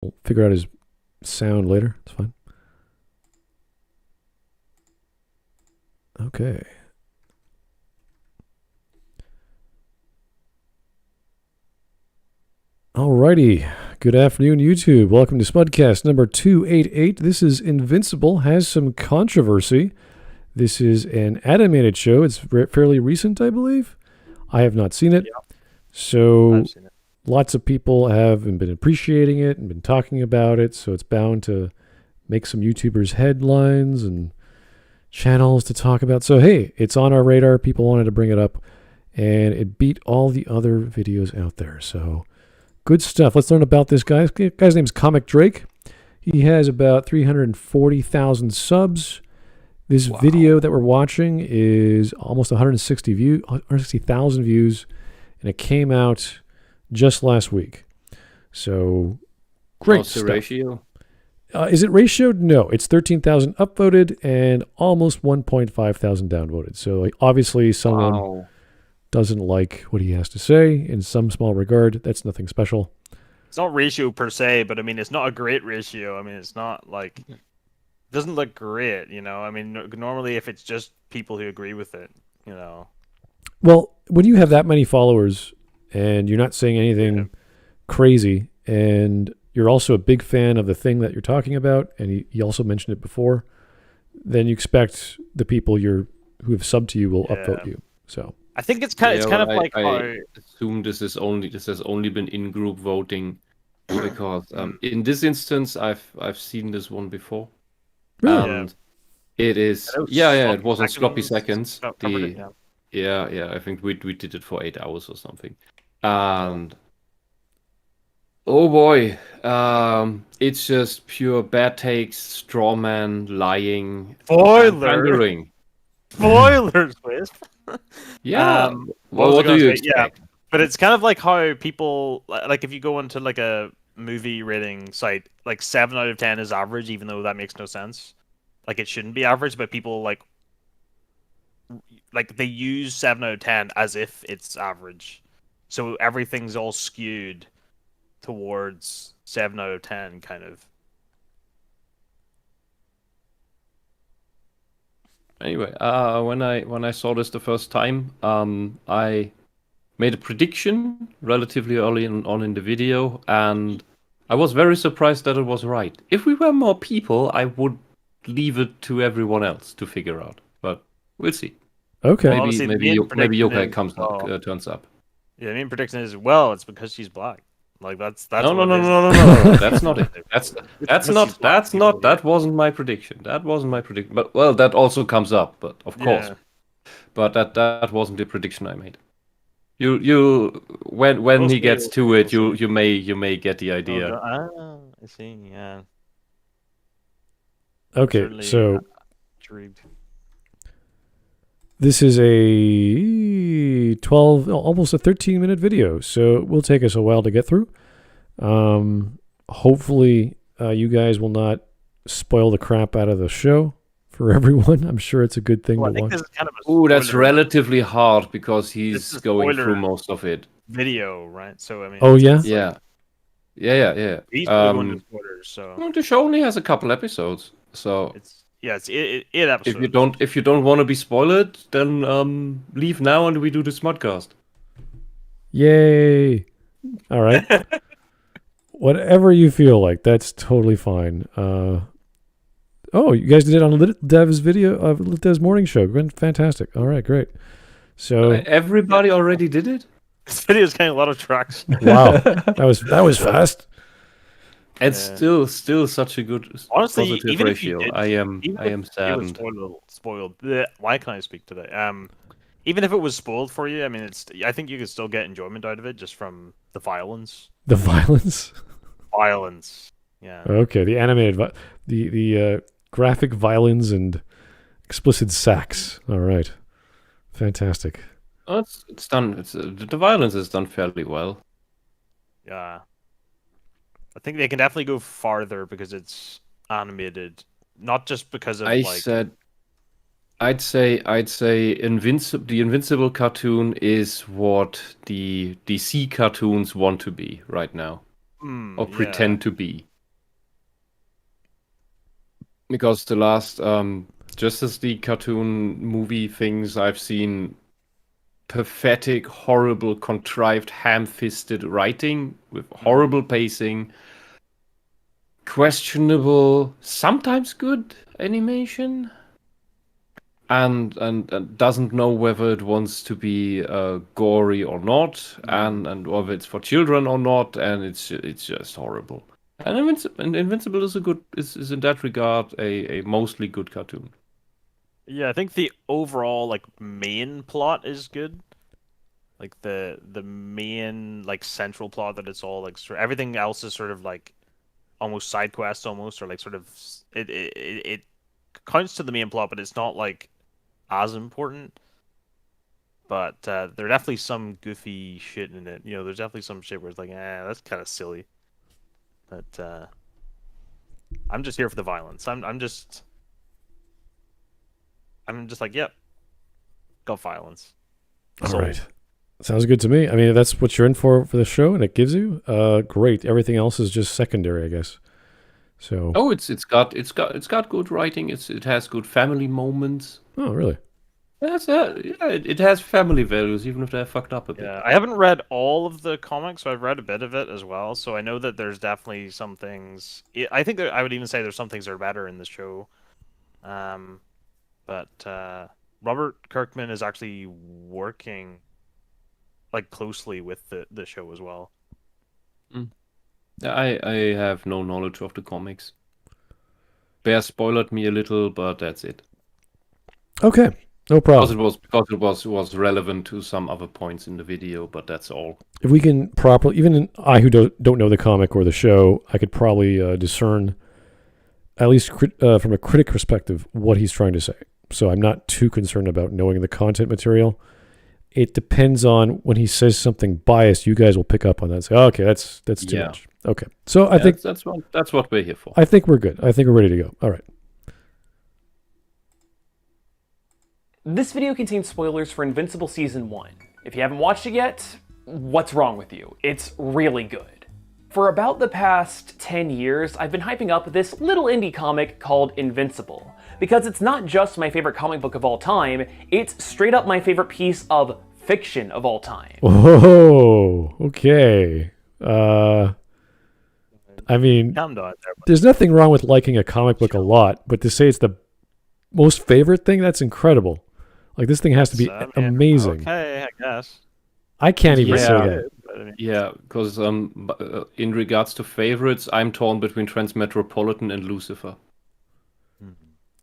We'll figure out his sound later. It's fine. Okay. Alrighty. Good afternoon, YouTube. Welcome to Smudcast number 288. This is Invincible. Has some controversy. This is an animated show. It's fairly recent, I believe. I have not seen it. Yeah, So I've seen it. lots of people have been appreciating it and been talking about it. So it's bound to make some YouTubers headlines and channels to talk about. So hey, it's on our radar. People wanted to bring it up, and it beat all the other videos out there. So good stuff. Let's learn about this guy. This guy's name's Comic Drake. He has about 340,000 subs. This video that we're watching is almost 160,000 views, and it came out just last week. So great What's the stuff. ratio? Is it ratioed? No, it's 13,000 upvoted and almost 1.5 thousand downvoted. So obviously someone Wow. doesn't like what he has to say in some small regard. That's nothing special. It's not ratio per se, but I mean, it's not a great ratio. I mean, it's not like it doesn't look great, you know. I mean, normally if it's just people who agree with it, you know. Well, when you have that many followers and you're not saying anything crazy, and you're also a big fan of the thing that you're talking about, and he also mentioned it before, then you expect the people who have subbed to you will upvote you. So I think it's kind of like I how assume this has only been in-group voting because in this instance I've seen this one before. really, And it is it was it was on sloppy sloppy seconds. covered it, yeah. I think we did it for 8 hours or something. And oh boy, it's just pure bad takes, straw man, lying, pandering. Spoilers, Wisp. Yeah. What was I What do gonna you say? expect? Yeah, but it's kind of like how people like if you go into like a movie rating site, like 7 out of 10 is average, even though that makes no sense. Like it shouldn't be average, but people like they use 7 out of 10 as if it's average, so everything's all skewed towards 7 out of 10, kind of. Anyway, when I saw this the first time, I made a prediction relatively early on in the video, and I was very surprised that it was right. If we were more people, I would leave it to everyone else to figure out, but we'll see. okay. Well, honestly, the main prediction Yokai is, turns up. Yeah, the main prediction is, well, it's because she's black. Like that's No, what it is. no. That's not it. That's Because not she's black, people do that it. wasn't my prediction. That wasn't my prediction. But well, that also comes up, but of course. Yeah. But that wasn't the prediction I made. You when We'll he see, gets we'll to see, it, we'll you may get the idea. I see. Yeah. Okay, Certainly, so intrigued. this is a 12, almost a 13-minute video, so it will take us a while to get through. Hopefully, you guys will not spoil the crap out of the show for everyone. I'm sure it's a good thing Well, I to think watch. this is kind of a Ooh, that's spoiler relatively hard because This he's is going spoiler. through most of it. video, right? So I mean, Oh, yeah? Yeah. Yeah. he's probably going to spoilers. So Well, the show only has a couple episodes, so it's it episodes. if you don't want to be spoiled, then leave now and we do the Smudcast. Yay! All right. Whatever you feel like, that's totally fine. Oh, you guys did it on LitDev's video, LitDev's morning show. Fantastic. All right, great. So, Everybody already did it. This video is getting a lot of traction. wow, that was fast. It's Yeah. still such a good Honestly, positive even if you ratio. did- I am Even if it was saddened. spoiled. Bleh, why can't I speak today? Even if it was spoiled for you, I mean, I think you could still get enjoyment out of it just from the violence. The violence. Violence. Yeah. Okay, the animated, the graphic violence and explicit sex. All right, fantastic. Oh, it's done. The violence is done fairly well. Yeah. I think they can definitely go farther because it's animated, not just because of I'd say the Invincible cartoon is what the DC cartoons want to be right now, or pretend to be. Because the last Justice League cartoon movie things I've seen, pathetic, horrible, contrived, ham-fisted writing with horrible pacing, questionable, sometimes good animation, and doesn't know whether it wants to be gory or not, and whether it's for children or not, and it's just horrible. And Invincible is in that regard a mostly good cartoon. Yeah, I think the overall like main plot is good. Like the main like central plot that it's all like everything else is sort of like almost side quests almost, or like sort of it counts to the main plot, but it's not like as important. But there are definitely some goofy shit in it. There's definitely some shit where it's like, that's kind of silly. But I'm just here for the violence. I'm just like, yep, got violence. All right. Sounds good to me. I mean, if that's what you're in for the show, and it gives you, great. Everything else is just secondary, I guess. So. Oh, it's got good writing. It has good family moments. Oh, really? It has family values, even if they're fucked up a bit. Yeah, I haven't read all of the comics, so I've read a bit of it as well. So I know that there's definitely some things. I think I would even say there's some things that are better in the show. But Robert Kirkman is actually working like closely with the show as well. I have no knowledge of the comics. Bear spoiled me a little, but that's it. Okay, no problem. Because it was relevant to some other points in the video, but that's all. If we can properly, even I who don't know the comic or the show, I could probably discern, at least from a critic perspective, what he's trying to say. So I'm not too concerned about knowing the content material. It depends on when he says something biased, you guys will pick up on that and say, okay, that's too much. Okay. So I think that's what we're here for. I think we're good. I think we're ready to go. All right. This video contains spoilers for Invincible Season 1. If you haven't watched it yet, what's wrong with you? It's really good. For about the past 10 years, I've been hyping up this little indie comic called Invincible, because it's not just my favorite comic book of all time, it's straight up my favorite piece of fiction of all time. Oh, okay. I mean, there's nothing wrong with liking a comic book a lot, but to say it's the most favorite thing, that's incredible. Like, this thing has to be amazing. Okay, I guess. I can't even say that. Yeah, because in regards to favorites, I'm torn between Transmetropolitan and Lucifer.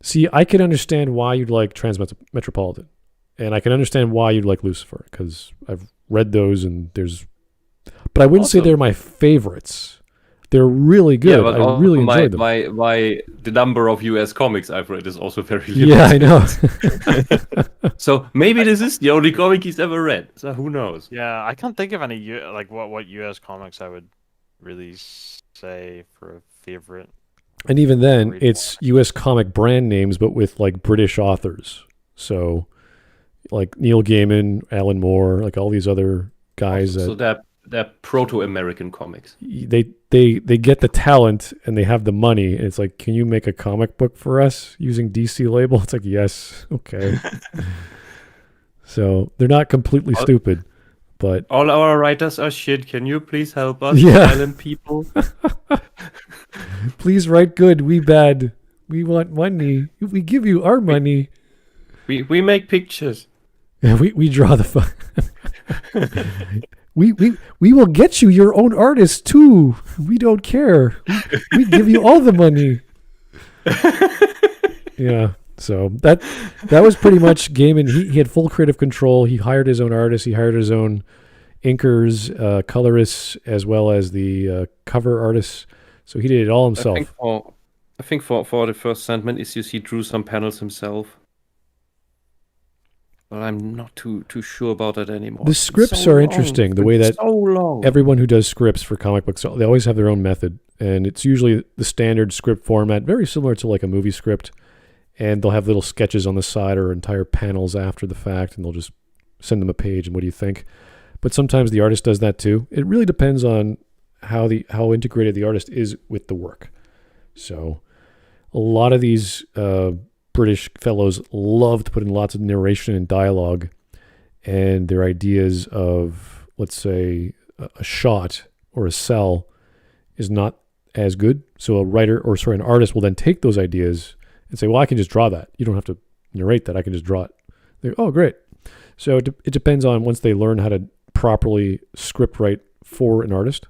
See, I can understand why you'd like Transmetropolitan, and I can understand why you'd like Lucifer, because I've read those, and but I wouldn't say they're my favorites. They're really good. Yeah, but I really enjoyed them. The number of US comics I've read is also very limited. Yeah, I know. So maybe this is the only comic he's ever read. So who knows? Yeah, I can't think of any what US comics I would really say for a favorite. And even then, it's US comic brand names, but with like British authors. So, like Neil Gaiman, Alan Moore, like all these other guys. So they're proto-American comics. They get the talent and they have the money. And it's like, can you make a comic book for us using DC label? It's like, yes, okay. So they're not completely stupid, but all our writers are shit. Can you please help us, silent people? Please write good. We bad. We want money. We give you our money. We make pictures. Yeah, we draw the fun. We will get you your own artist too. We don't care. We give you all the money. Yeah. So that was pretty much Gaiman. He had full creative control. He hired his own artists. He hired his own inkers, colorists, as well as the cover artists. So he did it all himself. I think for the first Sandman issues, he drew some panels himself. But I'm not too sure about that anymore. The scripts are interesting. The way that everyone who does scripts for comic books, they always have their own method. And it's usually the standard script format, very similar to like a movie script. And they'll have little sketches on the side or entire panels after the fact, and they'll just send them a page and what do you think? But sometimes the artist does that too. It really depends on how integrated the artist is with the work. So a lot of these British fellows love to put in lots of narration and dialogue, and their ideas of, let's say, a shot or a cell is not as good. So an artist will then take those ideas and say, well, I can just draw that. You don't have to narrate that. I can just draw it. They go, oh, great. So it depends on, once they learn how to properly script write for an artist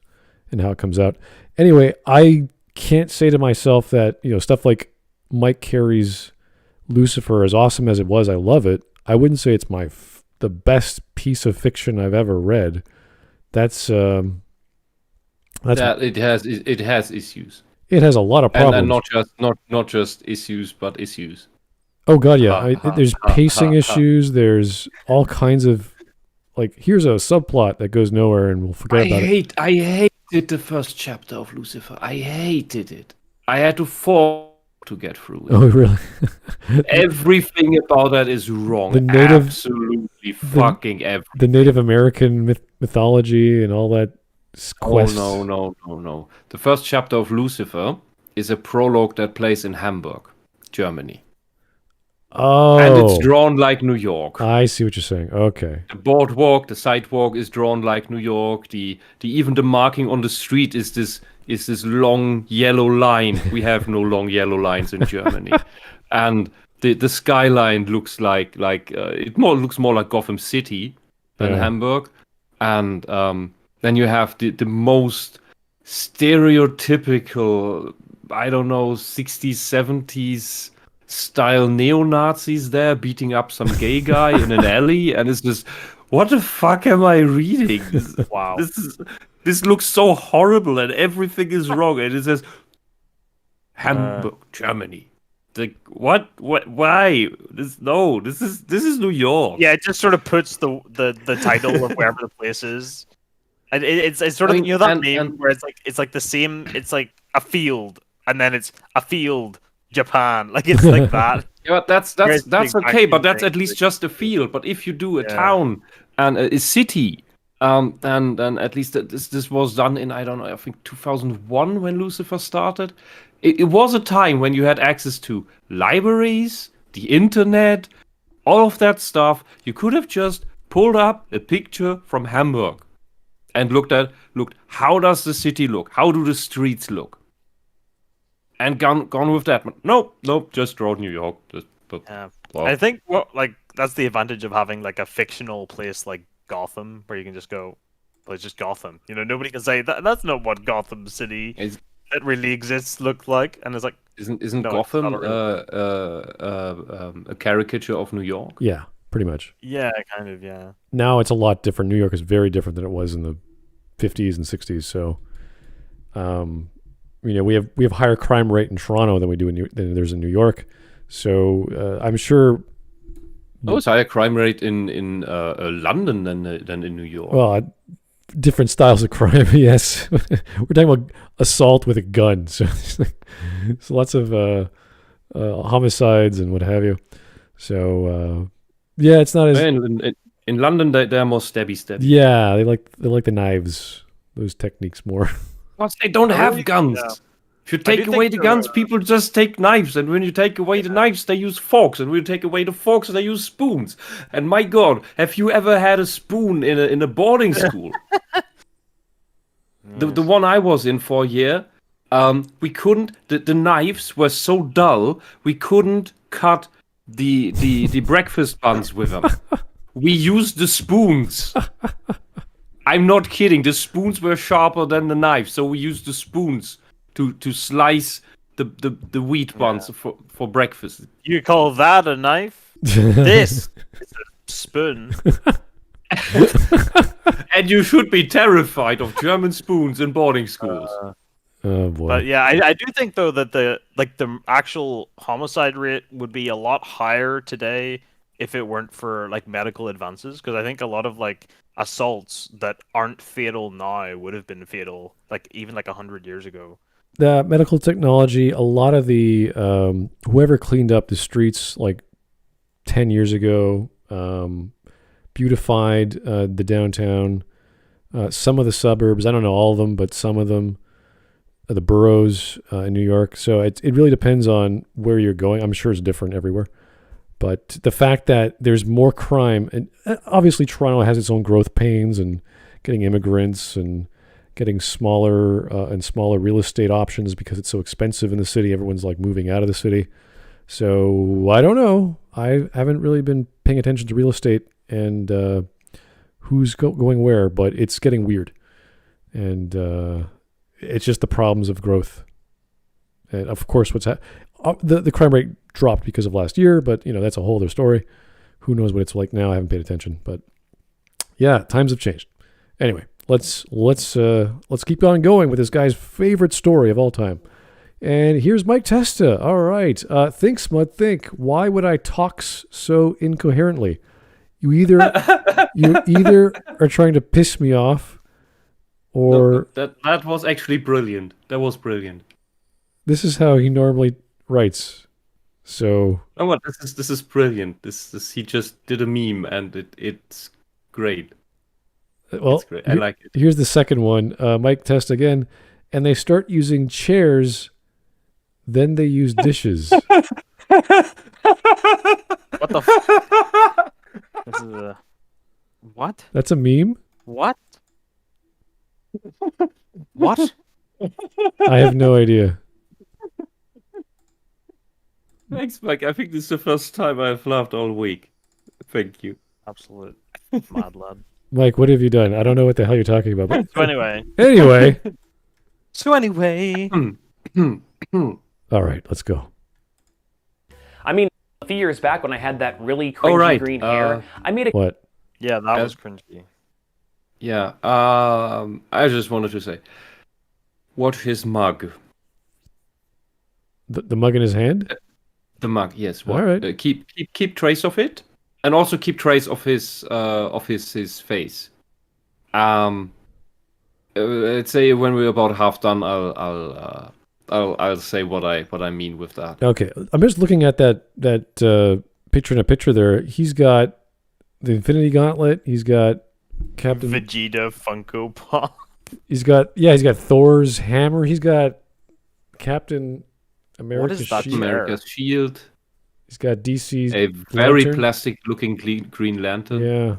and how it comes out. Anyway, I can't say to myself that, stuff like Mike Carey's Lucifer, as awesome as it was, I love it. I wouldn't say it's the best piece of fiction I've ever read. It has issues. It has a lot of problems, and not just issues, but issues. Oh god, yeah. There's pacing issues. There's all kinds of, like, here's a subplot that goes nowhere, and we'll forget about it. I hated the first chapter of Lucifer. I hated it. I had to fall to get through it. Oh really? Everything about that is wrong. Absolutely fucking everything. The Native American mythology and all that. Quest. Oh no. The first chapter of Lucifer is a prologue that plays in Hamburg, Germany. Oh. And it's drawn like New York. I see what you're saying. Okay. The boardwalk, the sidewalk is drawn like New York. Even the marking on the street is this long yellow line. We have no long yellow lines in Germany. And the skyline looks like looks more like Gotham City than Hamburg. And then you have the most stereotypical, I don't know, 60s, 70s style neo-Nazis there beating up some gay guy in an alley, and it's just, what the fuck am I reading? Wow. This looks so horrible, and everything is wrong. And it says Hamburg, Germany. Like, what? Why? This is New York. Yeah, it just sort of puts the title of wherever the place is. And it's sort of, that meme where it's like the same, it's like a field, and then it's a field, Japan. Like, it's like that. Yeah, but that's okay, but that's at least just a field. But if you do a town and a city, then at least this was done in, I don't know, I think 2001 when Lucifer started. It was a time when you had access to libraries, the internet, all of that stuff. You could have just pulled up a picture from Hamburg and looked, how does the city look? How do the streets look? And gone with that. Nope, just draw New York. I think that's the advantage of having like a fictional place like Gotham, where you can just go, well, it's just Gotham. Nobody can say that's not what Gotham City that really exists looked like. And it's like, isn't Gotham a caricature of New York? Yeah, pretty much. Yeah, kind of. Yeah. Now it's a lot different. New York is very different than it was in the 50s and 60s. So, we have higher crime rate in Toronto than we do than there's in New York. So I'm sure. Oh, it's higher crime rate in London than in New York. Well, different styles of crime. Yes, we're talking about assault with a gun. So there's lots of homicides and what have you. So it's not as in London. They're more stabby. Yeah, they like the knives. Those techniques more. Because they don't have guns. Yeah. If you take away the guns, people just take knives. And when you take away the knives, they use forks. And when you take away the forks, they use spoons. And my God, have you ever had a spoon in a boarding school? The one I was in for a year, we couldn't. The knives were so dull, we couldn't cut the breakfast buns with them. We used the spoons. I'm not kidding. The spoons were sharper than the knife, so we used the spoons to slice the wheat buns for breakfast. You call that a knife? This is a spoon. And you should be terrified of German spoons in boarding schools. Oh boy. But yeah, I do think though that the actual homicide rate would be a lot higher today if it weren't for like medical advances, because I think a lot of like assaults that aren't fatal now would have been fatal like even like 100 years ago. The medical technology, a lot of the whoever cleaned up the streets like 10 years ago, beautified the downtown, some of the suburbs, I don't know all of them, but some of them, the boroughs in New York. So it really depends on where you're going. I'm sure it's different everywhere. But the fact that there's more crime, and obviously Toronto has its own growth pains and getting immigrants and getting smaller and smaller real estate options because it's so expensive in the city. Everyone's like moving out of the city. So I don't know. I haven't really been paying attention to real estate and who's going where, but it's getting weird. And it's just the problems of growth. And of course, the crime rate dropped because of last year, but that's a whole other story. Who knows what it's like now? I haven't paid attention, but yeah, times have changed. Anyway, let's keep on going with this guy's favorite story of all time. And here's Mike Testa. All right, think Smud, think. Why would I talk so incoherently? You either are trying to piss me off, or that was actually brilliant. That was brilliant. This is how he normally writes. So this is brilliant. This he just did a meme and it's great. Well, it's great. I like it. Here's the second one. Mike Test again, and they start using chairs, then they use dishes. What the? This is a what? That's a meme? What? What? I have no idea. Thanks, Mike. I think this is the first time I've laughed all week. Thank you. Absolute mad lad. Mike, what have you done? I don't know what the hell you're talking about. But So anyway. All right, let's go. I mean, a few years back when I had that really cringy green hair, I made a... What? Yeah, that was cringy. Yeah. I just wanted to say, watch his mug. The mug in his hand? The mug, yes. All right. Keep trace of it, and also keep trace of his face. Let's say when we're about half done, I'll say what I mean with that. Okay, I'm just looking at that picture in a picture there. He's got the Infinity Gauntlet. He's got Captain Vegeta Funko Pop. He's got Thor's hammer. He's got Captain America's is that shield. America's shield. He's got DC's A very lantern. plastic-looking Green Lantern. Yeah.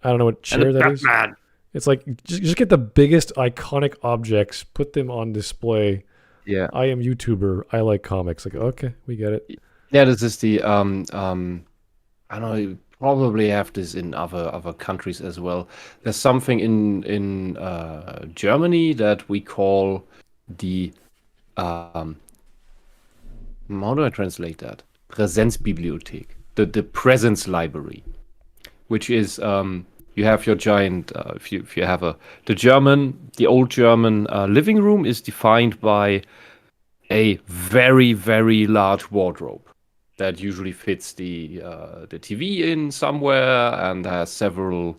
I don't know what chair and that is. Batman. It's like just get the biggest iconic objects, put them on display. Yeah. I am YouTuber. I like comics. Like, okay, we get it. Yeah, this is the I don't know. You probably have this in other countries as well. There's something in Germany that we call the how do I translate that? Präsenzbibliothek, the presence library, which is you have your giant if you have the old German living room is defined by a very, very large wardrobe that usually fits the TV in somewhere and has several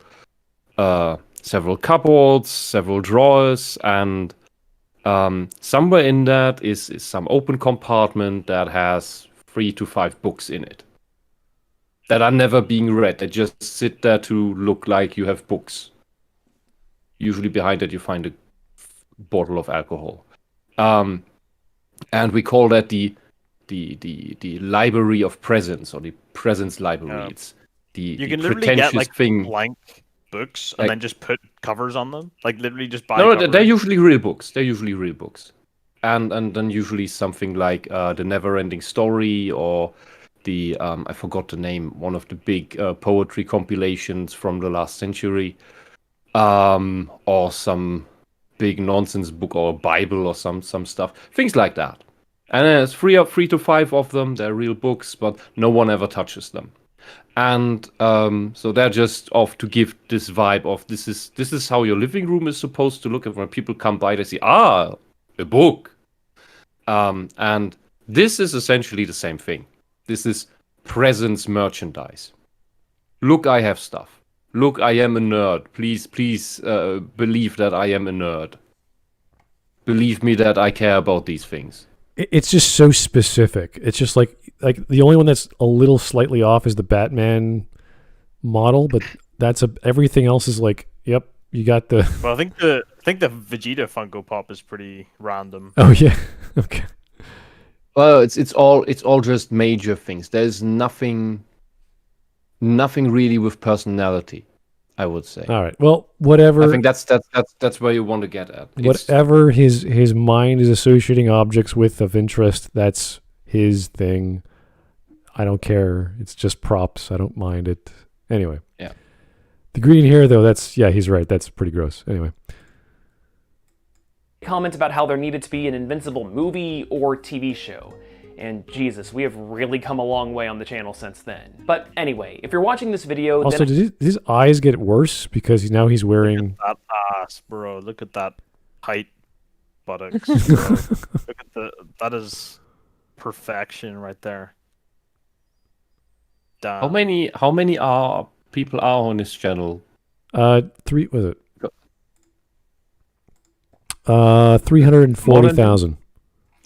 cupboards, several drawers, and somewhere in that is some open compartment that has 3 to 5 books in it that are never being read. They just sit there to look like you have books. Usually behind it you find a bottle of alcohol. And we call that the library of presence, or the presence library. It's you can literally get like blank books and then just put covers on them. Like literally just buy covers. They're usually real books. And then usually something like The Never-Ending Story, or the I forgot the name, one of the big poetry compilations from the last century, or some big nonsense book or a Bible or some stuff, things like that. And there's 3 to 5 of them. They're real books, but no one ever touches them. And so they're just off to give this vibe of this is how your living room is supposed to look. And when people come by, they see a book. And this is essentially the same thing. This is presence merchandise. Look, I have stuff. Look, I am a nerd. Please, believe that I am a nerd. Believe me that I care about these things. It's just so specific. It's just like the only one that's a little slightly off is the Batman model, but everything else is like, yep, You got the. Well, I think the Vegeta Funko Pop is pretty random. Oh yeah. Okay. Well, it's all just major things. There's nothing really with personality, I would say. All right. Well, whatever. I think that's where you want to get at. Whatever his mind is associating objects with of interest, that's his thing. I don't care. It's just props. I don't mind it. Anyway. Yeah. The green here, though, he's right. That's pretty gross. Anyway. Comment about how there needed to be an Invincible movie or TV show. And Jesus, we have really come a long way on the channel since then. But anyway, if you're watching this video, also, did his eyes get worse because he's wearing That ass, bro. Look at that tight buttocks. Bro. Look at that is perfection right there. Damn. How many people are on this channel? 3 was it? 340,000.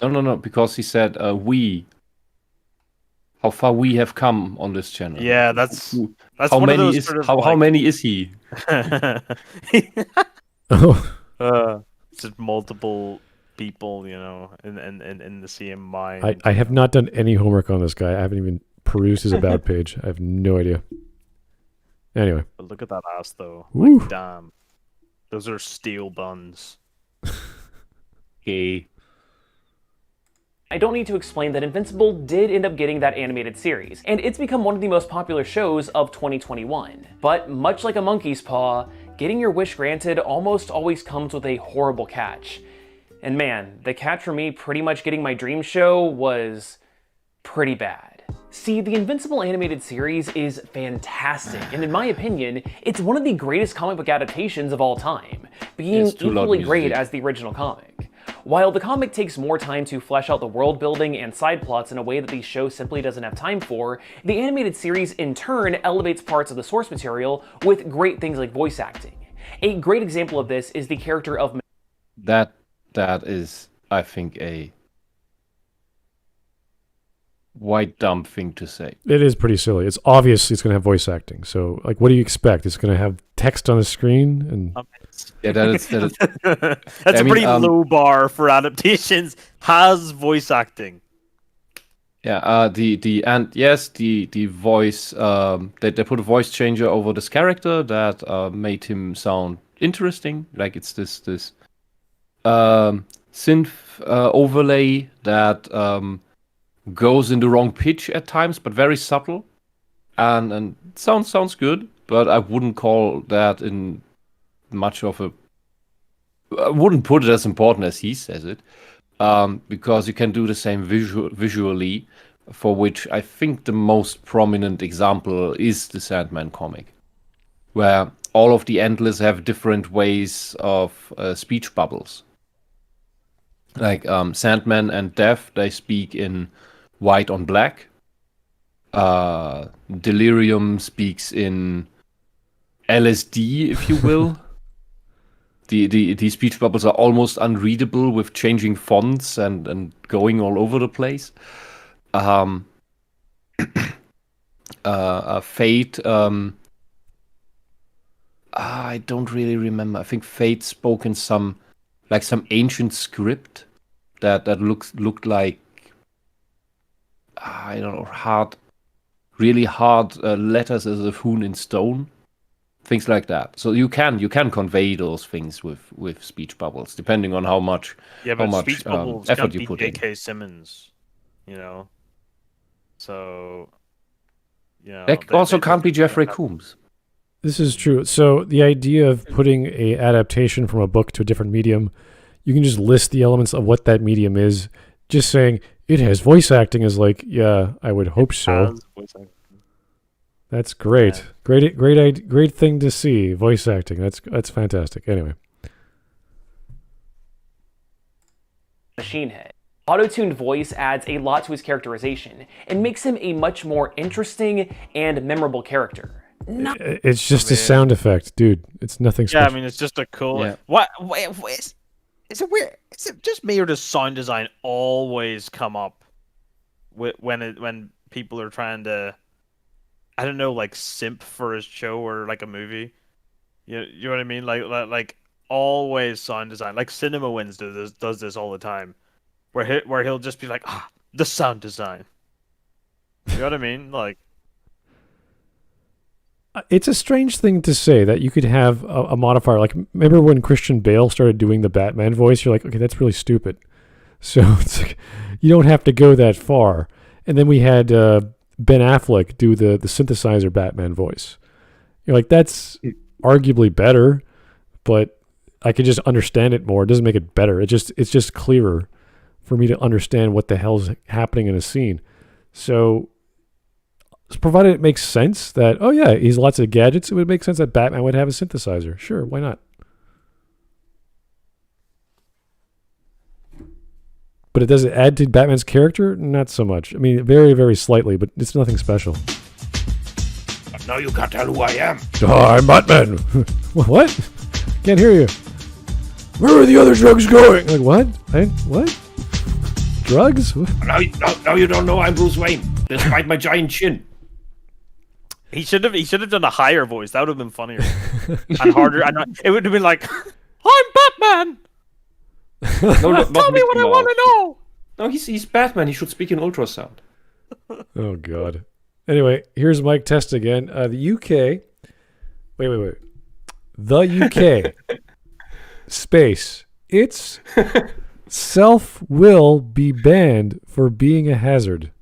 No, because he said how far we have come on this channel. Yeah, that's how one many of those is sort of how many is he? Oh, just multiple people, in the same mind. I have not done any homework on this guy. I haven't even perused his about page. I have no idea. Anyway. But look at that ass, though. Woo. Like, damn. Those are steel buns. Okay. I don't need to explain that Invincible did end up getting that animated series, and it's become one of the most popular shows of 2021. But much like a monkey's paw, getting your wish granted almost always comes with a horrible catch. And man, the catch for me pretty much getting my dream show was pretty bad. See, the Invincible animated series is fantastic, and in my opinion, it's one of the greatest comic book adaptations of all time, being equally great as the original comic. While the comic takes more time to flesh out the world building and side plots in a way that the show simply doesn't have time for, the animated series in turn elevates parts of the source material with great things like voice acting. A great example of this is the character of... That is, I think, a quite dumb thing to say. It is pretty silly. It's obvious it's going to have voice acting. So, like, what do you expect? It's going to have text on the screen? And Yeah, that is That's a pretty low bar for adaptations. Has voice acting. Yeah, the voice, they put a voice changer over this character that made him sound interesting. Like it's this synth overlay that goes in the wrong pitch at times, but very subtle, and sounds good. But I wouldn't call that in much of a. I wouldn't put it as important as he says it, because you can do the same visually, for which I think the most prominent example is the Sandman comic, where all of the Endless have different ways of speech bubbles. Like Sandman and Death, they speak in white on black. Delirium speaks in LSD, if you will. The speech bubbles are almost unreadable with changing fonts and going all over the place. Fate. I don't really remember. I think Fate spoke in some ancient script that looked like I don't know, really hard letters as if hewn in stone, things like that. So you can convey those things with speech bubbles, depending on how much speech bubbles effort can't you be put in. J.K. Simmons, So, That also can't be Jeffrey Combs. this is true. So the idea of putting a adaptation from a book to a different medium, you can just list the elements of what that medium is. Just saying it has voice acting is like, yeah, I would hope so. That's great. Yeah. Great thing to see. Voice acting. That's fantastic. Anyway. Machine Head. Auto-tuned voice adds a lot to his characterization and makes him a much more interesting and memorable character. It's just a sound effect, dude. It's nothing special. Yeah, I mean, it's just a cool. Yeah. What? Is it weird? Is it just me, or does sound design always come up when people are trying to, I don't know, like simp for a show or like a movie? You know what I mean? Like always sound design. Like Cinema Wins does this all the time, where he'll just be like, the sound design. You know what I mean? Like, It's a strange thing to say that you could have a modifier. Like, remember when Christian Bale started doing the Batman voice? You're like, okay, that's really stupid. So it's like, you don't have to go that far. And then we had Ben Affleck do the synthesizer Batman voice. You're like, that's arguably better, but I could just understand it more. It doesn't make it better. It's just clearer for me to understand what the hell's happening in a scene. So provided it makes sense that, oh yeah, he's lots of gadgets, it would make sense that Batman would have a synthesizer. Sure, why not? But it does it add to Batman's character? Not so much. I mean, very, very slightly, but it's nothing special. Now you can't tell who I am. Oh, I'm Batman. What? Can't hear you. Where are the other drugs going? Like, what? What? Drugs? Now you don't know I'm Bruce Wayne, despite my giant chin. he should have done a higher voice. That would have been funnier and harder. And it would have been like, I'm Batman. Tell me what I want to know. No, he's Batman. He should speak in ultrasound. Oh, God. Anyway, here's Mike Test again. The UK. Wait. The UK. Space. Its self will be banned for being a hazard.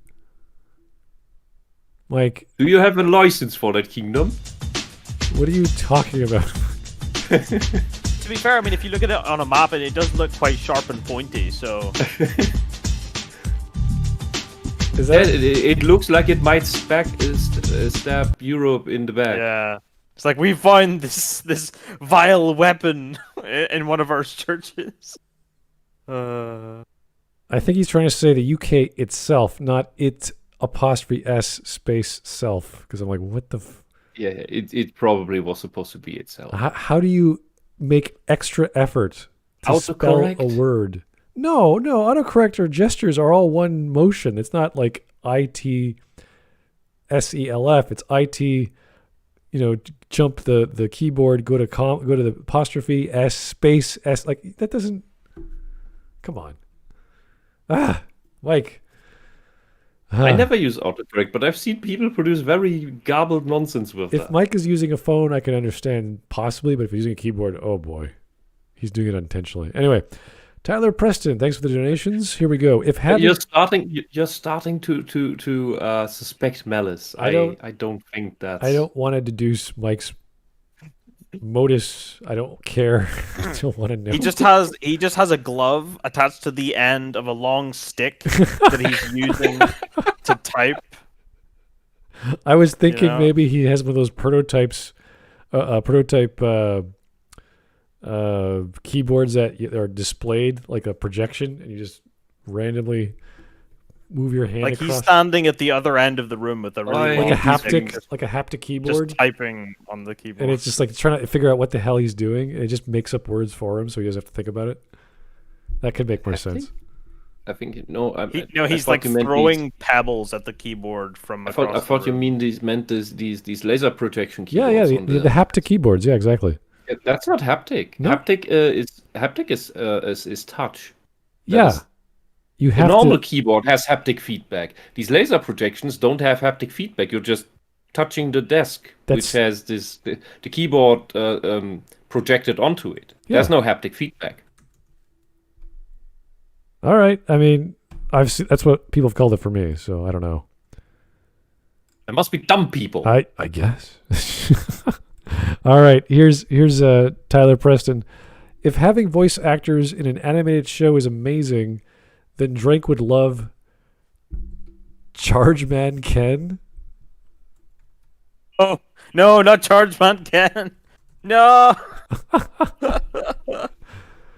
Like, Do you have a license for that kingdom? what are you talking about? To be fair, I mean, if you look at it on a map, it does look quite sharp and pointy. So Is Yeah, that it looks like it might stab Europe in the back. yeah, it's like we found this vile weapon in one of our churches. I think he's trying to say the UK itself, not it apostrophe S space self. Because I'm like, what the? Yeah, it probably was supposed to be itself. How do you make extra effort to spell a Autocorrect? word? No, autocorrect or gestures are all one motion. It's not like ITSELF. It's IT. Jump the keyboard, go to the apostrophe S space S. Like that doesn't. Come on. Mike. I never use autocorrect, but I've seen people produce very garbled nonsense with If that. Mike is using a phone, I can understand possibly, but if he's using a keyboard, oh boy, he's doing it unintentionally. Anyway, Tyler Preston, thanks for the donations. Here we go. If having You're starting to suspect malice. I don't think that's. I don't want to deduce Mike's modus. I don't care. I don't want to know. He just has a glove attached to the end of a long stick that he's using to type. I was thinking know? maybe he has one of those prototypes, prototype keyboards that are displayed like a projection, and you just randomly move your hand Like across. he's standing at the other end of the room with a really like long a stick, haptic keyboard. just typing on the keyboard. And it's just like trying to figure out what the hell he's doing, and it just makes up words for him, so he doesn't have to think about it. That could make more sense. I think no. He's like throwing pebbles at the keyboard from. I thought you meant these laser projection Yeah, keyboards. the haptic keyboards. Yeah, exactly. Yeah, that's not haptic. No. Haptic is touch. That Yeah, is- you The have normal to. keyboard has haptic feedback. These laser projections don't have haptic feedback. You're just touching the desk, which has the keyboard projected onto it. Yeah. There's no haptic feedback. All right. I mean, I've seen, that's what people have called it for me, so I don't know. There must be dumb people. I guess. All right. Here's Tyler Preston. If having voice actors in an animated show is amazing, then Drake would love Charge Man Ken. Oh no, not Charge Man Ken. No.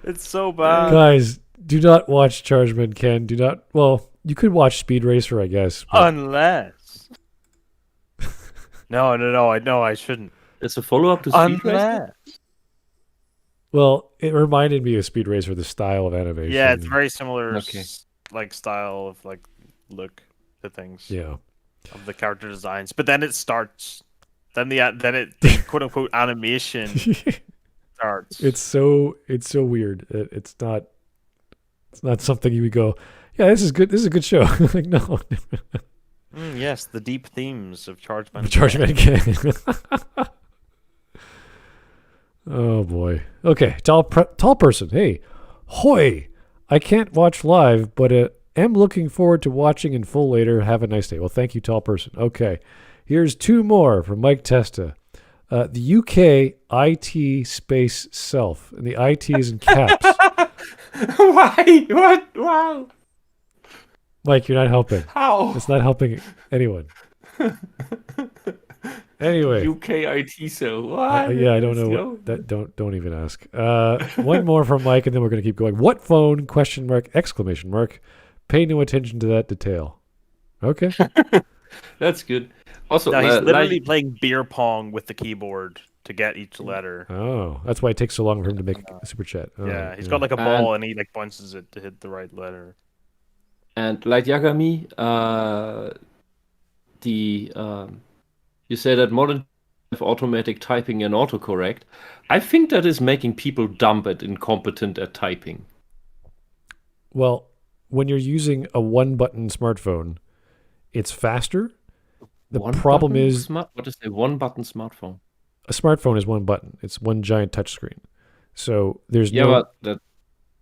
It's so bad. Guys, do not watch Charge Man Ken. Do not. Well, you could watch Speed Racer, I guess. but- Unless. No, I shouldn't. There's a follow-up to Speed Racer? Unless. Well, it reminded me of Speed Racer, the style of animation. Yeah, it's very similar, Okay. like style of like look to things Yeah. of the character designs. But then it starts Then the quote unquote animation starts. It's so weird. It's not something you would go, yeah, this is good. This is a good show. Like, no. Yes, the deep themes of Charge Man. Charge Man again. Oh boy. Okay, tall person. Hey, hoy! I can't watch live, but am looking forward to watching in full later. Have a nice day. Well, thank you, tall person. Okay, here's two more from Mike Testa. The UK IT space self, and the IT is in caps. Why? What? Wow. Mike, you're not helping. How? It's not helping anyone. Anyway, UK IT so what? yeah, I don't know. That don't even ask. One more from Mike, and then we're gonna keep going. What phone? Question mark! Exclamation mark! Pay no attention to that detail. Okay. That's good. Also, No, he's literally playing beer pong with the keyboard to get each letter. Oh, that's why it takes so long for him to make a super chat. Oh, Yeah, he's got like a ball and he like bounces it to hit the right letter. And like Yagami, you say that modern have automatic typing and autocorrect. I think that is making people dumb and incompetent at typing. Well, when you're using a one-button smartphone, it's faster. The problem is, what is a one-button smartphone? A smartphone is one button. It's one giant touchscreen. So there's but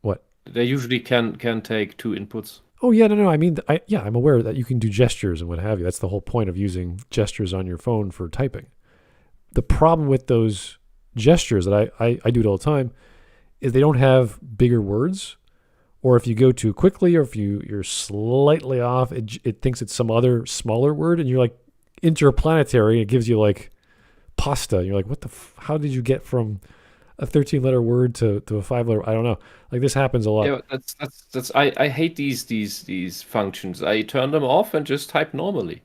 what? They usually can take two inputs. Oh yeah, no. I mean, I'm aware that you can do gestures and what have you. That's the whole point of using gestures on your phone for typing. The problem with those gestures that I do it all the time is they don't have bigger words, or if you go too quickly, or if you're slightly off, it thinks it's some other smaller word, and you're like interplanetary. And it gives you like pasta. And you're like, what the? How did you get from a 13-letter word to a 5-letter? I don't know. Like, this happens a lot. Yeah, that's I hate these functions. I turn them off and just type normally.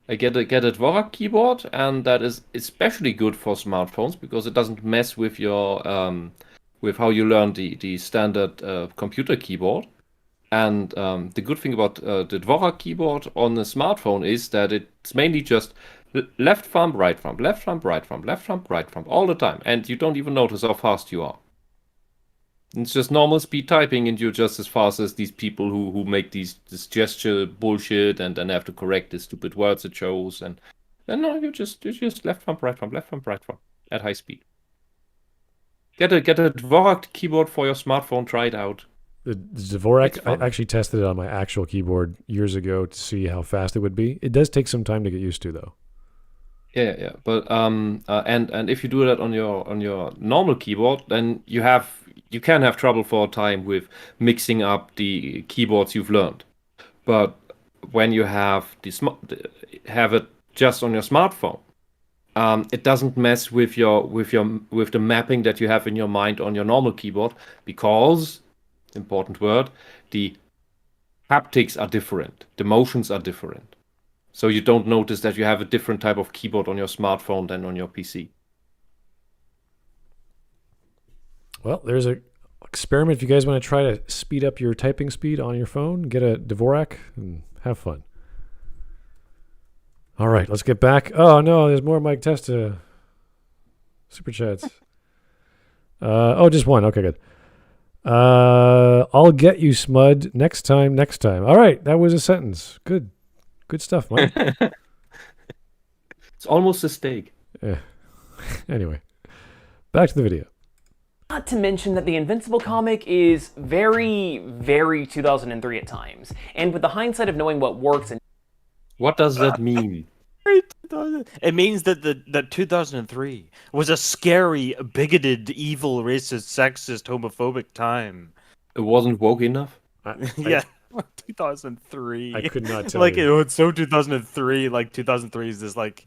I get a Dvorak keyboard, and that is especially good for smartphones because it doesn't mess with your with how you learn the standard computer keyboard. And the good thing about the Dvorak keyboard on a smartphone is that it's mainly just left thumb, right thumb, left thumb, right thumb, left thumb, right thumb, all the time, and you don't even notice how fast you are. It's just normal speed typing, and you're just as fast as these people who make this gesture bullshit and then have to correct the stupid words it shows. And no, you're just left thumb, right thumb, left thumb, right thumb at high speed. Get a Dvorak keyboard for your smartphone. Try it out. The Dvorak, I actually tested it on my actual keyboard years ago to see how fast it would be. It does take some time to get used to, though. Yeah, but and if you do that on your normal keyboard, then you can have trouble for a time with mixing up the keyboards you've learned. But when you have it just on your smartphone, it doesn't mess with the mapping that you have in your mind on your normal keyboard, because, important word, the haptics are different, the motions are different. So you don't notice that you have a different type of keyboard on your smartphone than on your PC. Well, there's an experiment if you guys want to try to speed up your typing speed on your phone. Get a Dvorak and have fun. All right, let's get back. Oh, no, there's more Mike Testa super chats. Just one. Okay, good. I'll get you, Smud. Next time. All right, that was a sentence. Good stuff, Mike. It's almost a steak. Yeah. Anyway, back to the video. Not to mention that the Invincible comic is very, very 2003 at times. And with the hindsight of knowing what works and What does that mean? It means that 2003 was a scary, bigoted, evil, racist, sexist, homophobic time. It wasn't woke enough? Yeah, 2003. I could not tell like you. it's so 2003. Like 2003 is this like,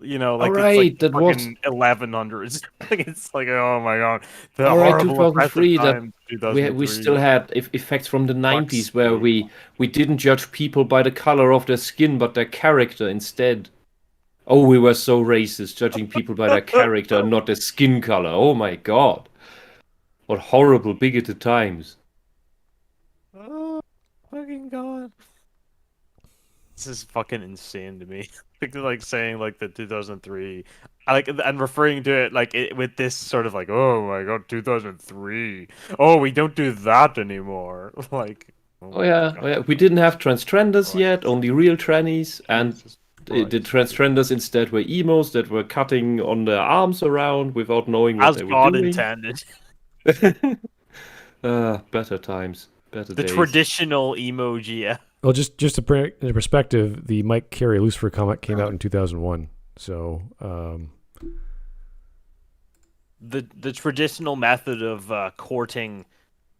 like Alright, it's like that was 1100s. Like it's like, oh my god, the Alright, horrible 2003. time, That we still had effects from the 90s Fuck where me. we didn't judge people by the color of their skin but their character instead. Oh, we were so racist, judging people by their character and not their skin color. Oh my god. What horrible, bigoted times. Oh, fucking god. This is fucking insane to me. Like saying like the 2003, I like and referring to it like with this sort of like, oh my god, 2003. Oh, we don't do that anymore. Like, Oh my yeah, God. oh yeah. We didn't have transgenders Christ. yet, only real trannies, and Jesus the Christ. transgenders instead were emos that were cutting on their arms around without knowing what As they were God doing. intended. Better times, better The days. traditional emoji. Yeah. Well, just to bring it into perspective, the Mike Carey Lucifer comic came out in 2001. So, The traditional method of courting,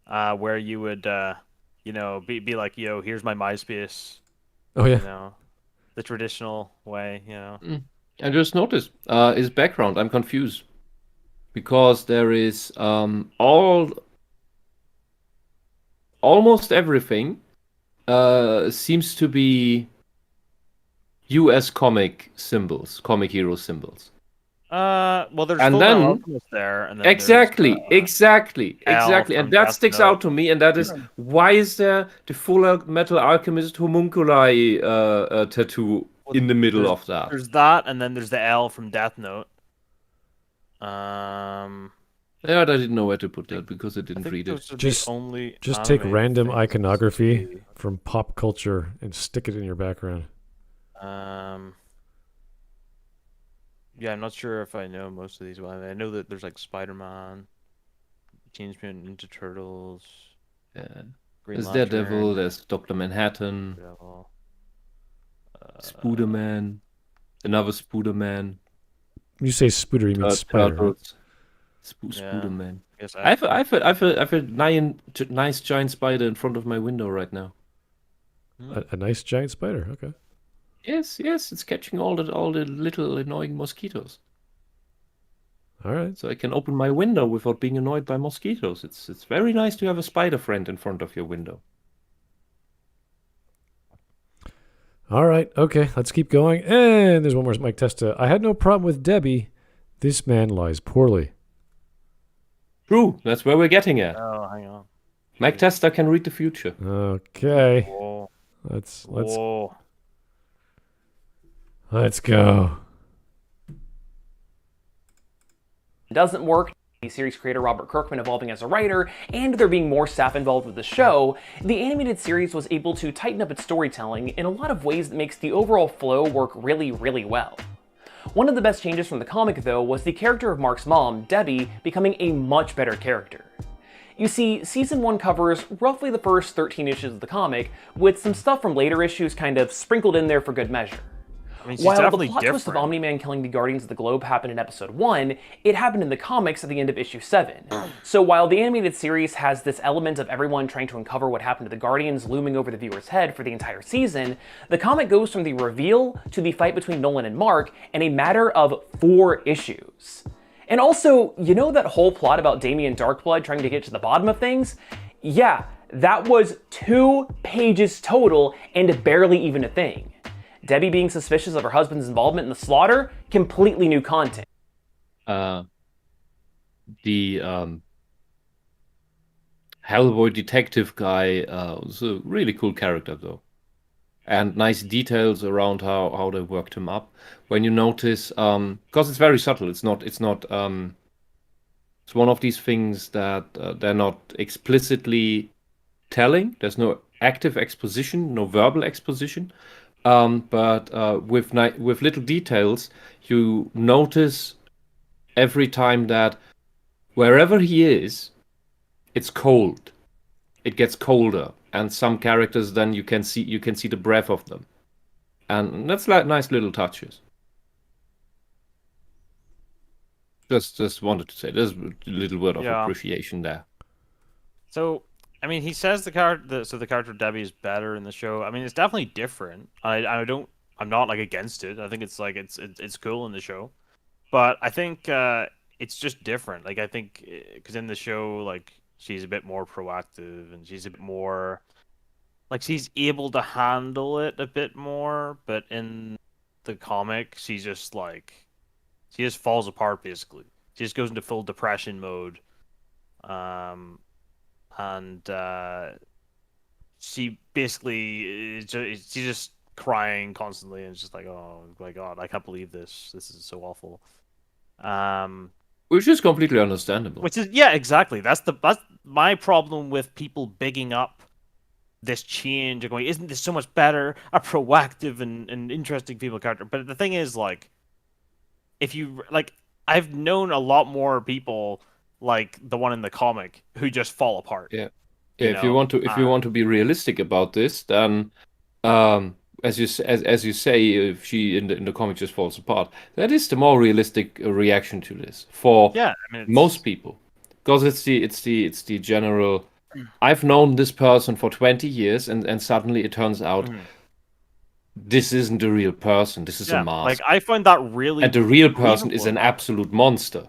where you would be like, yo, here's my MySpace. oh yeah, You know, the traditional way. You know. I just noticed his background. I'm confused because there is almost everything seems to be U.S. comic symbols, comic hero symbols. Well, there's And Full then- Metal Alchemist there, and then Exactly, there's, exactly, Al and from that Death sticks Note. out to me. And that is why is there the Full Metal Alchemist homunculi tattoo in the middle of that? There's that, and then there's the L from Death Note. Yeah, I didn't know where to put that because I I didn't think read those it. are Just- the only just take anime random things I iconography see. from pop culture and stick it in your background. Yeah, I'm not sure if I know most of these. Well, I know that there's like Spider-Man, Teenage Mutant Ninja Turtles, Yeah. Green There's Lantern, Daredevil, there's Dr. Manhattan, Daredevil, Spooderman, another Spooderman, When you say spooder, you mean spider. Right? Turtles, Yeah. Spooderman. I guess I have a nice giant spider in front of my window right now. A nice giant spider. Okay. Yes, it's catching all the little annoying mosquitoes. All right. So I can open my window without being annoyed by mosquitoes. It's very nice to have a spider friend in front of your window. All right. Okay. Let's keep going. And there's one more Mike Testa. I had no problem with Debbie. This man lies poorly. True, that's where we're getting at. Oh, hang on. Mike Testa can read the future. Okay. Whoa. Let's Whoa. go. Doesn't work, the series creator Robert Kirkman evolving as a writer, and there being more staff involved with the show, the animated series was able to tighten up its storytelling in a lot of ways that makes the overall flow work really, really well. One of the best changes from the comic, though, was the character of Mark's mom, Debbie, becoming a much better character. You see, Season 1 covers roughly the first 13 issues of the comic, with some stuff from later issues kind of sprinkled in there for good measure. I mean, she's While the definitely plot twist of different. Omni-Man killing the Guardians of the Globe happened in episode 1, it happened in the comics at the end of issue 7. So while the animated series has this element of everyone trying to uncover what happened to the Guardians looming over the viewer's head for the entire season, the comic goes from the reveal to the fight between Nolan and Mark in a matter of 4 issues. And also, you know that whole plot about Damien Darkblood trying to get to the bottom of things? Yeah, that was 2 pages total and barely even a thing. Debbie being suspicious of her husband's involvement in the slaughter, completely new content. The Hellboy detective guy was a really cool character though, and nice details around how they worked him up. When you notice, because it's very subtle, it's one of these things that they're not explicitly telling. There's no active exposition, no verbal exposition. But with little details, you notice every time that wherever he is, it's cold. It gets colder, and some characters then you can see the breath of them, and that's like nice little touches. Just wanted to say there's a little word of Yeah. appreciation there. So, I mean, he says the character Debbie is better in the show. I mean, it's definitely different. I'm not like against it. I think it's like it's cool in the show, but I think it's just different. Like I think because in the show, like she's a bit more proactive and she's a bit more like she's able to handle it a bit more. But in the comic, she just falls apart basically. She just goes into full depression mode. And she basically she just crying constantly, and it's just like, oh my god, I can't believe this. This is so awful. Which is completely understandable. Which is yeah, exactly. That's my problem with people bigging up this change and going, isn't this so much better? A proactive and interesting female character. But the thing is, like, if you like, I've known a lot more people like the one in the comic who just fall apart. Yeah. you If you know? want to be realistic about this, then as you say, if she in the comic just falls apart, that is the more realistic reaction to this for Yeah, I mean, most people, because it's the general. I've known this person for 20 years, and suddenly it turns out this isn't a real person. This is a mask. like I find that really. And the real person is believable. an absolute monster.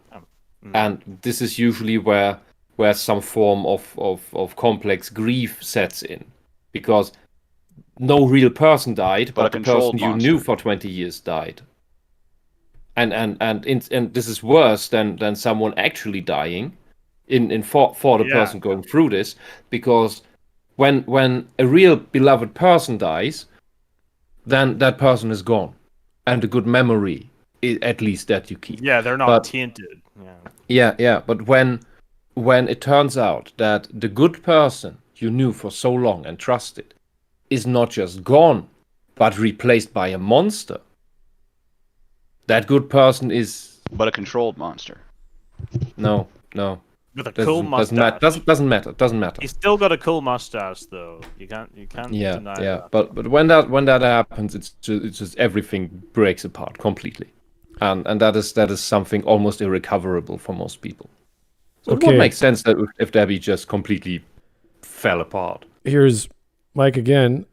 And this is usually where some form of complex grief sets in, because no real person died, but the person you knew for 20 years died. And this is worse than someone actually dying for the person going through this, because when a real beloved person dies, then that person is gone, and a good memory, at least, that you keep. Yeah, they're not tainted. Yeah. But when it turns out that the good person you knew for so long and trusted is not just gone, but replaced by a monster, that good person is... But a controlled monster. No. With a cool mustache. Doesn't matter. He's still got a cool mustache, though. You can't deny that. But when that happens, it's just everything breaks apart completely, and that is something almost irrecoverable for most people. So it would make sense that if Debbie just completely fell apart. Here's Mike again.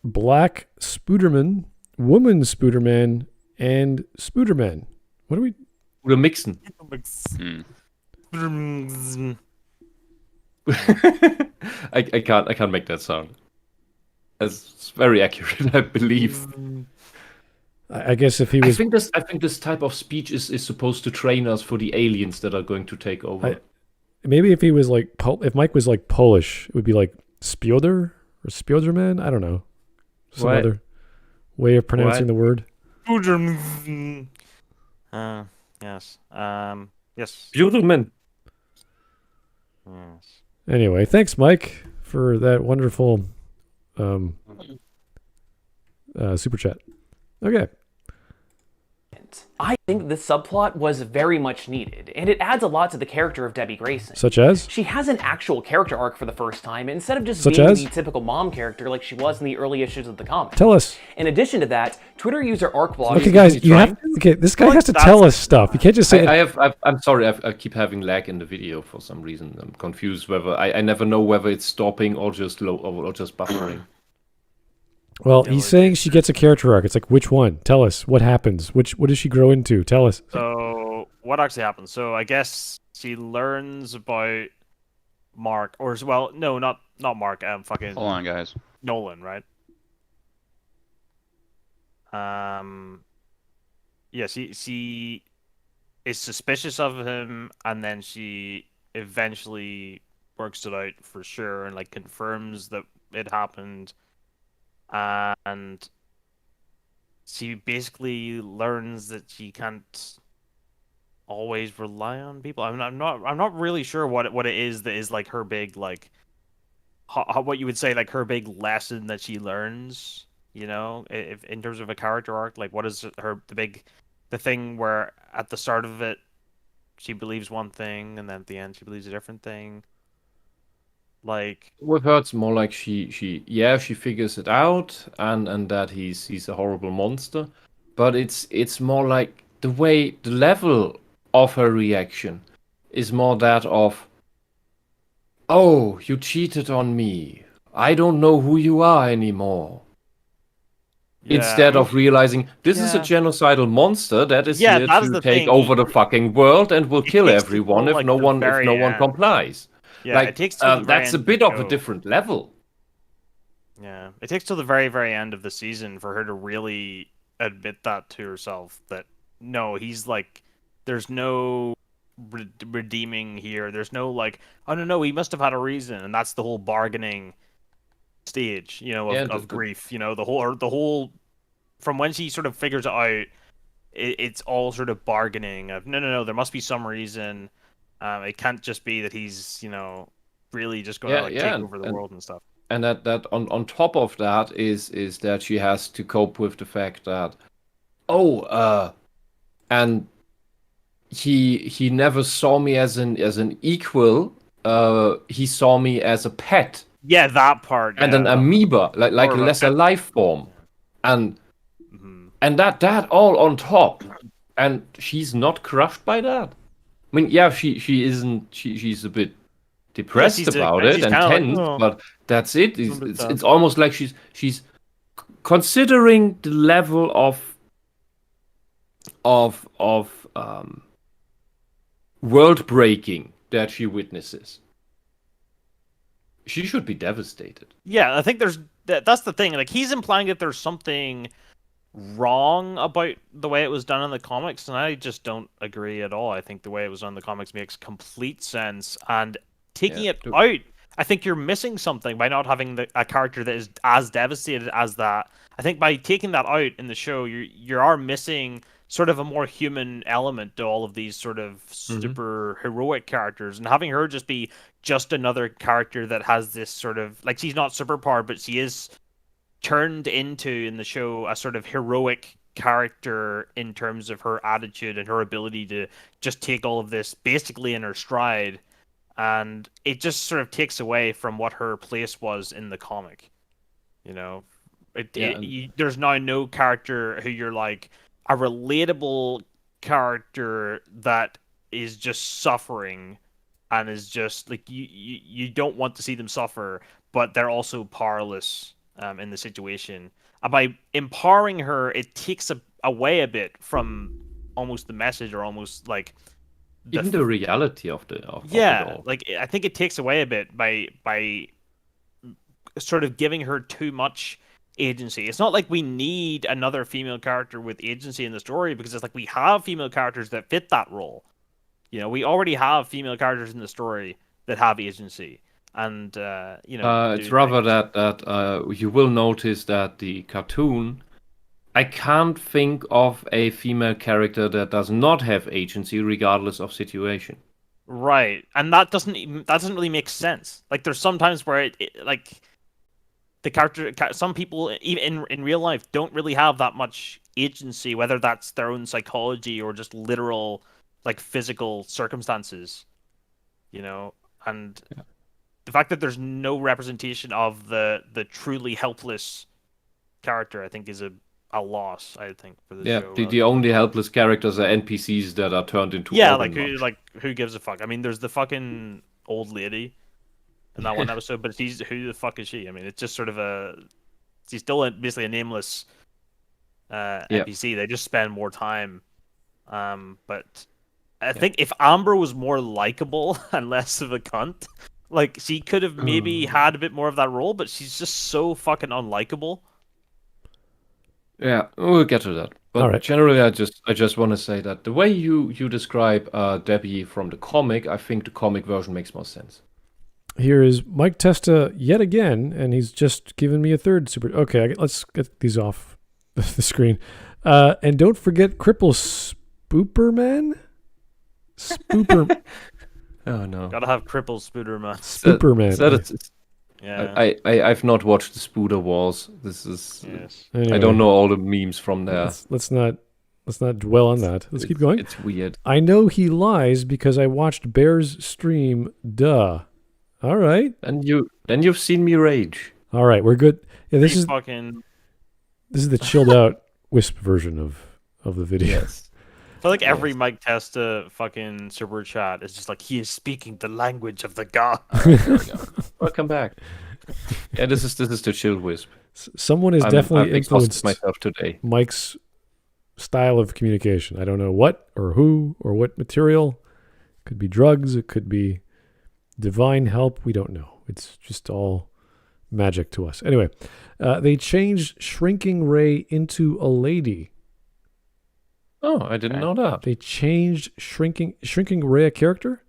Black Spooderman, Woman Spooderman, and Spooderman. What are we? We're mixing. I can't make that sound. It's very accurate, I believe. I guess if he was, I think this type of speech is supposed to train us for the aliens that are going to take over. Maybe if he was like, if Mike was like Polish, it would be like Spioder or Spioderman. I don't know. Some other way of pronouncing the word. Yes. Yes. Spioderman. Yes. Anyway, thanks, Mike, for that wonderful super chat. Okay. I think this subplot was very much needed, and it adds a lot to the character of Debbie Grayson. Such as? She has an actual character arc for the first time, instead of just Such being as? the typical mom character like she was in the early issues of the comic. Tell us. In addition to that, Twitter user ArcBlog... Okay, guys, you have... Okay, this guy has to tell us stuff. You can't just say... I'm sorry, I keep having lag in the video for some reason. I'm confused whether... I never know whether it's stopping or just low or just buffering. Well, he's saying she gets a character arc. It's like, which one? Tell us. What happens? What does she grow into? Tell us. So, what actually happens? So, I guess she learns about Mark, or well, no, not Mark. Fucking. Hold on, guys. Nolan, right? Yeah, she is suspicious of him, and then she eventually works it out for sure, and like confirms that it happened. And she basically learns that she can't always rely on people. I'm not really sure what it is that is like her big like what you would say like her big lesson that she learns. You know, if in terms of a character arc, like what is the thing where at the start of it she believes one thing and then at the end she believes a different thing. Like with her, it's more like she figures it out and that he's a horrible monster, but it's more like the level of her reaction is more that of, oh, you cheated on me, I don't know who you are anymore. Yeah. Instead of realizing this is a genocidal monster that is here to take over the fucking world and will kill everyone if no one complies. Yeah, like, it takes till the that's a bit of a different level. Yeah, it takes till the very, very end of the season for her to really admit that to herself. That no, he's like, there's no redeeming here. There's no like, oh no, he must have had a reason, and that's the whole bargaining stage, you know, Yeah, of grief. You know, the whole from when she sort of figures it out, it's all sort of bargaining of no, there must be some reason. It can't just be that he's, you know, really just going to like take over the world and stuff. And that on top of that is that she has to cope with the fact that and he never saw me as an equal. He saw me as a pet. Yeah, that part. And an amoeba, like a lesser life form. And that all on top. And she's not crushed by that. I mean, yeah, she's a bit depressed about it and tense, but that's it. It's almost like she's considering the level of world breaking that she witnesses. She should be devastated. Yeah, I think that's the thing. Like, he's implying that there's something wrong about the way it was done in the comics, and I just don't agree at all. I think the way it was done in the comics makes complete sense, and taking it out, I think you're missing something by not having a character that is as devastated as that. I think by taking that out in the show, you are missing sort of a more human element to all of these sort of super heroic characters, and having her just be just another character that has this sort of, like, she's not superpowered, but she is turned into, in the show, a sort of heroic character in terms of her attitude and her ability to just take all of this basically in her stride, and it just sort of takes away from what her place was in the comic. You know, there's now no character who you're like a relatable character that is just suffering and is just like you don't want to see them suffer, but they're also powerless in the situation. And by empowering her, it takes away a bit from almost the message, or almost like even the reality of it all. Like, I think it takes away a bit by sort of giving her too much agency. It's not like we need another female character with agency in the story, because it's like we have female characters that fit that role. You know, we already have female characters in the story that have agency. And you know, it's rather that you will notice that the cartoon, I can't think of a female character that does not have agency regardless of situation. Right, and that doesn't really make sense. Like, there's sometimes where it like the character, some people even in real life don't really have that much agency, whether that's their own psychology or just literal, like, physical circumstances. You know, and the fact that there's no representation of the truly helpless character, I think, is a loss, I think, for the show. Yeah, the only helpless characters are NPCs that are turned into who gives a fuck? I mean, there's the fucking old lady in that one episode, but who the fuck is she? I mean, it's just sort of she's still basically a nameless NPC. They just spend more time. But I think if Amber was more likable and less of a cunt, like, she could have maybe had a bit more of that role, but she's just so fucking unlikable. Yeah, we'll get to that. But All right. Generally, I just want to say that the way you describe Debbie from the comic, I think the comic version makes more sense. Here is Mike Testa yet again, and he's just given me a third super. Okay, let's get these off the screen. And don't forget Cripple Spooperman? Spooper. Oh no! Gotta have cripple Spooderman. Spooperman. Yeah. I've not watched the Spooder Wars. This is. Yes. Anyway, I don't know all the memes from there. Let's not dwell on that. Let's keep going. It's weird. I know he lies because I watched Bear's stream. Duh. All right. And you've seen me rage. All right, we're good. Yeah, this is the chilled out Wisp version of the video. Yes. I feel like every Mike Testa fucking super chat is just like, he is speaking the language of the god. There we go. Welcome back. Yeah, this is the chill Wisp. Someone has definitely I've influenced myself today. Mike's style of communication. I don't know what or who or what material. Could be drugs. It could be divine help. We don't know. It's just all magic to us. Anyway, they changed Shrinking Ray into a lady. Oh, I didn't know that. They changed Shrinking Ray, a character?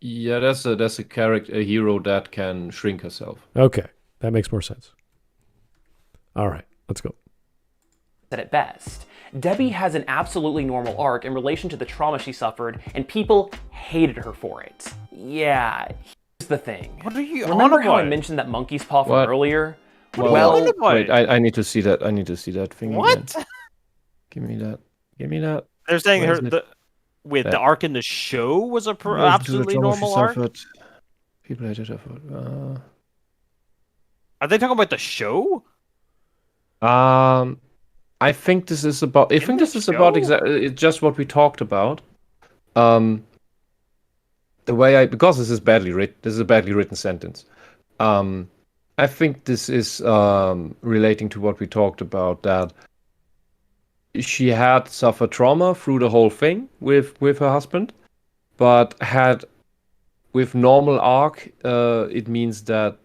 Yeah, that's a character, a hero that can shrink herself. Okay. That makes more sense. All right, let's go. Said it best. Debbie has an absolutely normal arc in relation to the trauma she suffered, and people hated her for it. Yeah, here's the thing. What are you Remember on how I about? mentioned that monkey's paw from What? earlier? What are you on about? wait, I need to see that. I need to see that thing. What? Again. Give me that. Give me that. They're saying Where her is it? the That- arc in the show was a Related to the absolutely trauma she normal arc. suffered. People hated her for. Are they talking about the show? I think this is about. I think this is about show? exactly just what we talked about. The way because this is badly written. This is a badly written sentence. I think this is relating to what we talked about, that she had suffered trauma through the whole thing with her husband, but had with normal arc, it means that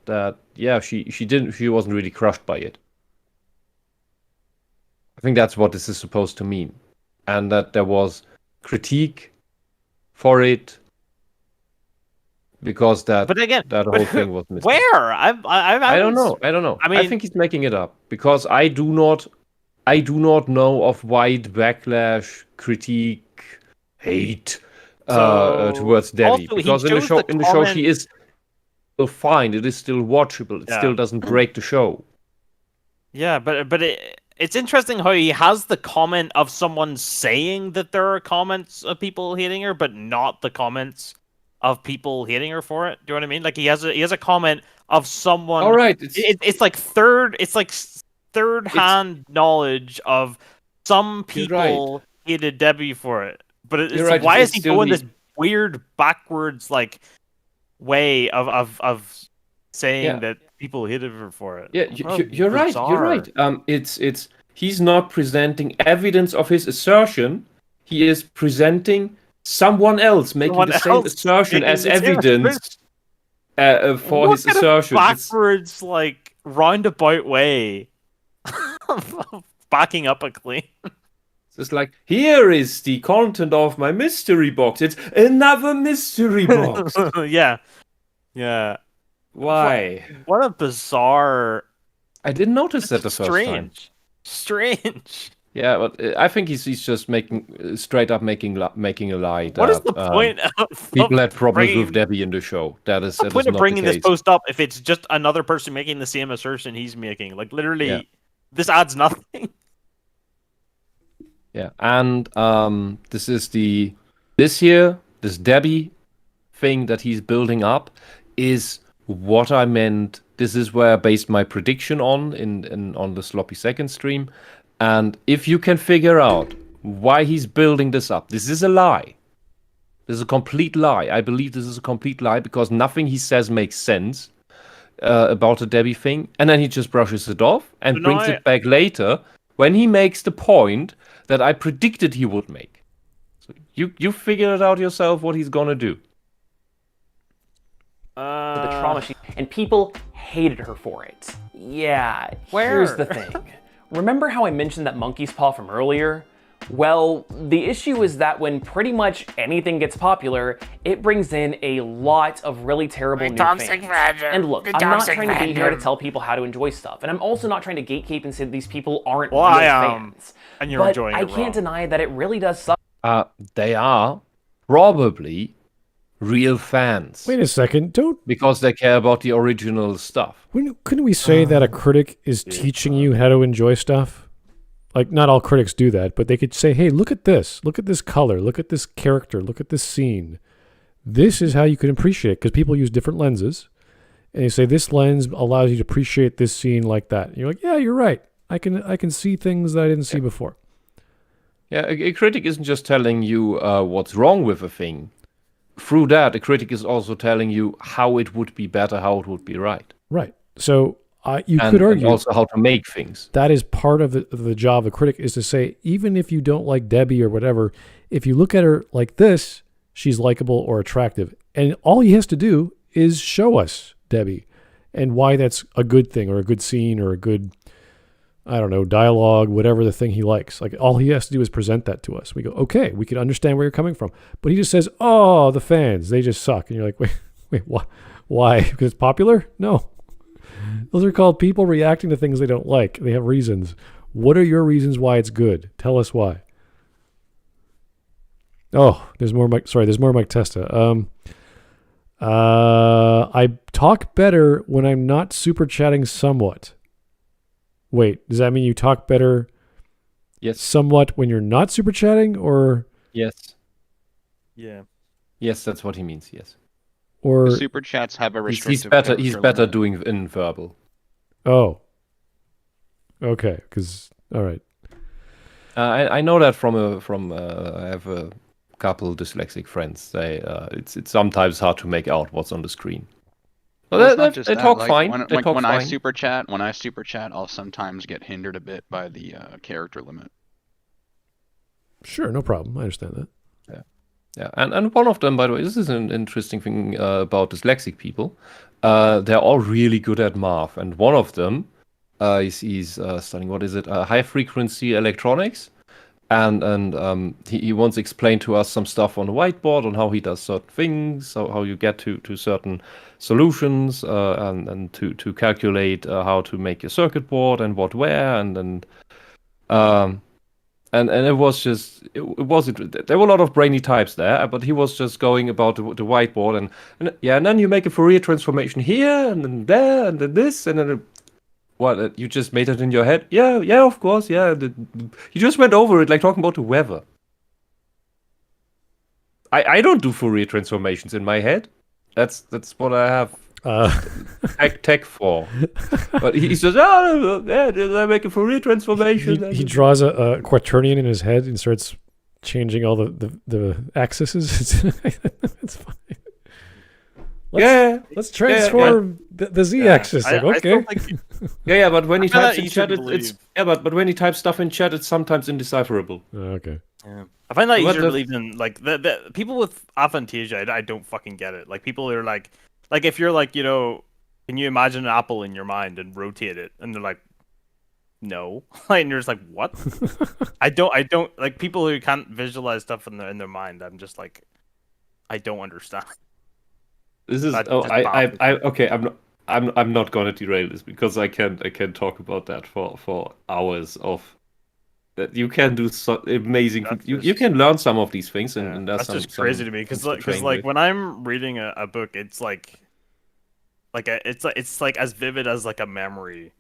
she wasn't really crushed by it. I think that's what this is supposed to mean, and that there was critique for it because that But again, that whole thing was missing. where? I don't know. I mean- think he's making it up because I do not know of wide backlash, critique, hate towards Debbie. also, he Because in the chose show, the comment- she is still fine. It is still watchable. It Yeah. still doesn't break the show. Yeah, but it's interesting how he has the comment of someone saying that there are comments of people hating her, but not the comments of people hating her for it. Do you know what I mean? Like he has a comment of someone. All right, It's like third hand knowledge of some You're right. people hated Debbie for it. But it's You're like, right, why it's is he still going the- this weird backwards like way of saying Yeah. that people hated her for it? Yeah, you're right. You're right. It's he's not presenting evidence of his assertion. He is presenting someone else making Someone the same else assertion making as the same evidence for What his kind of assertion. It's- backwards, like roundabout way of backing up a claim. It's like, here is the content of my mystery box. It's another mystery box. Yeah. Why? What a bizarre. I didn't notice that the first time. Strange. Yeah, but I think he's just making straight up making a lie. What is that, the point of people had problems bringing- with Debbie in the show. That is the that is point of not bringing the this case. post up if it's just another person making the same assertion he's making? Like literally, Yeah. this adds nothing. Yeah, and this Debbie thing that he's building up is what I meant. This is where I based my prediction on the Sloppy Second stream. And if you can figure out why he's building this up, this is a lie. This is a complete lie. I believe this is a complete lie because nothing he says makes sense about the Debbie thing. And then he just brushes it off and So now brings it back later when he makes the point that I predicted he would make. So you figure it out yourself what he's gonna do. The trauma and people hated her for it. Yeah, here's the thing. Remember how I mentioned that monkey's paw from earlier? Well, the issue is that when pretty much anything gets popular, it brings in a lot of really terrible new fans. And look, I'm not trying to be here to tell people how to enjoy stuff, and I'm also not trying to gatekeep and say that these people aren't Well, real I am, fans. and you're But enjoying I it can't wrong. deny that it really does suck. They are probably real fans Wait a second. because they care about the original stuff. Couldn't we say that a critic is teaching you how to enjoy stuff? Like, not all critics do that, but they could say, hey, look at this color, look at this character, look at this scene. This is how you can appreciate it, because people use different lenses. And you say, this lens allows you to appreciate this scene like that. And you're like, yeah, you're right. I can see things that I didn't see before. Yeah, a critic isn't just telling you what's wrong with a thing. Through that, a critic is also telling you how it would be better, how it would be right. Right. So you And could argue also how to make things. that is part of the job of a critic, is to say, even if you don't like Debbie or whatever, if you look at her like this, she's likable or attractive. And all he has to do is show us Debbie and why that's a good thing or a good scene or a good, I don't know, dialogue, whatever the thing he likes. Like, all he has to do is present that to us. We go, okay, we can understand where you're coming from. But he just says, oh, the fans, they just suck. And you're like, wait, why? Because it's popular? No. Those are called people reacting to things they don't like. They have reasons. What are your reasons why it's good? Tell us why. Oh, there's more Mike. Sorry, there's more Mike Testa. I talk better when I'm not super chatting somewhat. Wait, does that mean you talk better Yes. somewhat when you're not super chatting, or Yes. Yeah. Yes, that's what he means. Yes. or The super chats have a He's restrictive better. character He's better limit. doing in verbal. oh, okay, because all right. I know that from I have a couple dyslexic friends. It's sometimes hard to make out what's on the screen. Well, Well, it's not just they that. talk Like, fine. When, They like, talk when fine. I super chat, I'll sometimes get hindered a bit by the character limit. Sure, no problem. I understand that. Yeah, and one of them, by the way, this is an interesting thing about dyslexic people. They're all really good at math, and one of them, he's studying, what is it, high frequency electronics, and he once explained to us some stuff on the whiteboard on how he does certain things, how you get to certain solutions, and to calculate how to make a circuit board and what where, and it was just it wasn't there were a lot of brainy types there, but he was just going about the whiteboard and then you make a Fourier transformation here and then there and then this and then what you just made it in your head? Yeah, of course, yeah. You just went over it like talking about the weather. I don't do Fourier transformations in my head. That's what I have tech for. But he says, oh, yeah, I make a Fourier transformation. He draws a quaternion in his head and starts changing all the axes. It's fine. Let's transform the z-axis. I okay. still think Yeah, but when he I find types that in easy chat, to it's but when he types stuff in chat, it's sometimes indecipherable. Okay. Yeah. I find that What easier to the- believe than like the people with aphantasia. I don't fucking get it. Like people are like if you're like, can you imagine an apple in your mind and rotate it? And they're like, no. And you're just like, what? I don't like people who can't visualize stuff in their mind. I'm just like, I don't understand. This is That oh just I baffles okay I'm not gonna derail this because I can talk about that for hours of that you can do so amazing That's things. You just- can learn some of these things Yeah, and there's that's some just crazy some to me things because train like with. when I'm reading a book, it's it's like as vivid as like a memory.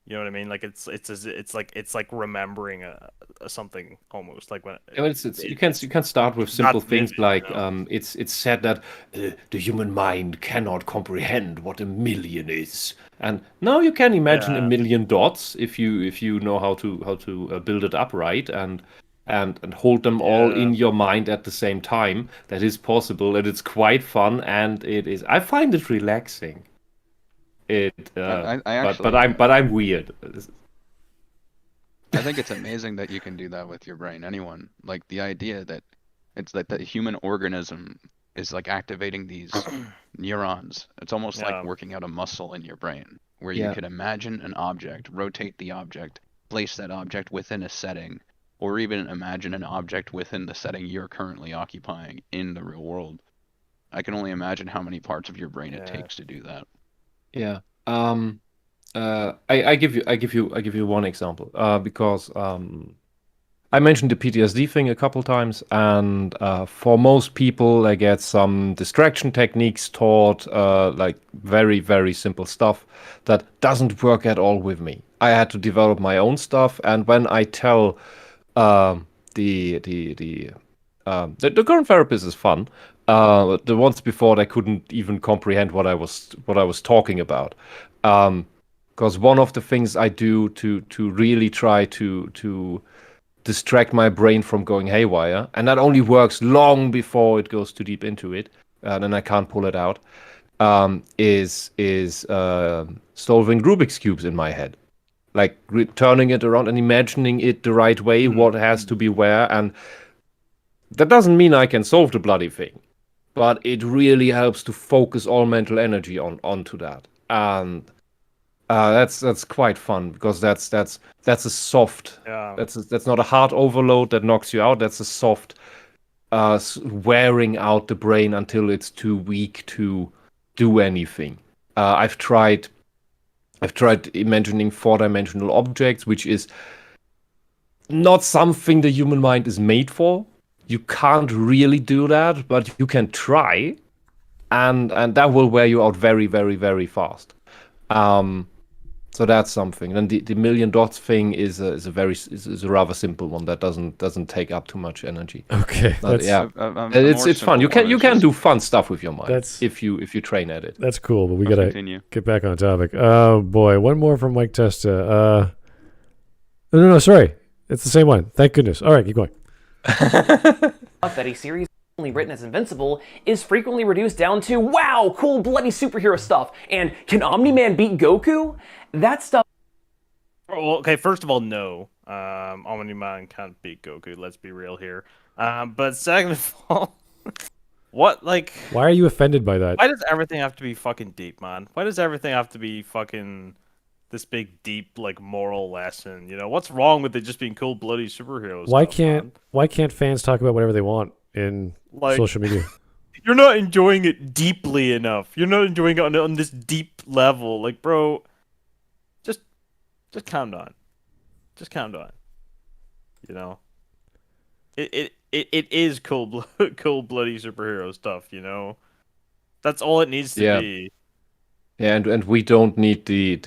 You know what I mean? Like it's like remembering a something almost like when Yeah, but you can start with simple not things vivid, like no. it's said that the human mind cannot comprehend what a million is, and now you can imagine a Yeah. million dots if you know how to build it up right and hold them all Yeah. in your mind at the same time. That is possible, and it's quite fun, and it is. I find it relaxing. I But actually, I'm weird. I think it's amazing that you can do that with your brain. Anyone, like the idea that it's like the human organism is like activating these neurons. It's almost Yeah. like working out a muscle in your brain where Yeah. you could imagine an object, rotate the object, place that object within a setting, or even imagine an object within the setting you're currently occupying in the real world. I can only imagine how many parts of your brain it Yeah. takes to do that. Yeah. I give you one example because I mentioned the PTSD thing a couple times, and for most people, they get some distraction techniques taught, like very very simple stuff that doesn't work at all with me. I had to develop my own stuff, and when I tell the current therapist is fun. The ones before they couldn't even comprehend what I was talking about. Because one of the things I do to really try to distract my brain from going haywire, and that only works long before it goes too deep into it, and then I can't pull it out. Is solving Rubik's cubes in my head, like turning it around and imagining it the right way, what has to be where, and that doesn't mean I can solve the bloody thing, but it really helps to focus all mental energy onto that, and that's quite fun because that's a soft. Yeah. That's not a hard overload that knocks you out. That's a soft wearing out the brain until it's too weak to do anything. I've tried I've tried imagining 4-dimensional objects, which is not something the human mind is made for. You can't really do that, but you can try, and that will wear you out very, very, very fast. So that's something. And the million dots thing is a rather simple one that doesn't take up too much energy. Okay, But that's yeah, A more it's fun. simple You one can is do just- fun stuff with your mind That's- if you train at it. that's cool. But we Let's gotta continue. get back on topic. Oh boy, one more from Mike Testa. No, sorry, it's the same one. Thank goodness. All right, keep going. That a series only written as Invincible is frequently reduced down to, wow, cool bloody superhero stuff, and can Omni-Man beat Goku? That stuff Well, okay, first of all, no. Omni-Man can't beat Goku, let's be real here. But second of all, what, like... Why are you offended by that? Why does everything have to be fucking deep, man? Why does everything have to be fucking this big, deep, like, moral lesson? You know, what's wrong with it just being cool, bloody superheroes? Why can't fans talk about whatever they want in Like- social media? You're not enjoying it deeply enough. You're not enjoying it on this deep level. Like, bro, just calm down. Just calm down. You know, it is cool, cool bloody superhero stuff. You know, that's all it needs to Yeah. be. Yeah, and we don't need the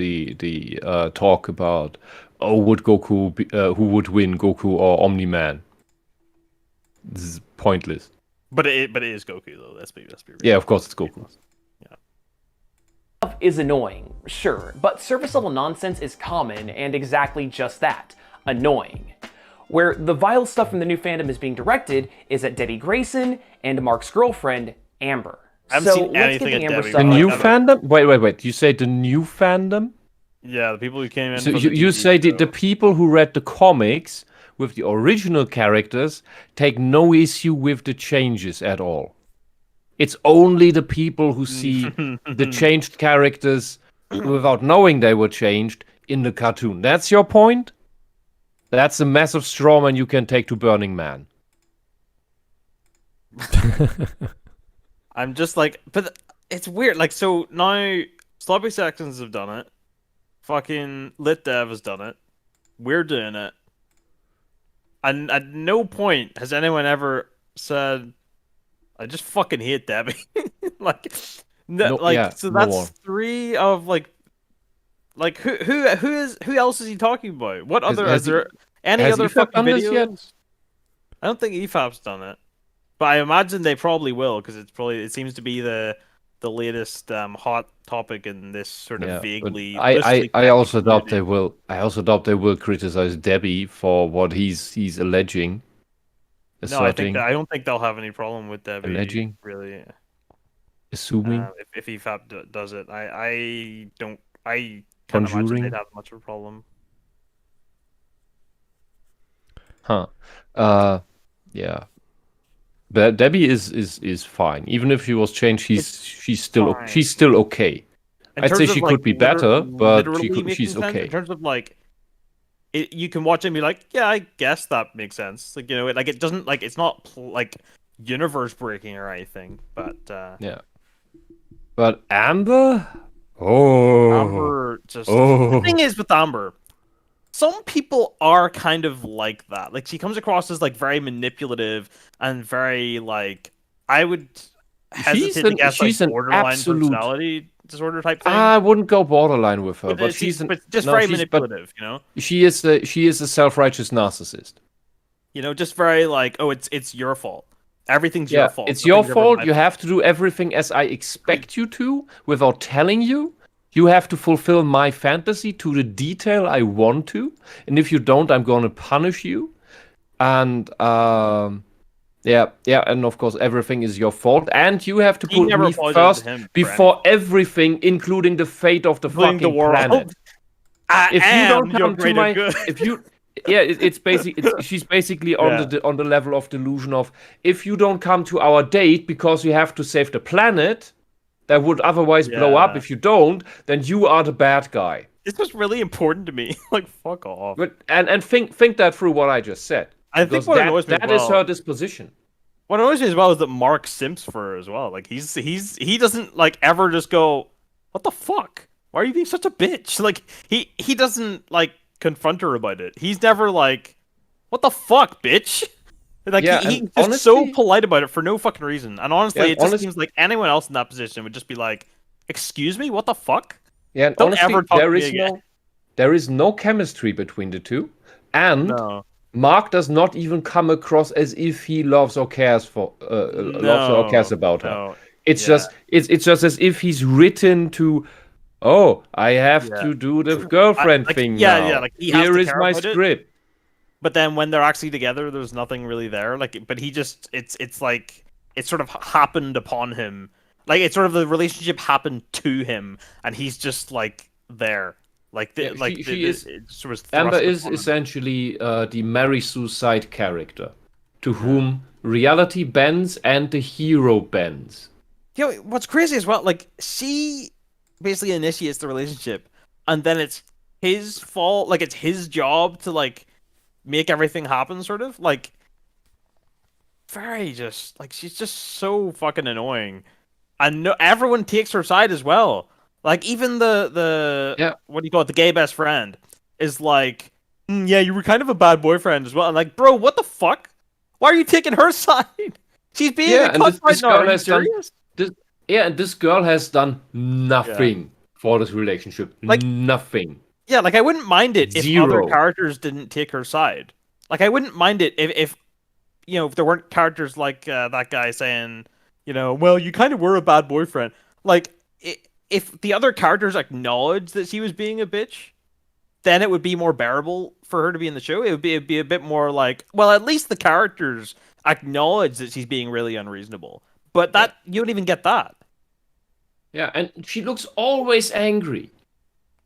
talk about would Goku who would win, Goku or Omni-Man. This is pointless. But it is Goku though. Let's be real. Yeah, of course it's Goku. is annoying, sure, but surface level nonsense is common and exactly just that, annoying. Where the vile stuff from the new fandom is being directed is at Debbie Grayson and Mark's girlfriend, Amber. I haven't So seen let's get anything the at Amber Debbie. stuff. The Oh, new no. fandom? Wait. You say the new fandom? Yeah, the people who came in. So from you TV say the show. people who read the comics with the original characters take no issue with the changes at all. It's only the people who see the changed characters without knowing they were changed in the cartoon. That's your point? That's a massive straw man you can take to Burning Man. I'm just like, but it's weird. Like, so now Sloppy Saxons have done it. Fucking LitDev has done it. We're doing it. And at no point has anyone ever said, "I just fucking hate Debbie." like, No, like, yeah, so no that's more. three of like who else is he talking about? What other has is there any has other EFAP fucking done this videos? yet? I don't think EFAP's done it, but I imagine they probably will because it seems to be the latest hot topic in this sort of Yeah, but vaguely. I blissfully also doubt community. they will. I also doubt they will criticize Debbie for what he's alleging. No, I Asserting, I don't think they'll have any problem with Debbie. Alleging? Really, assuming. if EFAP does it, I don't. I can't imagine Conjuring? they'd have much of a problem. Huh. Yeah. But Debbie is fine. Even if she was changed, she's still fine. okay. In I'd terms say of, she like, could be better, but literally making she's sense, okay. In terms of like, you can watch it and be like, yeah, I guess that makes sense. Like, you know, like it doesn't like it's not like universe breaking or anything, but Yeah. But Amber? Oh. Amber just Oh. the thing is with Amber, some people are kind of like that. Like she comes across as like very manipulative and very like I would hesitate to guess she's like an borderline absolute- personality disorder type thing. I wouldn't go borderline with her, but she's she's just no, very she's- but manipulative, you know. she is a self-righteous narcissist. You know, just very like, oh, it's your fault. Everything's your fault. It's your Nothing's ever fault. my You fault. have to do everything as I expect you to without telling you. You have to fulfill my fantasy to the detail I want to. And if you don't, I'm going to punish you. And yeah, and of course everything is your fault. And you have to He put never me apologized first to him for before everything, including the fate of the Including fucking the world. planet. I If you am don't your come to greater my, good. if you, yeah, she's basically on Yeah. on the level of delusion of if you don't come to our date because you have to save the planet that would otherwise blow up. Yeah. If you don't, then you are the bad guy. This was really important to me. Like, fuck off. But and think that through what I just said. I think Because what annoys me as that is well- her disposition. What annoys me as well is that Mark simps for her as well. Like he doesn't like ever just go, what the fuck? why are you being such a bitch? Like, he doesn't, like, confront her about it. He's never like, what the fuck, bitch? Like, Yeah, he's and just so honestly- polite about it for no fucking reason. And honestly, Yeah, it just seems like anyone else in that position would just be like, excuse me, what the fuck? Yeah, and Don't honestly, ever talk there to me is again. there is no chemistry between the two, and No. Mark does not even come across as if he loves or cares for loves her or cares about her. No. It's Yeah. just it's just as if he's written to, oh, I have Yeah. to do the girlfriend like, thing yeah, now. yeah, like, he has Here to is care my about it. script. But then when they're actually together, there's nothing really there. Like, but he just, it's like, it sort of happened upon him. Like, it's sort of the relationship happened to him, and he's just like there. Like, Yeah, she is- it sort of Amber thrust is upon him. essentially the Mary Sue side character, to whom reality bends and the hero bends. You know, what's crazy as well, like, she basically initiates the relationship, and then it's his fault, like, it's his job to, like, make everything happen, sort of. Like, very just, like, she's just so fucking annoying. And no, everyone takes her side as well. Like, even the Yeah. what do you call it, the gay best friend, is like, yeah, you were kind of a bad boyfriend as well. I'm like, bro, what the fuck? Why are you taking her side? She's being Yeah, a and cunt right this now. girl Are you has done- serious? Yeah, and this girl has done nothing for this relationship. Like- nothing. Yeah, like, I wouldn't mind it if other Zero. characters didn't take her side. Like, I wouldn't mind it if you know, if there weren't characters like that guy saying, you know, well, you kind of were a bad boyfriend. Like, if the other characters acknowledged that she was being a bitch, then it would be more bearable for her to be in the show. It'd be a bit more like, well, at least the characters acknowledge that she's being really unreasonable. But that you don't even get that. Yeah, and she looks always angry.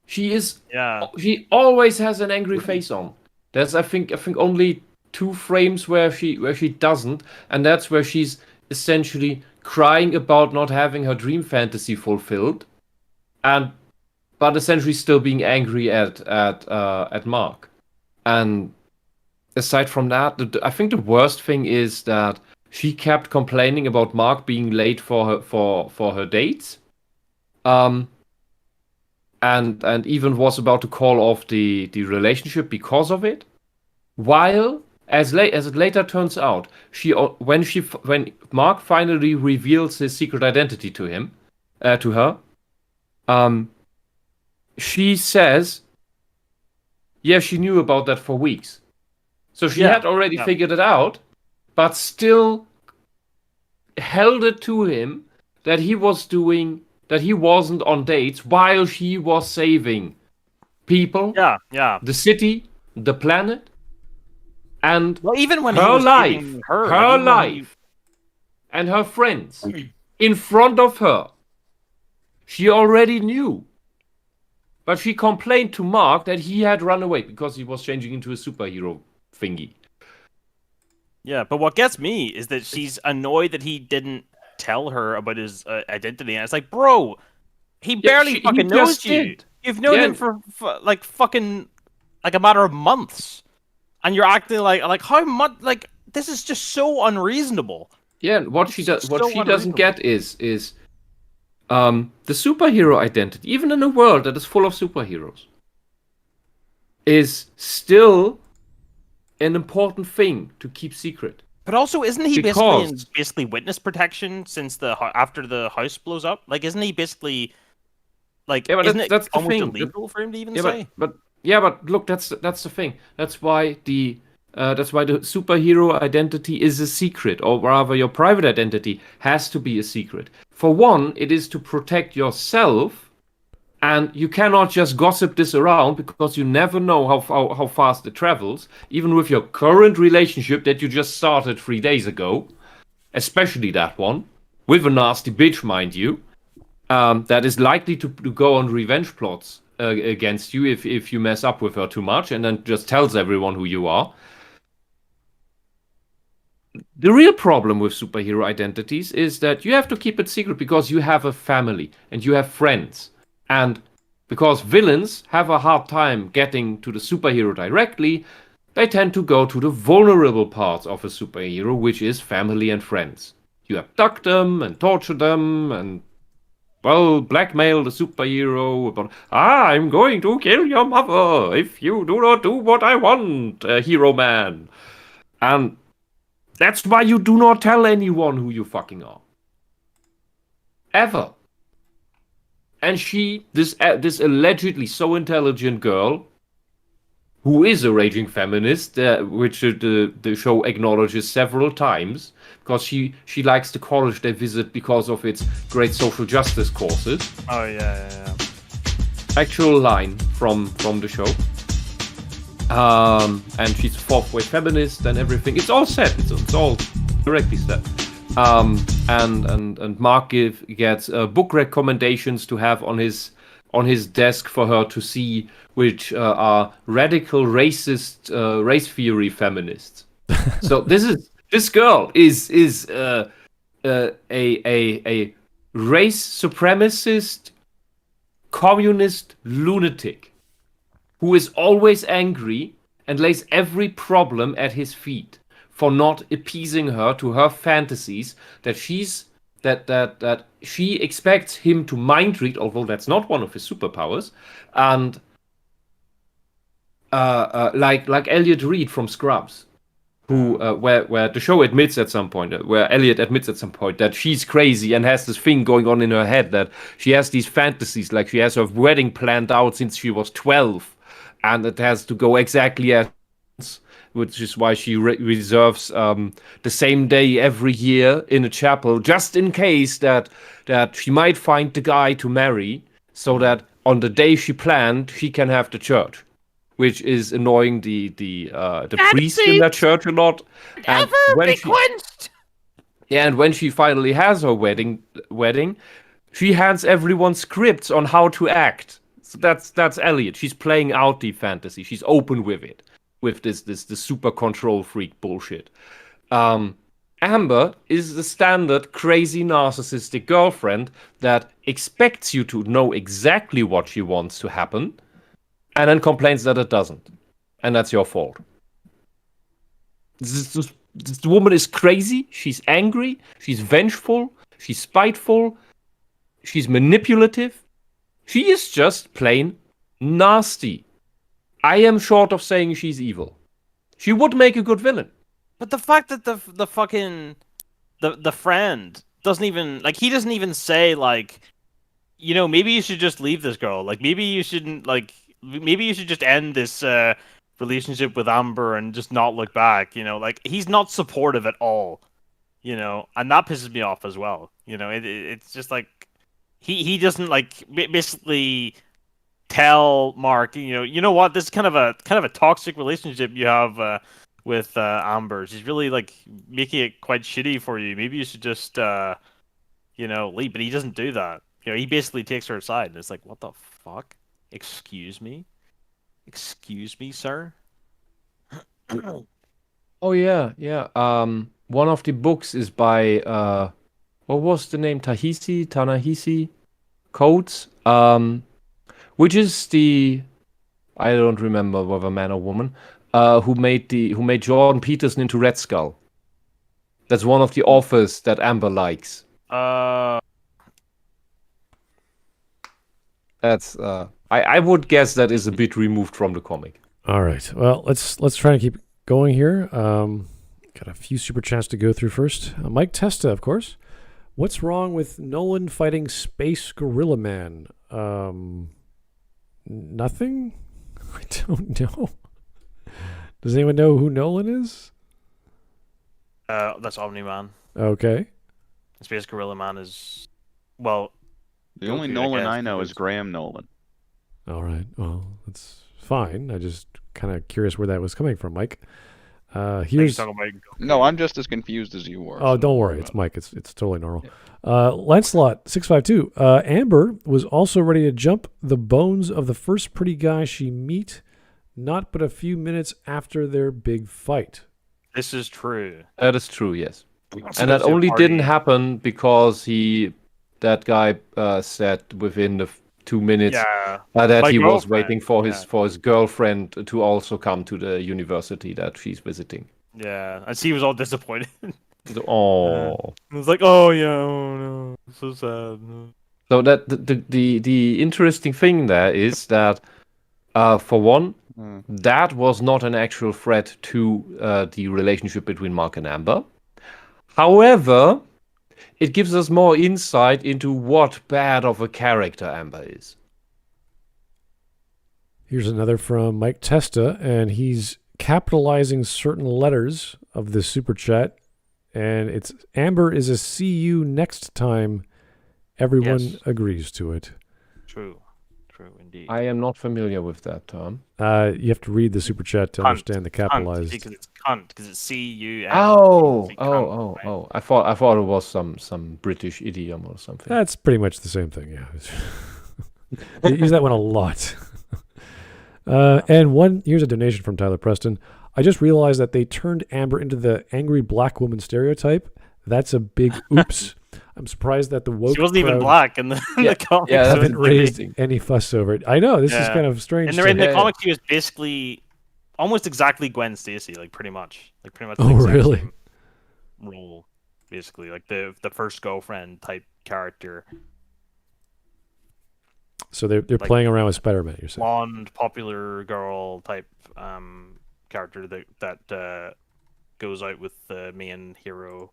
She Yeah. always has an angry face on. There's I think only 2 frames where she doesn't, and that's where she's essentially crying about not having her dream fantasy fulfilled, but essentially still being angry at Mark. And aside from that, I think the worst thing is that she kept complaining about Mark being late for her dates, and even was about to call off the relationship because of it. While, as it later turns out, when Mark finally reveals his secret identity to her, she says, yeah, she knew about that for weeks. So she had already figured it out, but still held it to him that he wasn't on dates while she was saving people, Yeah. the city, the planet, and Well, even when he her was life, dating her, her like, even when he- life, and her friends in front of her. She already knew. But she complained to Mark that he had run away because he was changing into a superhero thingy. Yeah, but what gets me is that she's annoyed that he didn't tell her about his identity, and it's like, bro, he barely he fucking just knows you. did. You've known Yeah. him for like fucking like a matter of months, and you're acting like how much, like, this is just so unreasonable. Yeah, and what she so doesn't unreasonable. get is the superhero identity, even in a world that is full of superheroes, is still an important thing to keep secret. But also, isn't he Because- basically witness protection since after the house blows up? Like, isn't he basically like? Yeah, but isn't that's it the almost thing. illegal for him to even Yeah, say? but look, that's the thing. That's why the superhero identity is a secret, or rather, your private identity has to be a secret. For one, it is to protect yourself, and you cannot just gossip this around because you never know how fast it travels. Even with your current relationship that you just started 3 days ago, especially that one with a nasty bitch, mind you, that is likely to go on revenge plots against you if you mess up with her too much, and then just tells everyone who you are. The real problem with superhero identities is that you have to keep it secret because you have a family and you have friends. And because villains have a hard time getting to the superhero directly, they tend to go to the vulnerable parts of a superhero, which is family and friends. You abduct them and torture them and well, blackmail the superhero about, I'm going to kill your mother if you do not do what I want, hero man. And that's why you do not tell anyone who you fucking are. Ever. And this allegedly so intelligent girl, who is a raging feminist, which the show acknowledges several times, because she likes the college they visit because of its great social justice courses. Oh yeah. Actual line from the show. And she's a fourth-way feminist and everything. It's all said. It's all directly said. And Mark gets book recommendations to have on his desk for her to see, which are radical racist race theory feminists. So this girl is a race supremacist communist lunatic who is always angry and lays every problem at his feet for not appeasing her to her fantasies that she expects him to mind read, although that's not one of his superpowers, and like Elliot Reed from Scrubs, who where the show admits at some point, where Elliot admits at some point that she's crazy and has this thing going on in her head that she has these fantasies, like she has her wedding planned out since she was 12, and it has to go exactly as, which is why she reserves the same day every year in a chapel, just in case that she might find the guy to marry, so that on the day she planned, she can have the church, which is annoying the priest in that church a lot. And when she finally has her wedding, she hands everyone scripts on how to act. So that's Elliot. She's playing out the fantasy. She's open with it, with this super control freak bullshit. Amber is the standard crazy narcissistic girlfriend that expects you to know exactly what she wants to happen, and then complains that it doesn't, and that's your fault. This woman is crazy. She's angry. She's vengeful. She's spiteful. She's manipulative. She is just plain nasty. I am short of saying she's evil. She would make a good villain. But the fact that the fucking the friend doesn't even, like, he doesn't even say, like, you know, maybe you should just leave this girl. Like, maybe you shouldn't, like, maybe you should just end this relationship with Amber and just not look back. You know, like, he's not supportive at all. You know, and that pisses me off as well. You know, it's just like he doesn't, like, basically tell Mark, you know what, this is kind of a toxic relationship you have with Amber. She's really, like, making it quite shitty for you. Maybe you should just leave. But he doesn't do that. You know, he basically takes her aside, and it's like, what the fuck? Excuse me, sir. Oh yeah. One of the books is by what was the name? Ta-Nehisi Coates. Which is I don't remember whether man or woman, who made Jordan Peterson into Red Skull. That's one of the authors that Amber likes. That's I would guess that is a bit removed from the comic. All right. Well, let's try to keep going here. Got a few super chats to go through first. Mike Testa, of course. What's wrong with Nolan fighting Space Gorilla Man? Nothing? I don't know. Does anyone know who Nolan is? That's Omni-Man. Okay. Space Gorilla Man is, well, the only Nolan I know is Graham Nolan. All right. Well, that's fine. I just kind of curious where that was coming from, Mike. Here's. No, I'm just as confused as you were. Oh, don't worry. It's Mike. It's totally normal. Lancelot 652. Amber was also ready to jump the bones of the first pretty guy she meet, not but a few minutes after their big fight. This is true. That is true, yes. And that only didn't happen because that guy said within the 2 minutes that he was waiting for his girlfriend to also come to the university that she's visiting. Yeah, and she was all disappointed. Oh. It was like, oh yeah, oh no, so sad. So that the interesting thing there is that, for one, that was not an actual threat to the relationship between Mark and Amber. However, it gives us more insight into what bad of a character Amber is. Here's another from Mike Testa, and he's capitalizing certain letters of the super chat, and it's Amber is a see you next time. Everyone Yes. agrees to it. True indeed. I am not familiar with that term. You have to read the super chat to Cunt. understand the capitalized. Because it's cunt, because it's C-U-N. Oh, It's cunt, right? I thought it was some British idiom or something. That's pretty much the same thing, yeah. They use that one a lot. And here's a donation from Tyler Preston. I just realized that they turned Amber into the angry black woman stereotype. That's a big oops. I'm surprised that the woke She wasn't even crowd black in the, in the comics. yeah, that's haven't raised any fuss over it. I know, this is Yeah. kind of strange. In the Yeah. comics, she was basically almost exactly Gwen Stacy, like pretty much. the Oh, exact really? same role, basically, like the first girlfriend type character. So they're like- playing around with Spider-Man, you're saying? Blonde, popular girl type character that goes out with the main hero.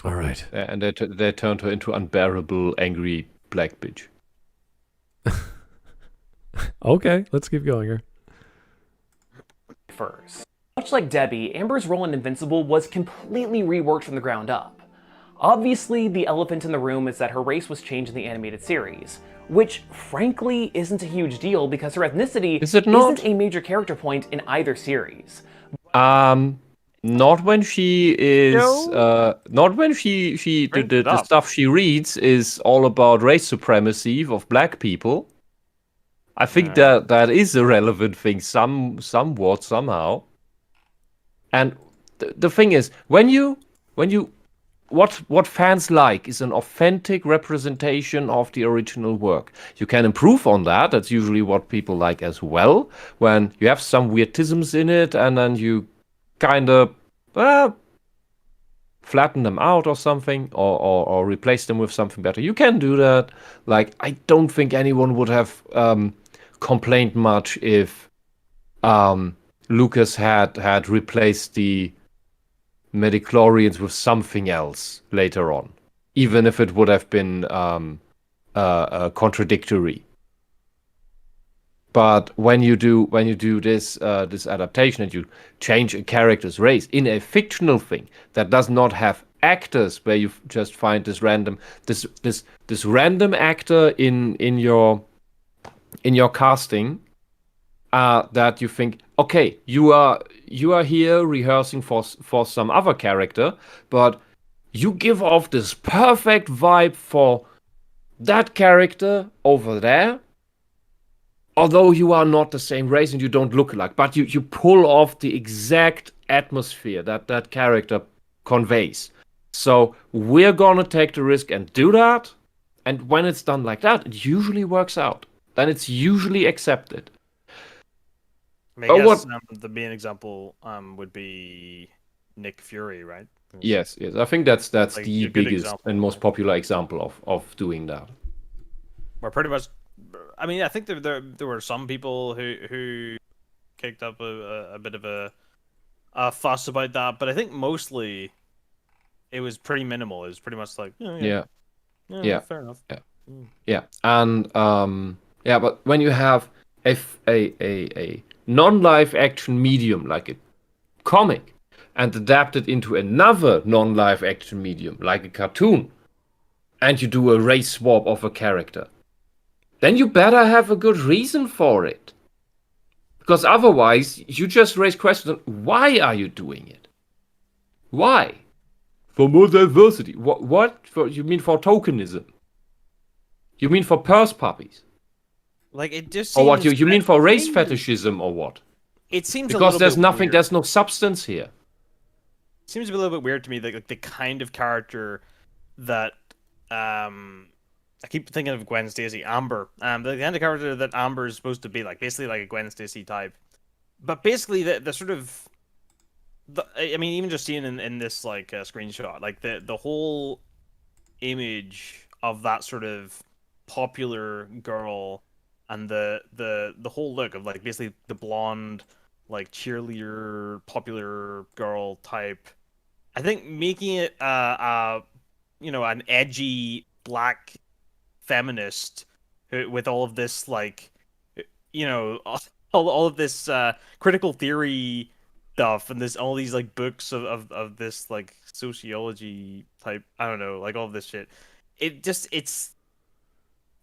All right. And they turned her into unbearable, angry black bitch. Okay, let's keep going here. First. Much like Debbie, Amber's role in Invincible was completely reworked from the ground up. Obviously, the elephant in the room is that her race was changed in the animated series, which frankly isn't a huge deal because her ethnicity Is it not? isn't a major character point in either series. Not when she is. Not when she Brings the it up. stuff she reads is all about race supremacy of black people. I think that is a relevant thing, somewhat somehow. And the thing is, what fans like is an authentic representation of the original work. You can improve on that. That's usually what people like as well. When you have some weirdisms in it, and then you kind of flatten them out or something, or replace them with something better. You can do that. Like, I don't think anyone would have complained much if Lucas had replaced the Midichlorians with something else later on, even if it would have been contradictory. But when you do this adaptation and you change a character's race in a fictional thing that does not have actors, where you just find this random actor in your casting, that you think, okay, you are here rehearsing for some other character, but you give off this perfect vibe for that character over there. Although you are not the same race and you don't look alike, but you pull off the exact atmosphere that character conveys. So we're gonna take the risk and do that. And when it's done like that, it usually works out. Then it's usually accepted. I mean, Oh, I guess, what- the main example would be Nick Fury, right? Yes. I think that's Like, the a good biggest example. and most popular example of doing that. Where pretty much, I mean, I think there were some people who kicked up a bit of a fuss about that, but I think mostly it was pretty minimal. It was pretty much like, Yeah. fair enough. Yeah, and but when you have a non-live action medium like a comic and adapt it into another non-live action medium like a cartoon, and you do a race swap of a character, then you better have a good reason for it. Because otherwise, you just raise questions. Why are you doing it? Why? For more diversity. What? You mean for tokenism? You mean for purse puppies? Like, it just Or what? seems You mean for race seems- fetishism or what? It seems a Because little there's bit nothing, weird. there's no substance here. Seems a little bit weird to me, like the kind of character that I keep thinking of Gwen Stacy, Amber. The kind of character that Amber is supposed to be, like basically like a Gwen Stacy type. But basically the sort of I mean, even just seeing in this like screenshot, like the whole image of that sort of popular girl and the whole look of like basically the blonde like cheerleader popular girl type. I think making it an edgy black feminist with all of this like all of this critical theory stuff and this all these like books of this like sociology type, I don't know, like all of this shit. It's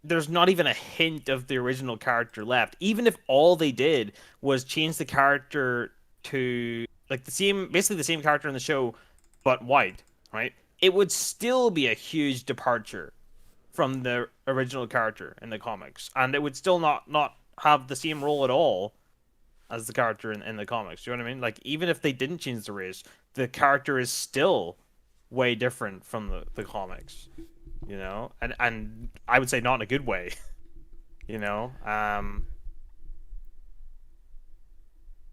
there's not even a hint of the original character left. Even if all they did was change the character to like basically the same character in the show, but white, right? It would still be a huge departure from the original character in the comics, and it would still not have the same role at all as the character in the comics. Do you know what I mean? Like, even if they didn't change the race, the character is still way different from the comics, you know? And I would say not in a good way, you know?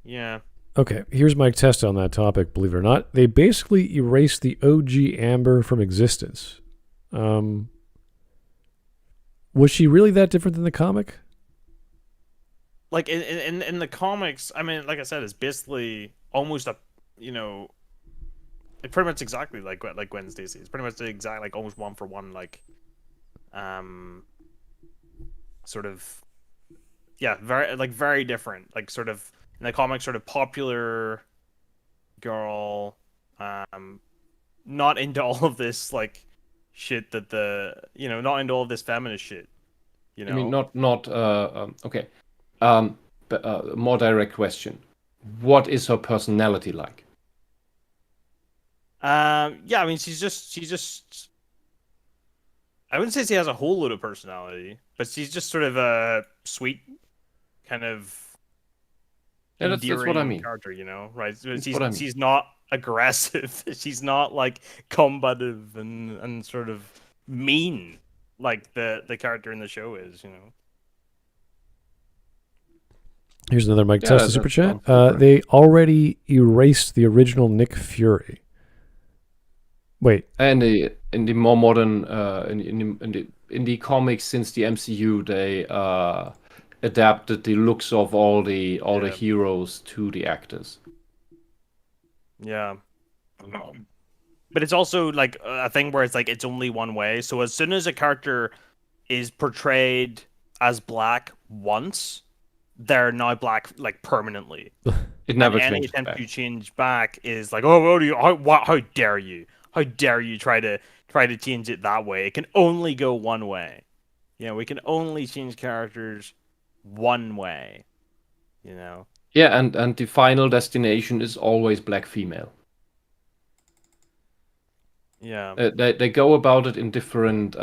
Yeah. Okay, here's my test on that topic, believe it or not. They basically erased the OG Amber from existence. Was she really that different than the comic? Like in the comics, I mean, like I said, it's basically almost it's pretty much exactly like Gwen Stacy. It's pretty much the exact like almost one for one like, sort of, yeah, very different. Like sort of in the comics, sort of popular girl, not into all of this like shit that not into all of this feminist shit. You know, I mean, okay. But more direct question: what is her personality like? Yeah, I mean, she's just. I wouldn't say she has a whole load of personality, but she's just sort of a sweet, kind of. Yeah, that's what I mean. Character, you know, right? That's She's not aggressive. She's not like combative and sort of mean like the character in the show is, you know. Here's another Mike Yeah, Testa super that's chat. They already erased the original Nick Fury. Wait. And in the more modern in the comics since the MCU, they adapted the looks of all the heroes to the actors. Yeah. But it's also like a thing where it's like it's only one way. So as soon as a character is portrayed as black once, they're now black like permanently. It never and any changes attempt back. to change back is like, oh, how dare you? How dare you try to change it that way? It can only go one way. You know, we can only change characters one way. You know. Yeah, and the final destination is always black female. Yeah. They go about it in different.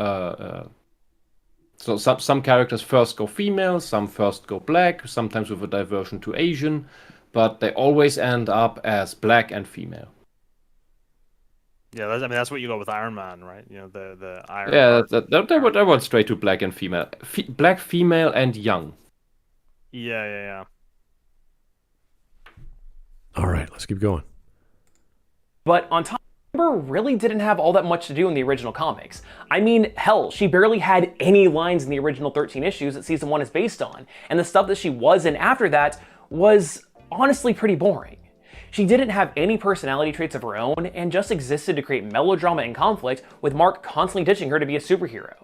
So some characters first go female, some first go black, sometimes with a diversion to Asian, but they always end up as black and female. Yeah, that's what you got with Iron Man, right? You know, the Iron. Yeah, they went straight to black and female, black, female, and young. Yeah. All right, let's keep going. But on top, Amber really didn't have all that much to do in the original comics. I mean, hell, she barely had any lines in the original 13 issues that Season 1 is based on, and the stuff that she was in after that was honestly pretty boring. She didn't have any personality traits of her own, and just existed to create melodrama and conflict, with Mark constantly ditching her to be a superhero.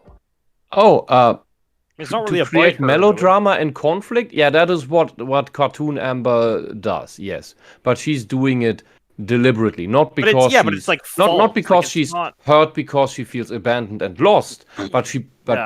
It's not really to a create boy melodrama and conflict. Yeah, that is what Cartoon Amber does. Yes, but she's doing it deliberately, not because but it's like not because like she's hurt because she feels abandoned and lost, but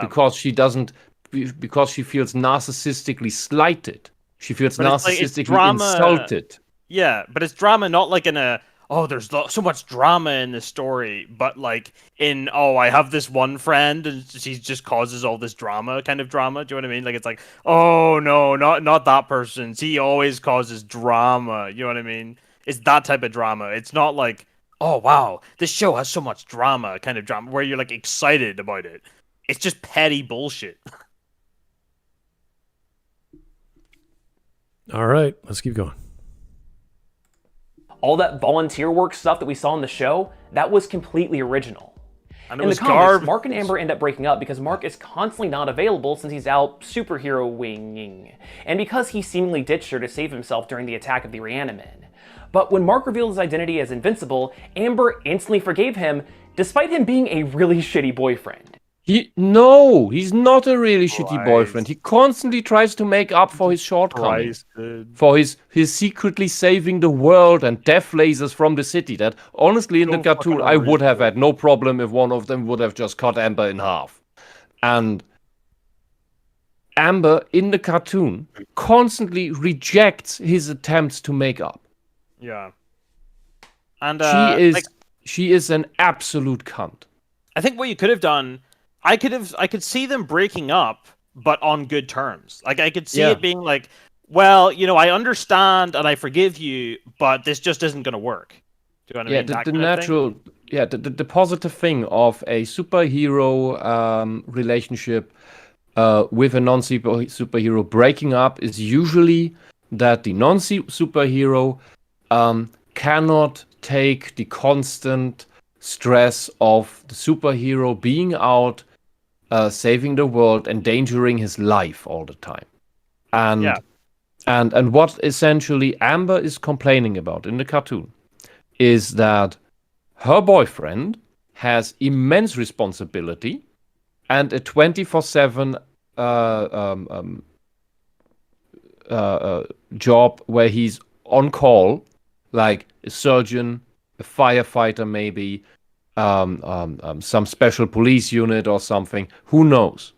because she doesn't, because she feels narcissistically slighted. She feels narcissistically insulted. Yeah, but it's drama not like in a there's so much drama in this story, but like in I have this one friend and she just causes all this drama, kind of drama. Do you know what I mean? Like it's like, oh no, not that person. He always causes drama. You know what I mean? It's that type of drama. It's not like, oh wow, this show has so much drama, kind of drama where you're like excited about it. It's just petty bullshit. All right, let's keep going. All that volunteer work stuff that we saw in the show, that was completely original. And it In the was comics, garbage. Mark and Amber end up breaking up because Mark is constantly not available since he's out superhero-winging, and because he seemingly ditched her to save himself during the attack of the Reanimen. But when Mark revealed his identity as Invincible, Amber instantly forgave him, despite him being a really shitty boyfriend. He's not a really shitty Christ. boyfriend. He constantly tries to make up for his shortcomings. For his secretly saving the world and death lasers from the city. That honestly in the So cartoon fucking I would have unreasonable. had no problem if one of them would have just cut Amber in half. And Amber in the cartoon constantly rejects his attempts to make up. Yeah. And She is an absolute cunt. I think what you could have done, I could see them breaking up, but on good terms. Like I could see Yeah. it being like, well, I understand and I forgive you, but this just isn't going to work. Do you know what I mean? The That kind of thing. natural, the positive thing of a superhero relationship with a non-superhero breaking up is usually that the non-superhero cannot take the constant stress of the superhero being out, saving the world, endangering his life all the time. And what essentially Amber is complaining about in the cartoon is that her boyfriend has immense responsibility and a 24/7 job where he's on call, like a surgeon, a firefighter maybe, some special police unit or something, who knows?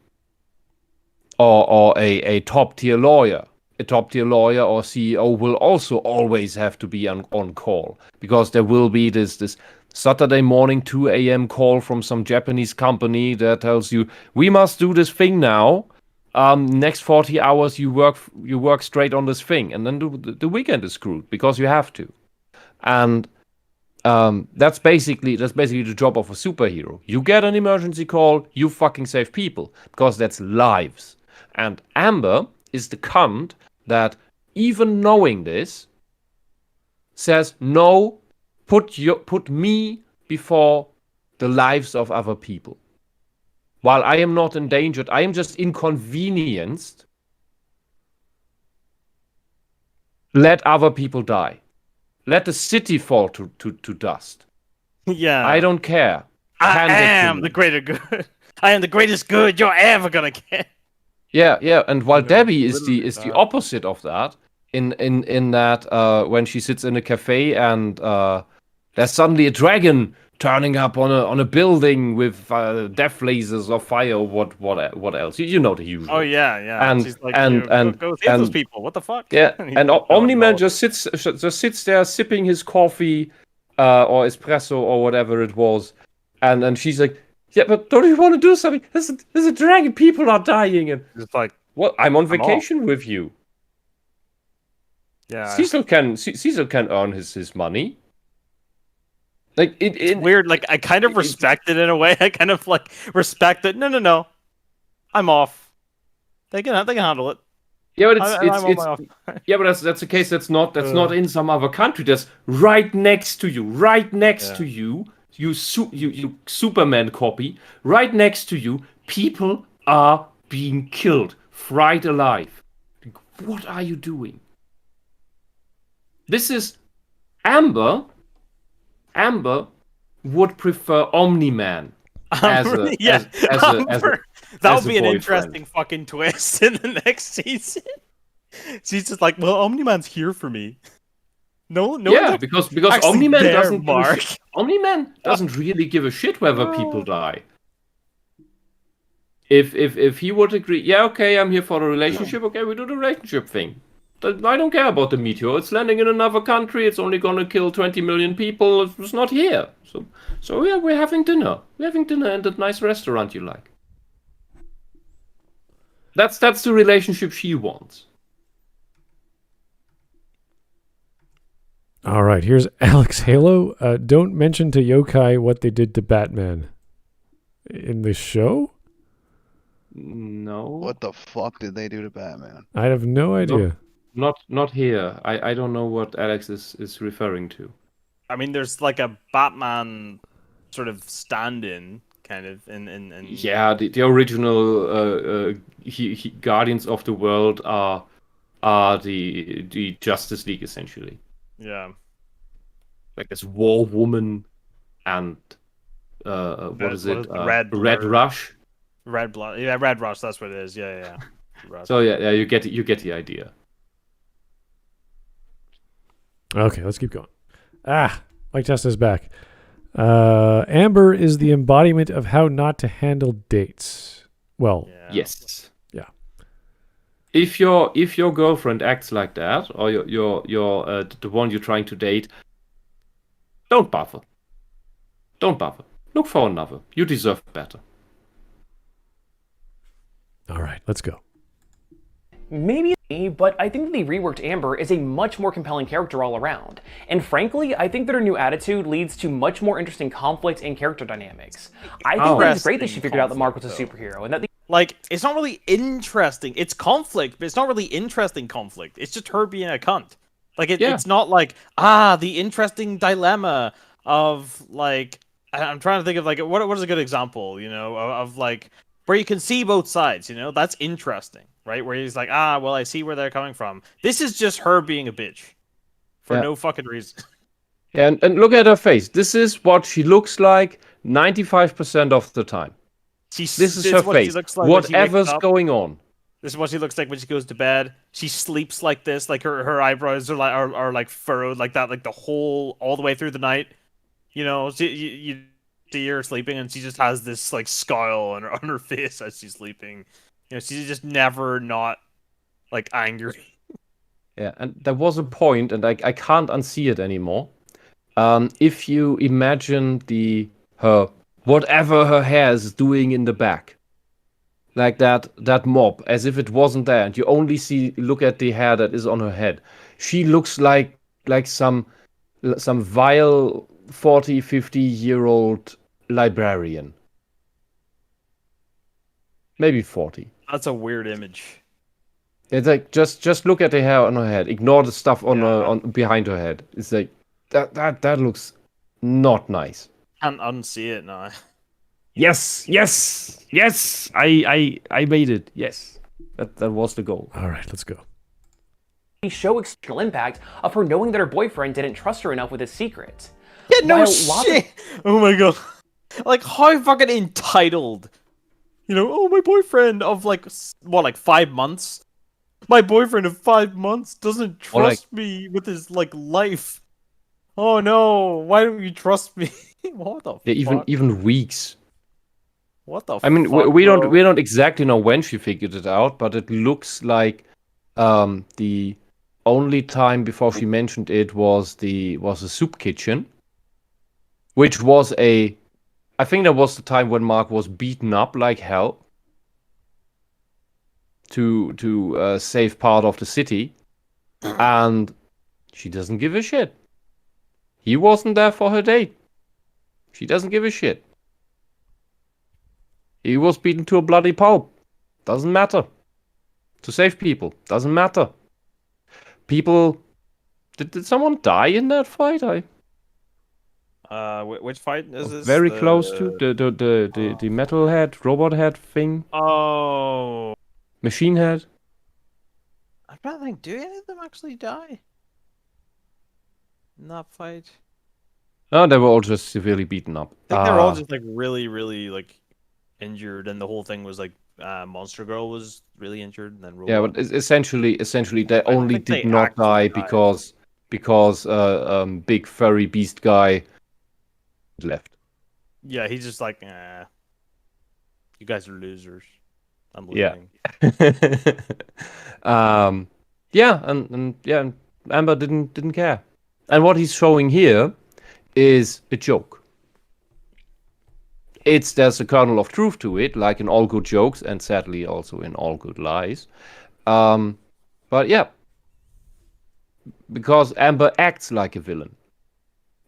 Or a top-tier lawyer. A top-tier lawyer or CEO will also always have to be on call, because there will be this Saturday morning 2 a.m. call from some Japanese company that tells you, we must do this thing now. Next 40 hours you work straight on this thing, and then the weekend is screwed because you have to. And that's basically the job of a superhero. You get an emergency call, you fucking save people, because that's lives. And Amber is the cunt that, even knowing this, says no, put me before the lives of other people. While I am not endangered, I am just inconvenienced. Let other people die. Let the city fall to dust. Yeah. I don't care. I Hand it to am me. the greater good. I am the greatest good you're ever gonna get. Yeah. And while Debbie is literally the that. opposite of that, in that when she sits in a cafe and there's suddenly a dragon turning up on a building with death lasers or fire or what else? You know the usual. Oh yeah. And- she's like, and- go save those and- people. What the fuck? Yeah, He's and like, Omni-Man no. just sits there sipping his coffee or espresso or whatever it was, and she's like, yeah, but don't you want to do something? There's a dragon, people are dying, and It's like, well, I'm on off. vacation with you. yeah. Cecil can earn his money. Like It's weird. Like I kind of respect it in a way. I kind of like respect it. No. I'm off. They can handle it. Yeah, but I'm on it's my off. yeah, but that's a case that's not in some other country. That's right next to you, to you. You Superman copy. Right next to you, people are being killed, fried alive. What are you doing? This is Amber. Amber would prefer Omni-Man as a that would be an boyfriend. interesting fucking twist in the next season. She's just like, well, Omni-Man's here for me. No, Yeah, because actually Omni-Man there, doesn't give a Mark. shit. Omni-Man doesn't really give a shit whether people die. If he would agree, yeah, okay, I'm here for the relationship. Okay, we do the relationship thing. I don't care about the meteor. It's landing in another country. It's only gonna kill 20 million people. It's not here. So yeah, we're having dinner. We're having dinner in that nice restaurant you like. That's the relationship she wants. All right, here's Alex Halo. Don't mention to Yokai what they did to Batman in the show. No. What the fuck did they do to Batman? I have no idea. Not here. I don't know what Alex is referring to. I mean, there's like a Batman sort of stand-in kind of. And Yeah, the original Guardians of the World are the Justice League essentially. yeah. Like this War Woman and what is it? Red Red Blur. Rush. Red Blood. Yeah, Red Rush. That's what it is. Yeah. Rush. So yeah, you get the idea. Okay, let's keep going. Mike Testa is back. Amber is the embodiment of how not to handle dates. Well, Yeah. Yes. Yeah. If your girlfriend acts like that, or your the one you're trying to date, don't bother. Don't bother. Look for another. You deserve better. all right, let's go. Maybe, but I think that they reworked Amber as a much more compelling character all around. And frankly, I think that her new attitude leads to much more interesting conflict and character dynamics. I think that it's great that she figured out that Mark was a superhero, and that the Like, it's not really interesting. It's conflict, but it's not really interesting conflict. It's just her being a cunt. Like, it's not like, the interesting dilemma of, like, I'm trying to think of, like, what is a good example, you know, of like, where you can see both sides, you know? That's interesting, right? Where he's like, well, I see where they're coming from. This is just her being a bitch. For no fucking reason. And look at her face. This is what she looks like 95% of the time. This is her face. Like whatever's going on. This is what she looks like when she goes to bed. She sleeps like this, like her eyebrows are like furrowed like that, like all the way through the night. You know, you see her sleeping, and she just has this like scowl on her face as she's sleeping. You know, she's just never not like angry. Yeah, and there was a point, and I can't unsee it anymore. If you imagine her whatever her hair is doing in the back, like that mop, as if it wasn't there, and you only look at the hair that is on her head. She looks like some vile 40-50-year-old librarian. Maybe 40. That's a weird image. It's like just look at the hair on her head. Ignore the stuff on behind her head. It's like that looks not nice. Can't unsee it now. Yes. I made it. Yes, that was the goal. All right, let's go. show external impact of her knowing that her boyfriend didn't trust her enough with his secret. Yeah, no While shit. Oh my god. Like, how fucking entitled. You know, oh, my boyfriend of, like, 5 months? My boyfriend of 5 months doesn't trust me with his, like, life. Oh no, why don't you trust me? What the fuck? Even weeks. What the I mean, fuck, we bro? don't exactly know when she figured it out, but it looks like the only time before she mentioned it was a soup kitchen, which was I think that was the time when Mark was beaten up like hell to save part of the city, and she doesn't give a shit. He wasn't there for her date. She doesn't give a shit. He was beaten to a bloody pulp. Doesn't matter. To save people. Doesn't matter. People... Did someone die in that fight? Which fight is this? Very close to the metal head, robot head thing. Oh. Machine head. I'm trying to think, do any of them actually die? In that fight? No, they were all just severely beaten up. I think they're all just like really, really like injured, and the whole thing was like Monster Girl was really injured, and then Robot. Yeah, but essentially they only think they did not actually die died. because big furry beast guy left. Yeah, he's just like, you guys are losers. I'm Yeah. leaving. And Amber didn't care. And what he's showing here is a joke. There's a kernel of truth to it, like in all good jokes, and sadly also in all good lies. But yeah, because Amber acts like a villain.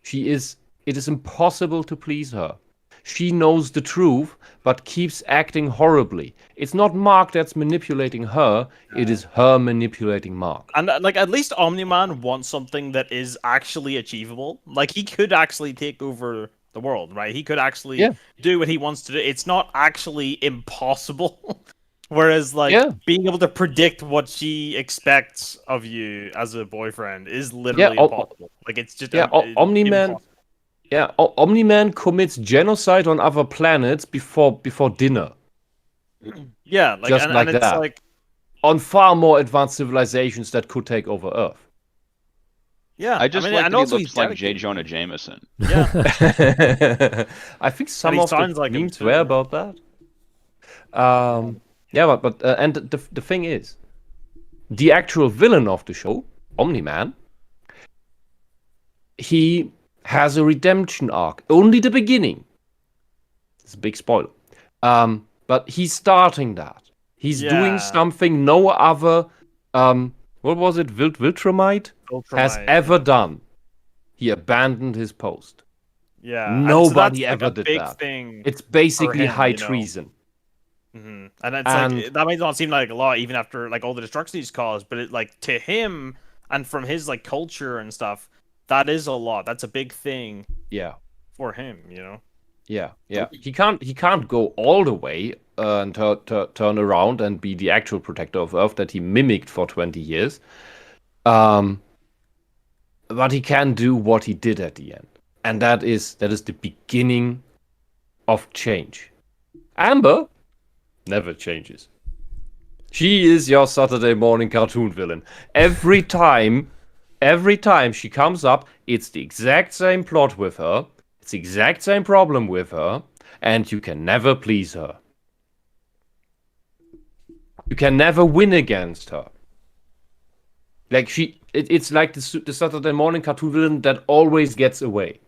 It is impossible to please her. She knows the truth, but keeps acting horribly. It's not Mark that's manipulating her, it is her manipulating Mark. And like, at least Omni-Man wants something that is actually achievable. Like, he could actually take over the world, right? He could actually Yeah. do what he wants to do. It's not actually impossible. Whereas, like, Yeah. being able to predict what she expects of you as a boyfriend is literally impossible. Like, it's just Omni-Man. impossible. Yeah, Omni-Man commits genocide on other planets before dinner. Yeah, like, Just and like it's that. like, On far more advanced civilizations that could take over Earth. yeah. I just mean, like and that he also looks he's like J. dedicated. Jonah Jameson. Yeah, I think some he of sounds the like him memes too. were about that. Yeah, but and the thing is, the actual villain of the show, Omni-Man, he has a redemption arc. Only the beginning. It's a big spoiler. But he's starting that. He's doing Yeah. something no other, what was it, Viltrumite has Ultramite, ever yeah. done. He abandoned his post. Yeah, and so Nobody that's, like, ever a did big that. thing. It's basically him, high you know. treason. And it's And- like that might not seem like a lot, even after like all the destruction he's caused, but it, like, to him and from his like culture and stuff, that is a lot. That's a big thing Yeah. for him, you know. Yeah. He can't go all the way and turn around and be the actual protector of Earth that he mimicked for 20 years. But he can do what he did at the end, and that is the beginning of change. Amber never changes. She is your Saturday morning cartoon villain. Every time she comes up, it's the exact same plot with her. It's the exact same problem with her, and you can never please her. You can never win against her. Like it's like the Saturday morning cartoon villain that always gets away.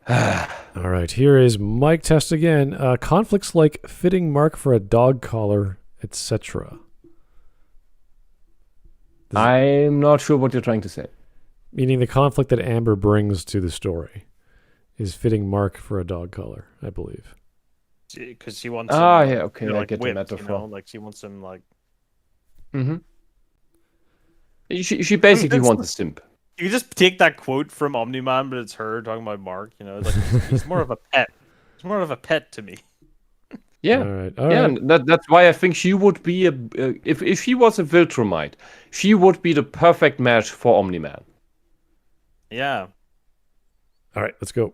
All right, here is mic test again. Conflicts like fitting mark for a dog collar, etc. I'm not sure what you're trying to say. Meaning the conflict that Amber brings to the story is fitting mark for a dog collar, I believe. Because she wants. Ah, him, yeah, okay, you know, I like, get the whipped, metaphor. You know? Like, she wants him like. Mm-hmm. She basically that's- wants a simp. You just take that quote from Omni-Man, but it's her talking about Mark. You know, like, he's more of a pet. He's more of a pet to me. Yeah. All right. Yeah, and that's why I think she would be if she was a Viltrumite, she would be the perfect match for Omni-Man. Yeah. All right, let's go.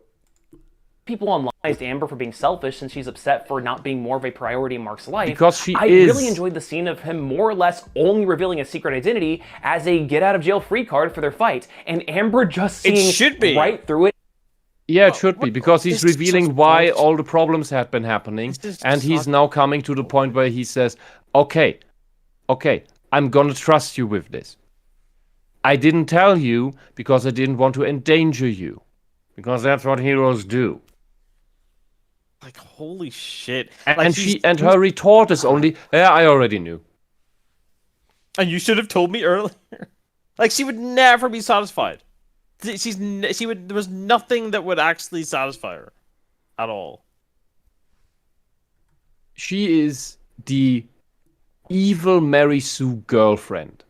People online Amber for being selfish since she's upset for not being more of a priority in Mark's life. Because she I is. really enjoyed the scene of him more or less only revealing his secret identity as a get-out-of-jail-free card for their fight, and Amber just seeing should be. right through it. Yeah, it should be, because he's this is revealing so why bullshit. all the problems had been happening, This is and he's such now coming to the point where he says, okay, I'm gonna trust you with this. I didn't tell you because I didn't want to endanger you, because that's what heroes do. Like, holy shit. And Like, her retort is only, yeah, I already knew. And you should have told me earlier. Like, she would never be satisfied. There was nothing that would actually satisfy her at all. She is the evil Mary Sue girlfriend.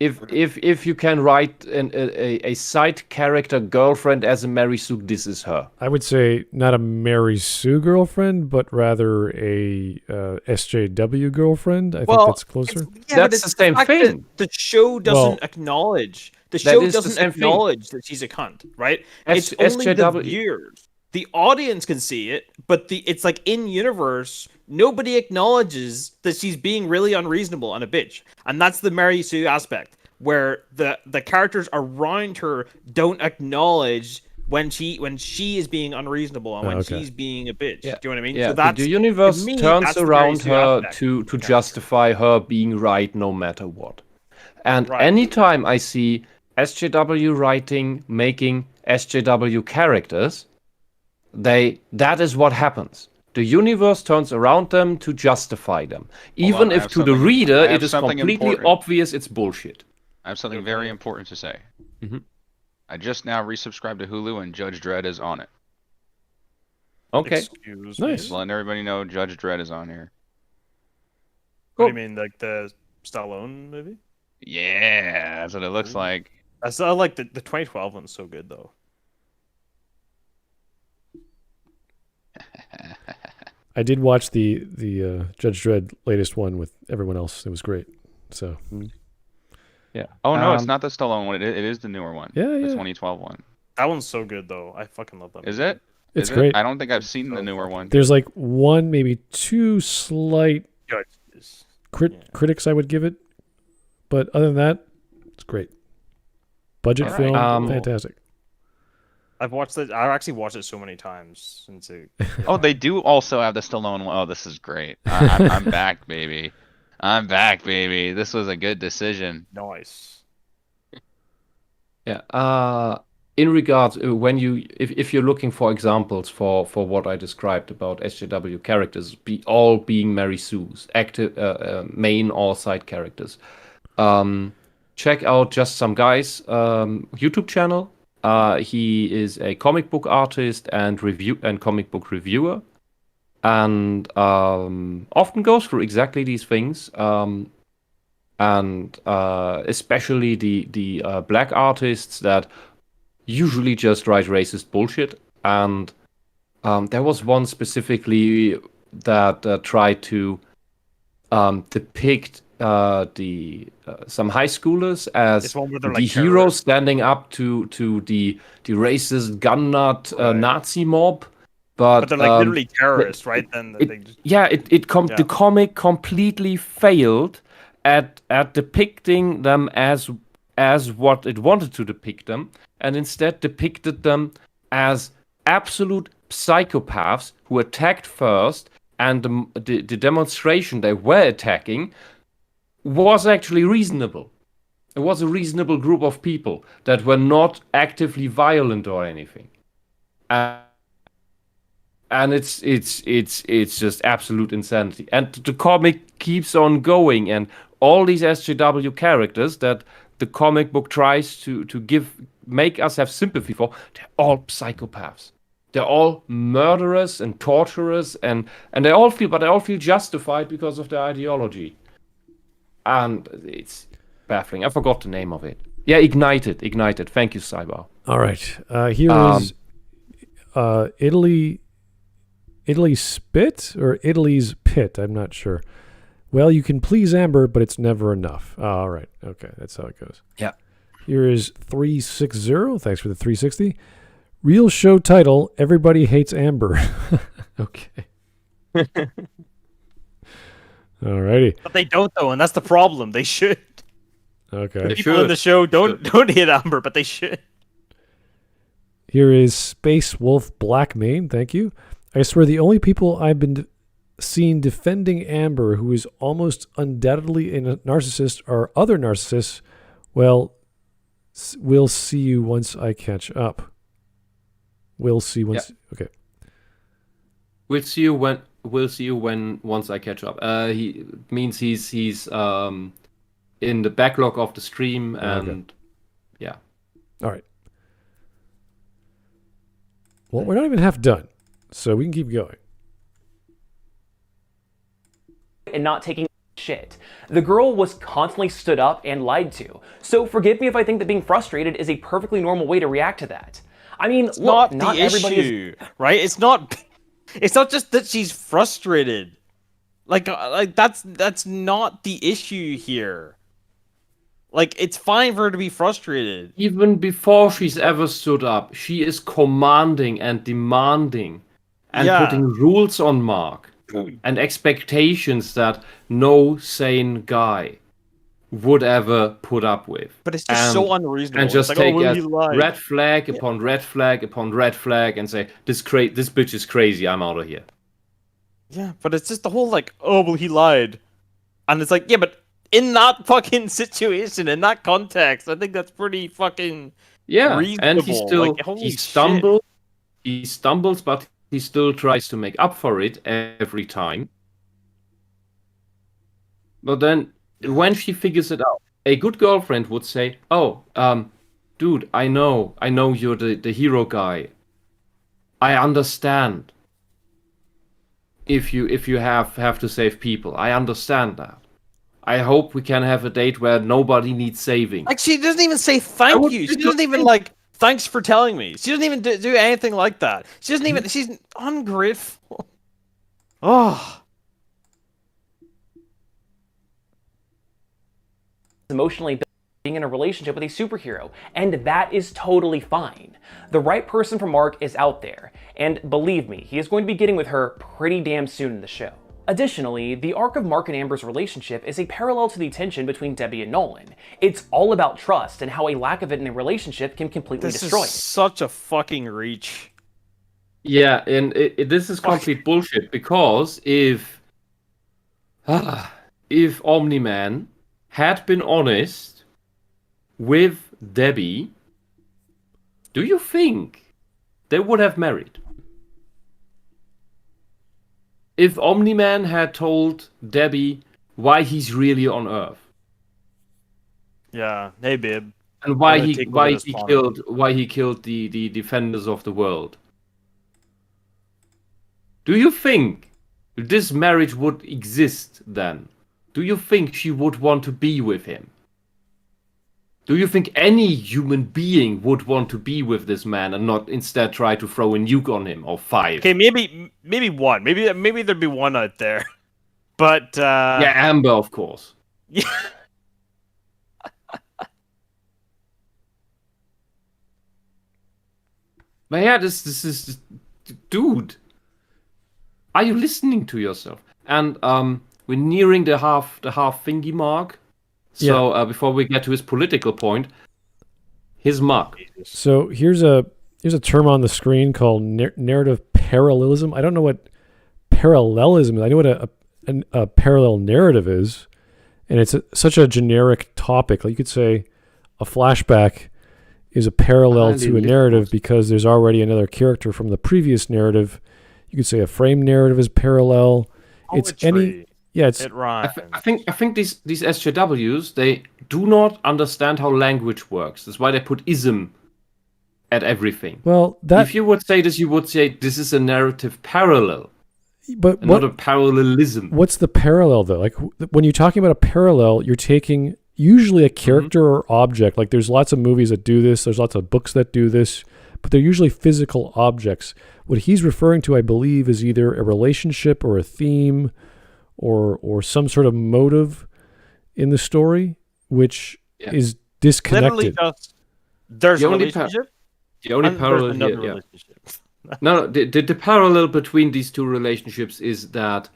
If you can write a side character girlfriend as a Mary Sue, this is her. I would say not a Mary Sue girlfriend, but rather a SJW girlfriend. I think that's closer. That's the same thing. The show doesn't acknowledge. The that show is the doesn't same thing. acknowledge that she's a cunt, right? It's only the SJW. viewers. The audience can see it, but it's like in universe, nobody acknowledges that she's being really unreasonable and a bitch. And that's the Mary Sue aspect, where the characters around her don't acknowledge when she is being unreasonable and when she's being a bitch. Yeah. Do you know what I mean? Yeah, So that's, the universe to me, turns that's the Mary around Sue her aspect. to justify her being right no matter what. And Right. anytime I see SJW making SJW characters, that is what happens. The universe turns around them to justify them. Even on, I if have to the something- reader I have it is something completely important. obvious it's bullshit. I have something very important to say. Mhm. I just now resubscribed to Hulu and Judge Dredd is on it. Okay. Excuse Nice. me. Just letting everybody know Judge Dredd is on here. What do you mean, like the Stallone movie? Yeah, that's what it looks like. I still like the 2012 one's so good though. I did watch the Judge Dredd latest one with everyone else. It was great. So Yeah. Oh no, it's not the Stallone one. It is the newer one. Yeah, The yeah. 2012 one. That one's so good though. I fucking love that. Is movie. it? it's Is it? great. I don't think I've seen the newer one. There's like one, maybe two slight Yeah, it's- critics I would give it, but other than that, it's great. Budget All right. film, fantastic. I've watched it. I've actually watched it so many times since it. Oh, they do also have the Stallone one. Oh, this is great. I'm back, baby. I'm back, baby. This was a good decision. Nice. Yeah. In regards when if you're looking for examples for what I described about SJW characters all being Mary Sue's active main or side characters, check out Just Some Guys YouTube channel. He is a comic book artist and comic book reviewer, and often goes through exactly these things. And especially the black artists that usually just write racist bullshit. And there was one specifically that tried to depict some high schoolers as It's one where they're the like heroes terrorists. standing up to the racist gun nut Right. Nazi mob. But But they're like literally terrorists, right? Then it- they just, yeah, the Yeah. comic completely failed at depicting them as what it wanted to depict them, and instead depicted them as absolute psychopaths who attacked first, and the demonstration they were attacking was actually reasonable. It was a reasonable group of people that were not actively violent or anything. And it's just absolute insanity. And the comic keeps on going, and all these SJW characters that the comic book tries to make us have sympathy for, they're all psychopaths. They're all murderers and torturers, and they all feel justified because of their ideology. And it's baffling. I forgot the name of it. Yeah, Ignited. Thank you, Cyber. All right. Here is Italy's Spit or Italy's Pit. I'm not sure. Well, you can please Amber, but it's never enough. All right. Okay. That's how it goes. Yeah. Here is 360. Thanks for the 360. Real show title, Everybody Hates Amber. Okay. All righty. but they don't though, and that's the problem. They should. Okay. They People in should. the show don't hit Amber, but they should. Here is Space Wolf Blackmane. Thank you. I swear the only people I've been seen defending Amber, who is almost undoubtedly a narcissist, are other narcissists. Well, we'll see you once I catch up. We'll see once. Okay. We'll see you when once I catch up. He means he's in the backlog of the stream, and yeah. All right. Well, we're not even half done, so we can keep going. And not taking shit. The girl was constantly stood up and lied to. So forgive me if I think that being frustrated is a perfectly normal way to react to that. I mean, It's look, not the everybody is issue, right? It's not just that she's frustrated. Like that's not the issue here. Like, it's fine for her to be frustrated. Even before she's ever stood up, she is commanding and demanding and Yeah. putting rules on Mark and expectations that no sane guy would ever put up with. But it's just so unreasonable. And just it's like, take oh, well, as you lied. red flag upon red flag upon red flag and say, this bitch is crazy, I'm out of here. Yeah, but it's just the whole like, oh, well, he lied. And it's like, yeah, but in that fucking situation, in that context, I think that's pretty fucking Yeah, and he reasonable. still Like, holy he shit. stumbles, but he still tries to make up for it every time. But then when she figures it out, a good girlfriend would say, "Oh, dude, I know you're the hero guy. I understand. If you have to save people, I understand that. I hope we can have a date where nobody needs saving. Like, she doesn't even say thank would you. She just doesn't even, think- like, thanks for telling me. She doesn't even do anything like that. She doesn't even, she's ungrateful. Oh. emotionally being in a relationship with a superhero, and that is totally fine. The right person for Mark is out there, and believe me, he is going to be getting with her pretty damn soon in the show. Additionally, the arc of Mark and Amber's relationship is a parallel to the tension between Debbie and Nolan. It's all about trust and how a lack of it in a relationship can completely This destroy is it. such a fucking reach. Yeah, and this is complete bullshit, because if Omni-Man had been honest with Debbie, do you think they would have married? If Omni-Man had told Debbie why he's really on Earth Yeah. Hey, babe. and why I'm gonna he take over why this he planet. killed the defenders of the world, do you think this marriage would exist then? Do you think she would want to be with him? Do you think any human being would want to be with this man and not instead try to throw a nuke on him, or 5? Okay, maybe one. Maybe there'd be one out there. But, Yeah, Amber, of course. yeah. But yeah, this is, dude. Are you listening to yourself? And we're nearing the half thingy mark. So before we get to his political point, his mark. So here's a term on the screen called narrative parallelism. I don't know what parallelism is. I know what a parallel narrative is, and it's such a generic topic. Like you could say a flashback is a parallel to a narrative because there's already another character from the previous narrative. You could say a frame narrative is parallel. It's any It rhymes. I think these SJWs, they do not understand how language works. That's why they put ism at everything. well that. If you would say this, you would say this is a narrative parallel, But and not a parallelism. what's the parallel though? Like when you're talking about a parallel, you're taking usually a character or object. Like there's lots of movies that do this. There's lots of books that do this, but they're usually physical objects. What he's referring to, I believe, is either a relationship or a theme or some sort of motive in the story, which is disconnected. Literally just there's The a only relationship. The only and there's parallel another here, yeah. relationship. No, the parallel between these two relationships is that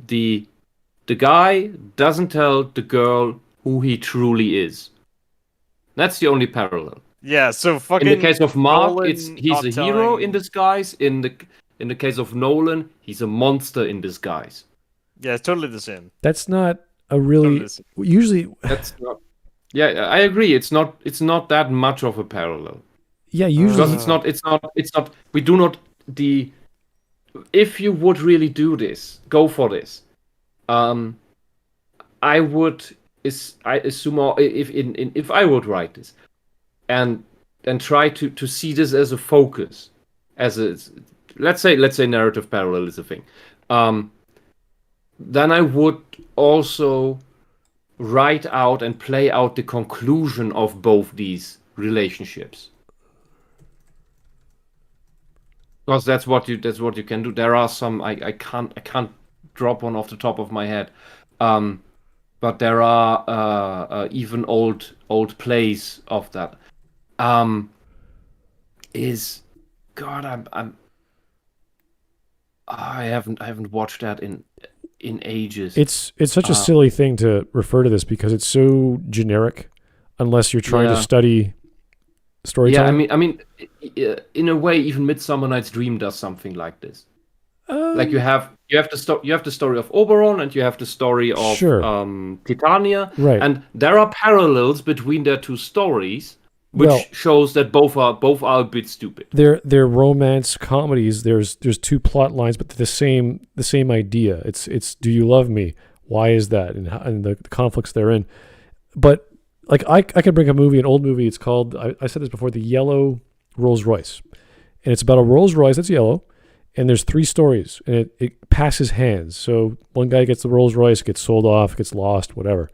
the guy doesn't tell the girl who he truly is. That's the only parallel. Yeah, so fucking. In the case of Mark, Nolan he's not a hero telling- in disguise. In the case of Nolan, he's a monster in disguise. Yeah, it's totally the same. That's not a Totally really the same. usually. That's not. Yeah, I agree. It's not that much of a parallel. Yeah, usually Because it's not. We do not If you would really do this, go for this. I would. I assume if I would write this, and try to see this as a focus, as a let's say narrative parallel is a thing. Then I would also write out and play out the conclusion of both these relationships. Because that's what you can do. There are some I can't drop one off the top of my head, but there are even old plays of that. I haven't watched that in ages. it's such a silly thing to refer to this because it's so generic, unless you're trying to study storytelling. Yeah, I mean, in a way, even Midsummer Night's Dream does something like this. Like you have the story of Oberon and you have the story of Titania, Right. And there are parallels between their two stories, which shows that both are a bit stupid. They're romance comedies. There's two plot lines, but the same idea. It's do you love me? Why is that? And the conflicts therein. But like I could bring an old movie. It's called I said this before, the Yellow Rolls Royce, and it's about a Rolls Royce that's yellow, and there's 3 stories, and it passes hands. So one guy gets the Rolls Royce, gets sold off, gets lost, whatever.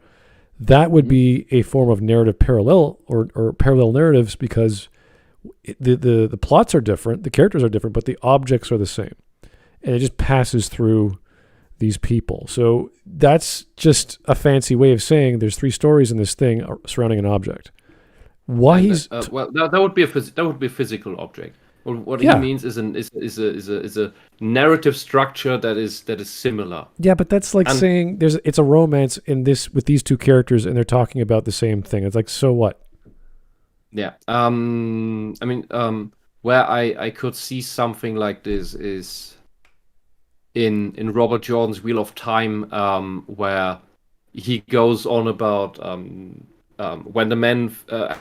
That would be a form of narrative parallel or parallel narratives, because the plots are different, the characters are different, but the objects are the same, and it just passes through these people. So that's just a fancy way of saying there's 3 stories in this thing surrounding an object. Why he's that would be a physical object. Well, what he means is a narrative structure that is similar. Yeah, but that's like saying it's a romance in this with these 2 characters and they're talking about the same thing. It's like, so what? Yeah. I mean, where I could see something like this is in Robert Jordan's Wheel of Time, where he goes on about when the men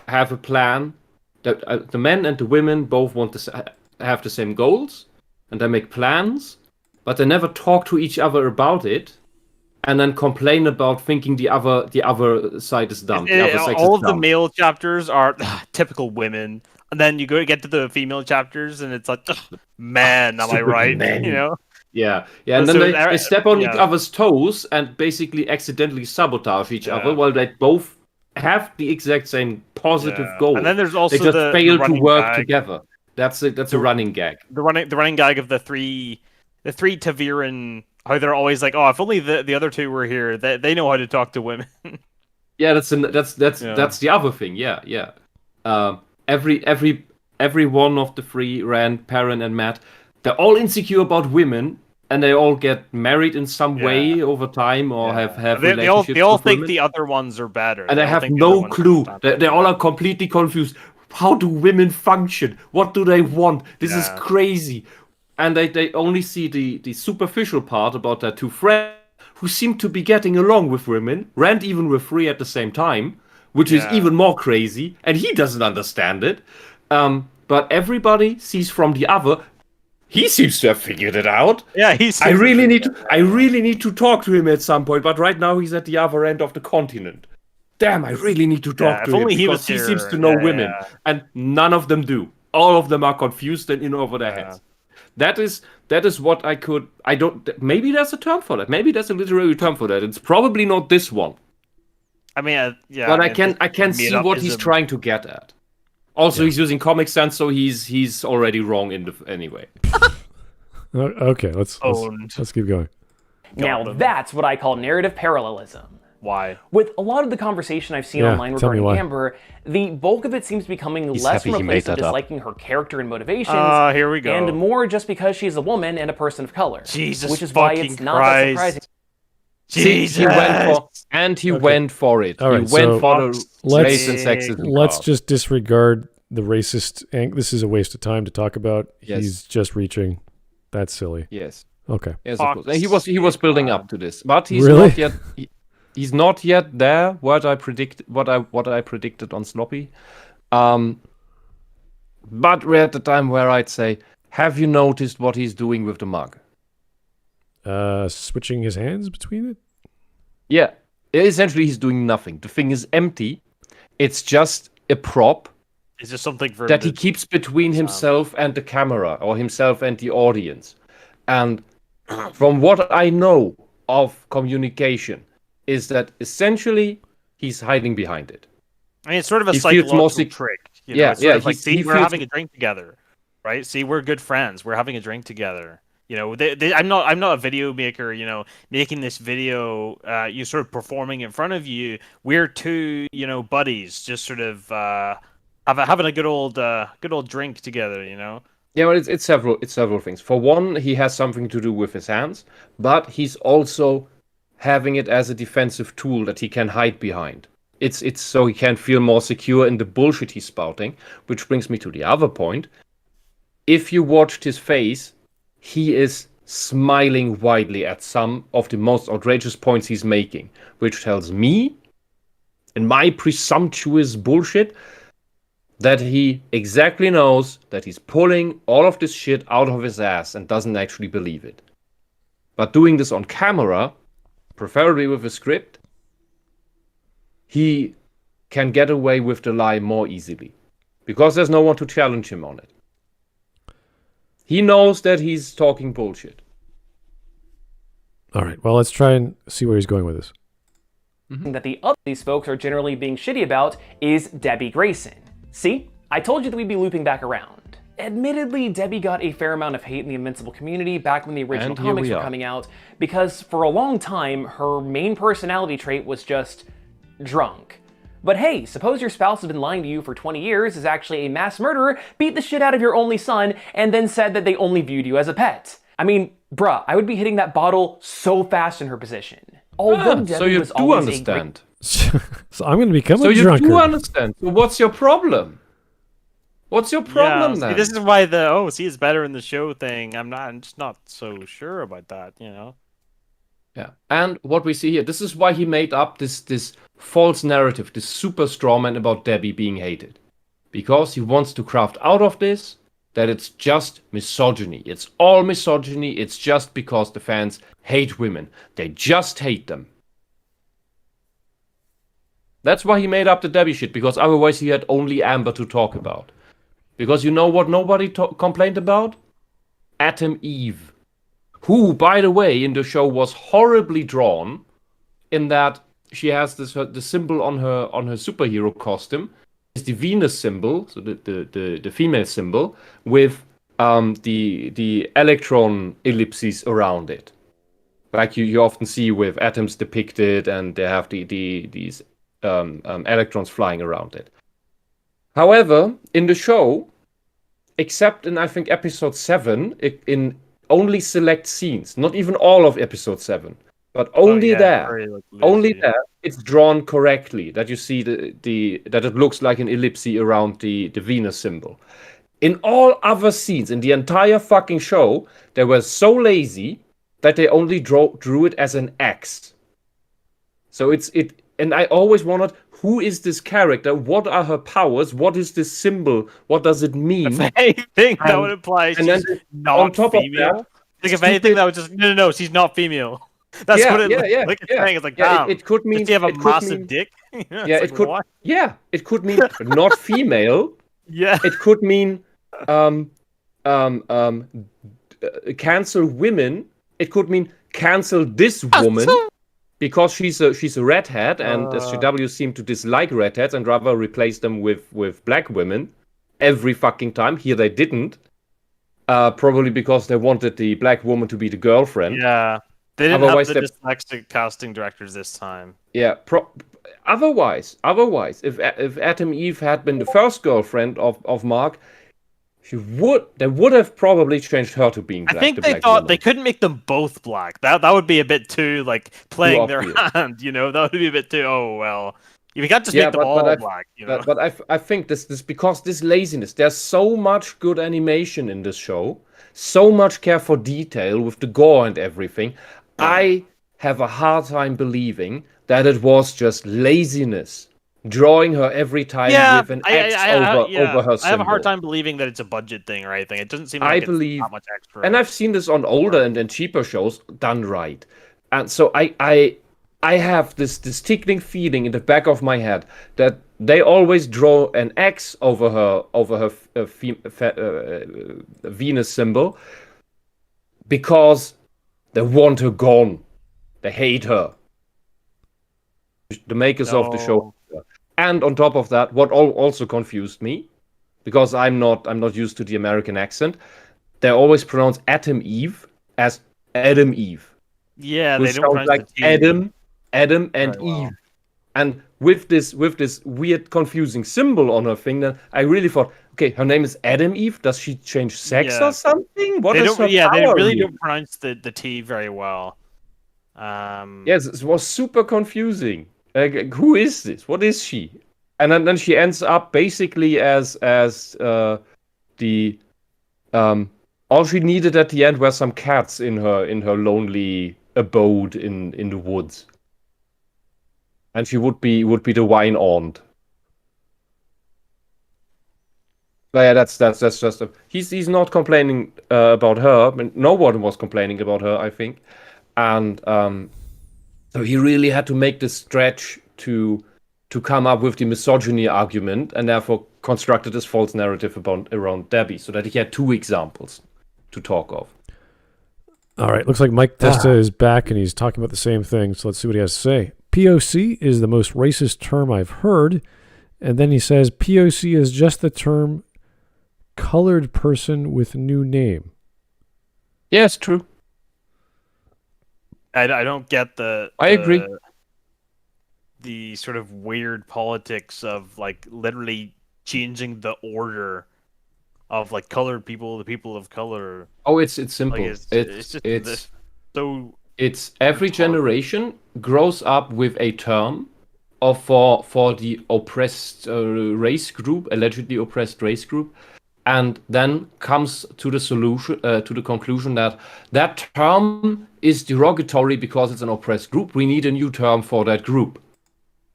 have a plan. The men and the women both want to have the same goals, and they make plans, but they never talk to each other about it, and then complain about thinking the other side is dumb. All of the male chapters are typical women, and then you get to the female chapters, and it's like, man, am I right? Men. You know? Yeah, and then they step on each other's toes and basically accidentally sabotage each other while they both have the exact same positive goal. And then there's also they just fail to work gag. Together. That's a running gag. The running gag of the three Taviran, how they're always like, oh, if only the other 2 were here, they know how to talk to women. Yeah, that's the other thing. Yeah. Every one of the 3, Rand, Perrin, and Matt, they're all insecure about women, and they all get married in some way over time, or have relationships. They all with think women. the other ones are better, and they have no clue. They all are completely confused. How do women function? What do they want? This is crazy. And they only see the superficial part about their 2 friends who seem to be getting along with women. Rand even with 3 at the same time, which is even more crazy, and he doesn't understand it. But everybody sees from the other. He seems to have figured it out. Yeah, I really need to talk to him at some point, but right now he's at the other end of the continent. Damn, I really need to talk to him because he seems to know women, and none of them do. All of them are confused and in over their heads. That is what I could. I don't. Maybe there's a term for that. Maybe there's a literary term for that. It's probably not this one. I mean, But I can see what he's trying to get at. Also, he's using Comic Sans, so he's already wrong anyway. Okay, let's keep going. Now that's what I call narrative parallelism. Why? With a lot of the conversation I've seen online regarding Amber, the bulk of it seems to be coming less from a place of disliking her character and motivations, here we go. and more just because she's a woman and a person of color. Jesus, which is why it's not that surprising. Jesus. He went for it. All right, he went for the race and sexism. Let's just disregard the racist. This is a waste of time to talk about. Yes. He's just reaching. That's silly. Yes. Okay. Yes, of course. He was building up to this, but he's Really? not yet. He's not yet there. What I predicted on Sloppy. But we're at the time where I'd say, have you noticed what he's doing with the mug? Switching his hands between it? Yeah. Essentially, he's doing nothing. The thing is empty. It's just a prop. Is there something for that he keeps between himself and the camera, or himself and the audience? And from what I know of communication, is that essentially he's hiding behind it. I mean, it's sort of a psychological trick. You know? It's sort of like, see, we're having a drink together, right? See, we're good friends. We're having a drink together. You know, I'm not a video maker. You know, making this video, you sort of performing in front of you. We're 2, buddies, just sort of having a good old drink together. You know. Yeah, well, it's several things. For one, he has something to do with his hands, but he's also having it as a defensive tool that he can hide behind. It's so he can feel more secure in the bullshit he's spouting, which brings me to the other point. If you watched his face, he is smiling widely at some of the most outrageous points he's making, which tells me, in my presumptuous bullshit, that he exactly knows that he's pulling all of this shit out of his ass and doesn't actually believe it. But doing this on camera, preferably with a script, he can get away with the lie more easily. Because there's no one to challenge him on it. He knows that he's talking bullshit. All right. Well, let's try and see where he's going with this. That the other these folks are generally being shitty about is Debbie Grayson. See? I told you that we'd be looping back around. Admittedly, Debbie got a fair amount of hate in the Invincible community back when the original comics were coming out, because for a long time, her main personality trait was just drunk. But hey, suppose your spouse has been lying to you for 20 years, is actually a mass murderer, beat the shit out of your only son, and then said that they only viewed you as a pet. I mean, bruh, I would be hitting that bottle so fast in her position. Although Debbie so you was do always understand. So I'm going to become So a you drunkard. do understand. So what's your problem? What's your problem see, then? this is why the it's better in the show thing. I'm just not so sure about that, you know. Yeah, and what we see here, this is why he made up this false narrative, this super strawman about Debbie being hated, because he wants to craft out of this that it's just misogyny. It's all misogyny. It's just because the fans hate women. They just hate them. That's why he made up the Debbie shit, because otherwise he had only Amber to talk about. Because you know what nobody complained about? Atom Eve. Who, by the way, in the show was horribly drawn, in that she has the symbol on her superhero costume. It's the Venus symbol, so the female symbol, with the electron ellipses around it. Like you often see with atoms depicted, and they have these electrons flying around it. However, in the show, except in I think episode 7, in only select scenes, not even all of episode 7, but only there, it's drawn correctly, that you see that it looks like an ellipse around the Venus symbol. In all other scenes, in the entire fucking show, they were so lazy that they only drew it as an X. So and I always wondered, who is this character? What are her powers? What is this symbol? What does it mean? If anything, that would imply she's not on top female. of that, like if anything, that would just no, she's not female. That's what it looks saying. It's like, damn. It could mean does she have a massive dick? It could. What? Yeah, it could mean not female. Yeah, it could mean cancel women. It could mean cancel this woman. Because she's a redhead, and SJW seem to dislike redheads and rather replace them with black women every fucking time. Here they didn't. Probably because they wanted the black woman to be the girlfriend. Yeah. They didn't have the dyslexic casting directors this time. Yeah. Otherwise, if Atom Eve had been the first girlfriend of Mark, they would have probably changed her to being black. I think they thought they couldn't make them both black. That would be a bit too like playing their hand, you know. That would be a bit too. Oh well, you can't just make them all black, you know. But I think this because this laziness. There's so much good animation in this show, so much care for detail with the gore and everything. I have a hard time believing that it was just laziness. Drawing her every time with an X over her symbol. I have a hard time believing that it's a budget thing or anything. It doesn't seem like it's that much extra. And I've seen this on older and cheaper shows done right. And so I have this tickling feeling in the back of my head that they always draw an X over her Venus symbol because they want her gone. They hate her. The makers of the show. And on top of that, what also confused me, because I'm not used to the American accent, they always pronounce Atom Eve as Adam Eve. Yeah, they don't pronounce like the Adam and Eve. Well. And with this weird confusing symbol on her finger, I really thought, okay, her name is Adam Eve. Does she change sex or something? What is her power? They really don't pronounce the T very well. Yes, it was super confusing. Like, who is this? What is she? And then she ends up basically as the all she needed at the end were some cats in her lonely abode in the woods, and she would be the wine aunt. But yeah, that's just he's not complaining about her. I mean, no one was complaining about her, I think, and so he really had to make this stretch to come up with the misogyny argument, and therefore constructed this false narrative around Debbie, so that he had two examples. to talk of. All right, looks like Mike Testa is back and he's talking about the same thing, so let's see what he has to say. POC is the most racist term I've heard, and then he says POC is just the term colored person with new name. Yes, true. I don't get I agree. The sort of weird politics of like literally changing the order of like colored people, the people of color. Oh, it's simple. Like it's just so. It's every generation grows up with a term for the oppressed race group, allegedly oppressed race group, and then comes to the conclusion that term is derogatory because it's an oppressed group. We need a new term for that group.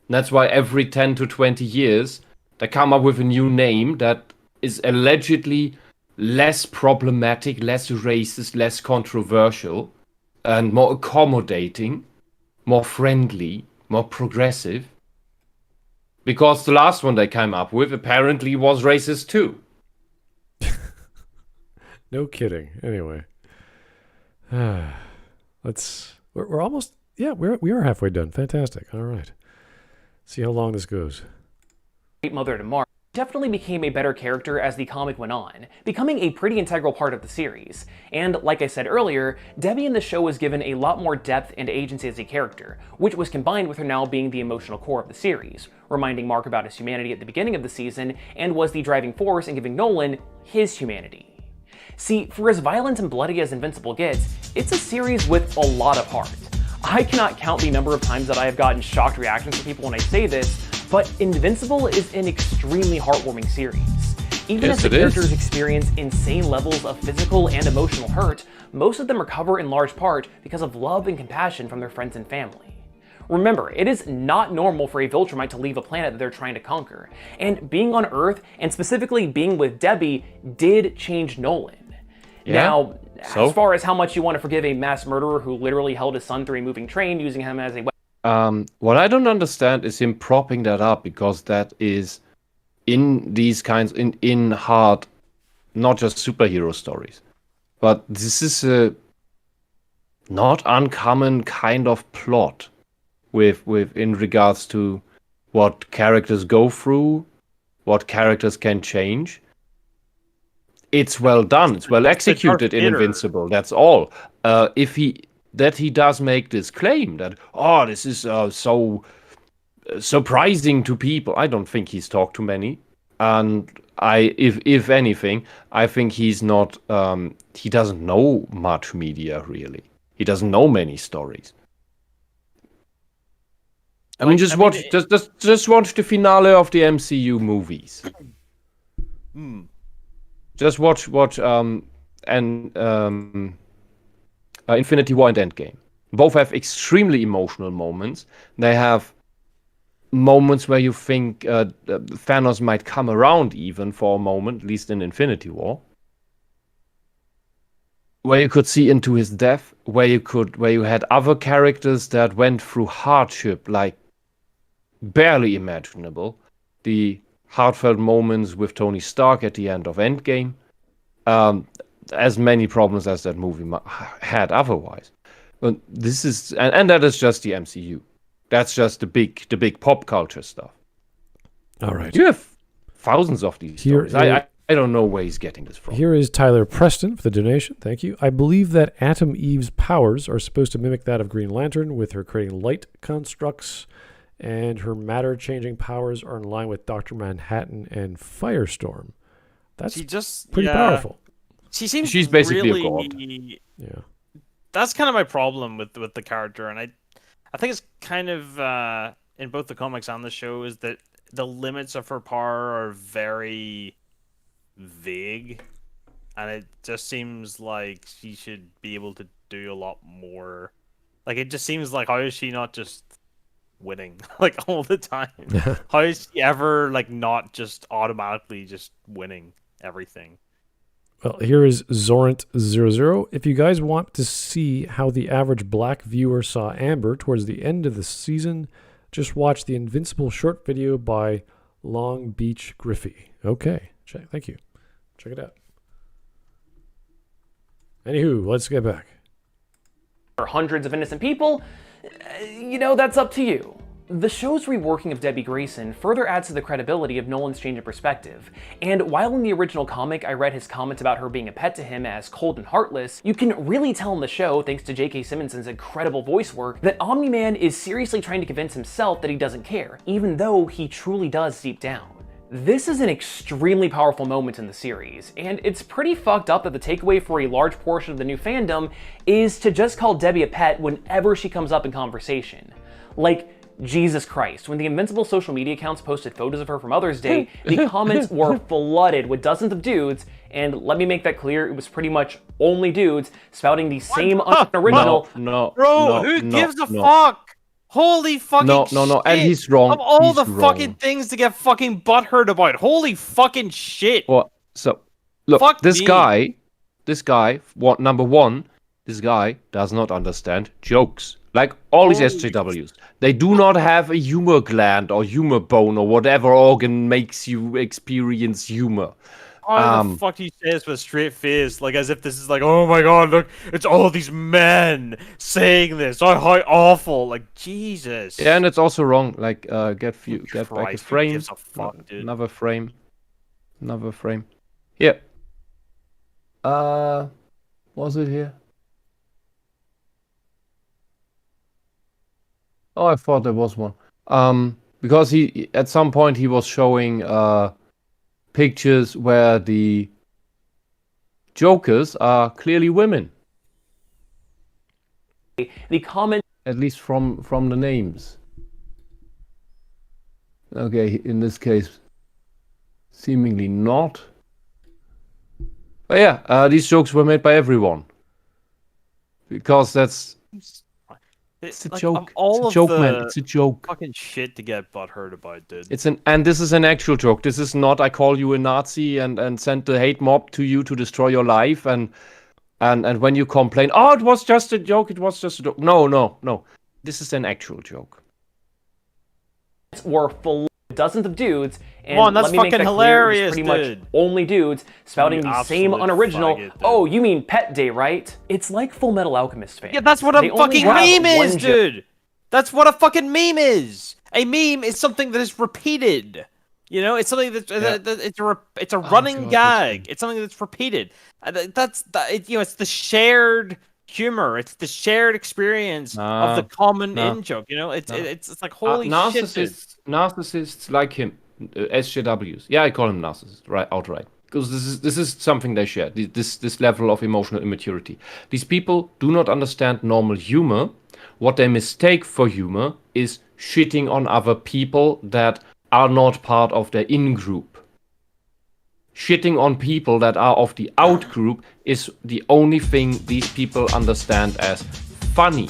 And that's why every 10 to 20 years they come up with a new name that is allegedly less problematic, less racist, less controversial, and more accommodating, more friendly, more progressive. Because the last one they came up with apparently was racist too. No kidding. Anyway, we're almost we are halfway done. Fantastic. All right, see how long this goes. Mother to Mark definitely became a better character as the comic went on, becoming a pretty integral part of the series. And like I said earlier, Debbie in the show was given a lot more depth and agency as a character, which was combined with her now being the emotional core of the series, reminding Mark about his humanity at the beginning of the season, and was the driving force in giving Nolan his humanity. See, for as violent and bloody as Invincible gets, it's a series with a lot of heart. I cannot count the number of times that I have gotten shocked reactions from people when I say this, but Invincible is an extremely heartwarming series. Even as the characters experience insane levels of physical and emotional hurt, most of them recover in large part because of love and compassion from their friends and family. Remember, it is not normal for a Viltrumite to leave a planet that they're trying to conquer, and being on Earth, and specifically being with Debbie, did change Nolan. Yeah. Now, So? as far as how much you want to forgive a mass murderer who literally held his son through a moving train using him as a weapon, What I don't understand is him propping that up, because that is in these kinds in hard, not just superhero stories, but this is a not uncommon kind of plot with in regards to what characters go through, what characters can change. It's well done. It's well executed in Invincible. That's all. If he does make this claim that this is so surprising to people, I don't think he's talked to many, and if anything, I think he's not. He doesn't know much media really. He doesn't know many stories. I mean, just watch the finale of the MCU movies. Just watch Infinity War and Endgame. Both have extremely emotional moments. They have moments where you think Thanos might come around even for a moment, at least in Infinity War, where you could see into his death, where you had other characters that went through hardship like barely imaginable. The heartfelt moments with Tony Stark at the end of Endgame, as many problems as that movie had otherwise. But this is, and that is just the MCU. That's just the big pop culture stuff. All right. You have thousands of these stories. I don't know where he's getting this from. Here is Tyler Preston for the donation. Thank you. I believe that Atom Eve's powers are supposed to mimic that of Green Lantern, with her creating light constructs, and her matter-changing powers are in line with Dr. Manhattan and Firestorm. That's pretty powerful. She's basically really, a god. Yeah. That's kind of my problem with the character, and I think it's kind of in both the comics and the show is that the limits of her power are very vague, and it just seems like she should be able to do a lot more. Like, it just seems like, how is she not just winning like all the time? How is she ever like not just automatically just winning everything? Well, here is Zorant00. If you guys want to see how the average black viewer saw Amber towards the end of the season, just watch the Invincible short video by Long Beach Griffey. Okay, thank you. Check it out. Anywho, let's get back. or hundreds of innocent people, that's up to you. The show's reworking of Debbie Grayson further adds to the credibility of Nolan's change in perspective, and while in the original comic I read his comments about her being a pet to him as cold and heartless, you can really tell in the show, thanks to J.K. Simmonson's incredible voice work, that Omni-Man is seriously trying to convince himself that he doesn't care, even though he truly does deep down. This is an extremely powerful moment in the series, and it's pretty fucked up that the takeaway for a large portion of the new fandom is to just call Debbie a pet whenever she comes up in conversation. Like, Jesus Christ, when the Invincible social media accounts posted photos of her for Mother's Day, the comments were flooded with dozens of dudes, and let me make that clear, it was pretty much only dudes spouting the same unoriginal... Who gives a fuck? Holy fucking shit! And he's wrong. Of all He's the wrong. fucking things to get fucking butthurt about, holy fucking shit! Well, so look, Fuck this me. guy, number one, this guy does not understand jokes. Like all these SJWs, they do not have a humor gland or humor bone or whatever organ makes you experience humor. Why the fuck do you say this with a straight face? Like, as if this is like, oh my god, look, it's all these men saying this. Oh, how awful. Like, Jesus. Yeah, and it's also wrong. Like, get back a Christ, who frame. gives a fuck, dude? Another frame. Yeah. Was it here? Oh, I thought there was one. Because he at some point he was showing pictures where the Jokers are clearly women. The comment... At least from the names. Okay, in this case, seemingly not. But yeah, these jokes were made by everyone. Because that's... It's a joke. It's a joke, man. It's a joke. Fucking shit to get butthurt about, dude. And this is an actual joke. This is not I call you a Nazi and send the hate mob to you to destroy your life and when you complain, oh, it was just a joke, it was just a joke. No. This is an actual joke. Were full of dozens of dudes, and Come on, that's let me make fucking that clear, it was hilarious, pretty dude. much only dudes spouting You the same absolute unoriginal, faggot, dude. oh, you mean Pet Day, right? It's like Full Metal Alchemist fans. Yeah, that's what They a only fucking have meme one is, joke. dude. That's what a fucking meme is. A meme is something that is repeated. You know, it's something it's a running God, gag. It's something that's repeated. It's the shared humor. It's the shared experience of the common in joke. You know, it's like holy shit. Dude. Narcissists like him, SJWs. Yeah, I call him narcissists, right, outright. Because this is something they share. This level of emotional immaturity. These people do not understand normal humor. What they mistake for humor is shitting on other people that are not part of their in-group. Shitting on people that are of the out-group is the only thing these people understand as funny.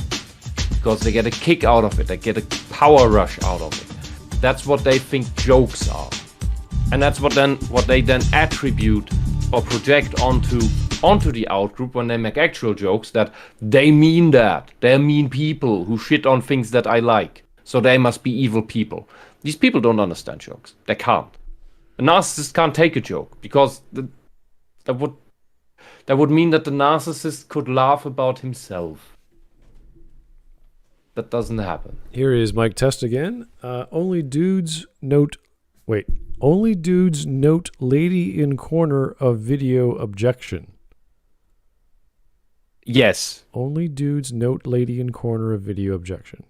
Because they get a kick out of it. They get a power rush out of it. That's what they think jokes are. And that's what they then attribute or project onto the outgroup when they make actual jokes, that they mean that. They're mean people who shit on things that I like. So they must be evil people. These people don't understand jokes. They can't. A narcissist can't take a joke because that would mean that the narcissist could laugh about himself. That doesn't happen. Here is Mike Test again. Only dudes note lady in corner of video objection. Yes. Only dudes note lady in corner of video objection.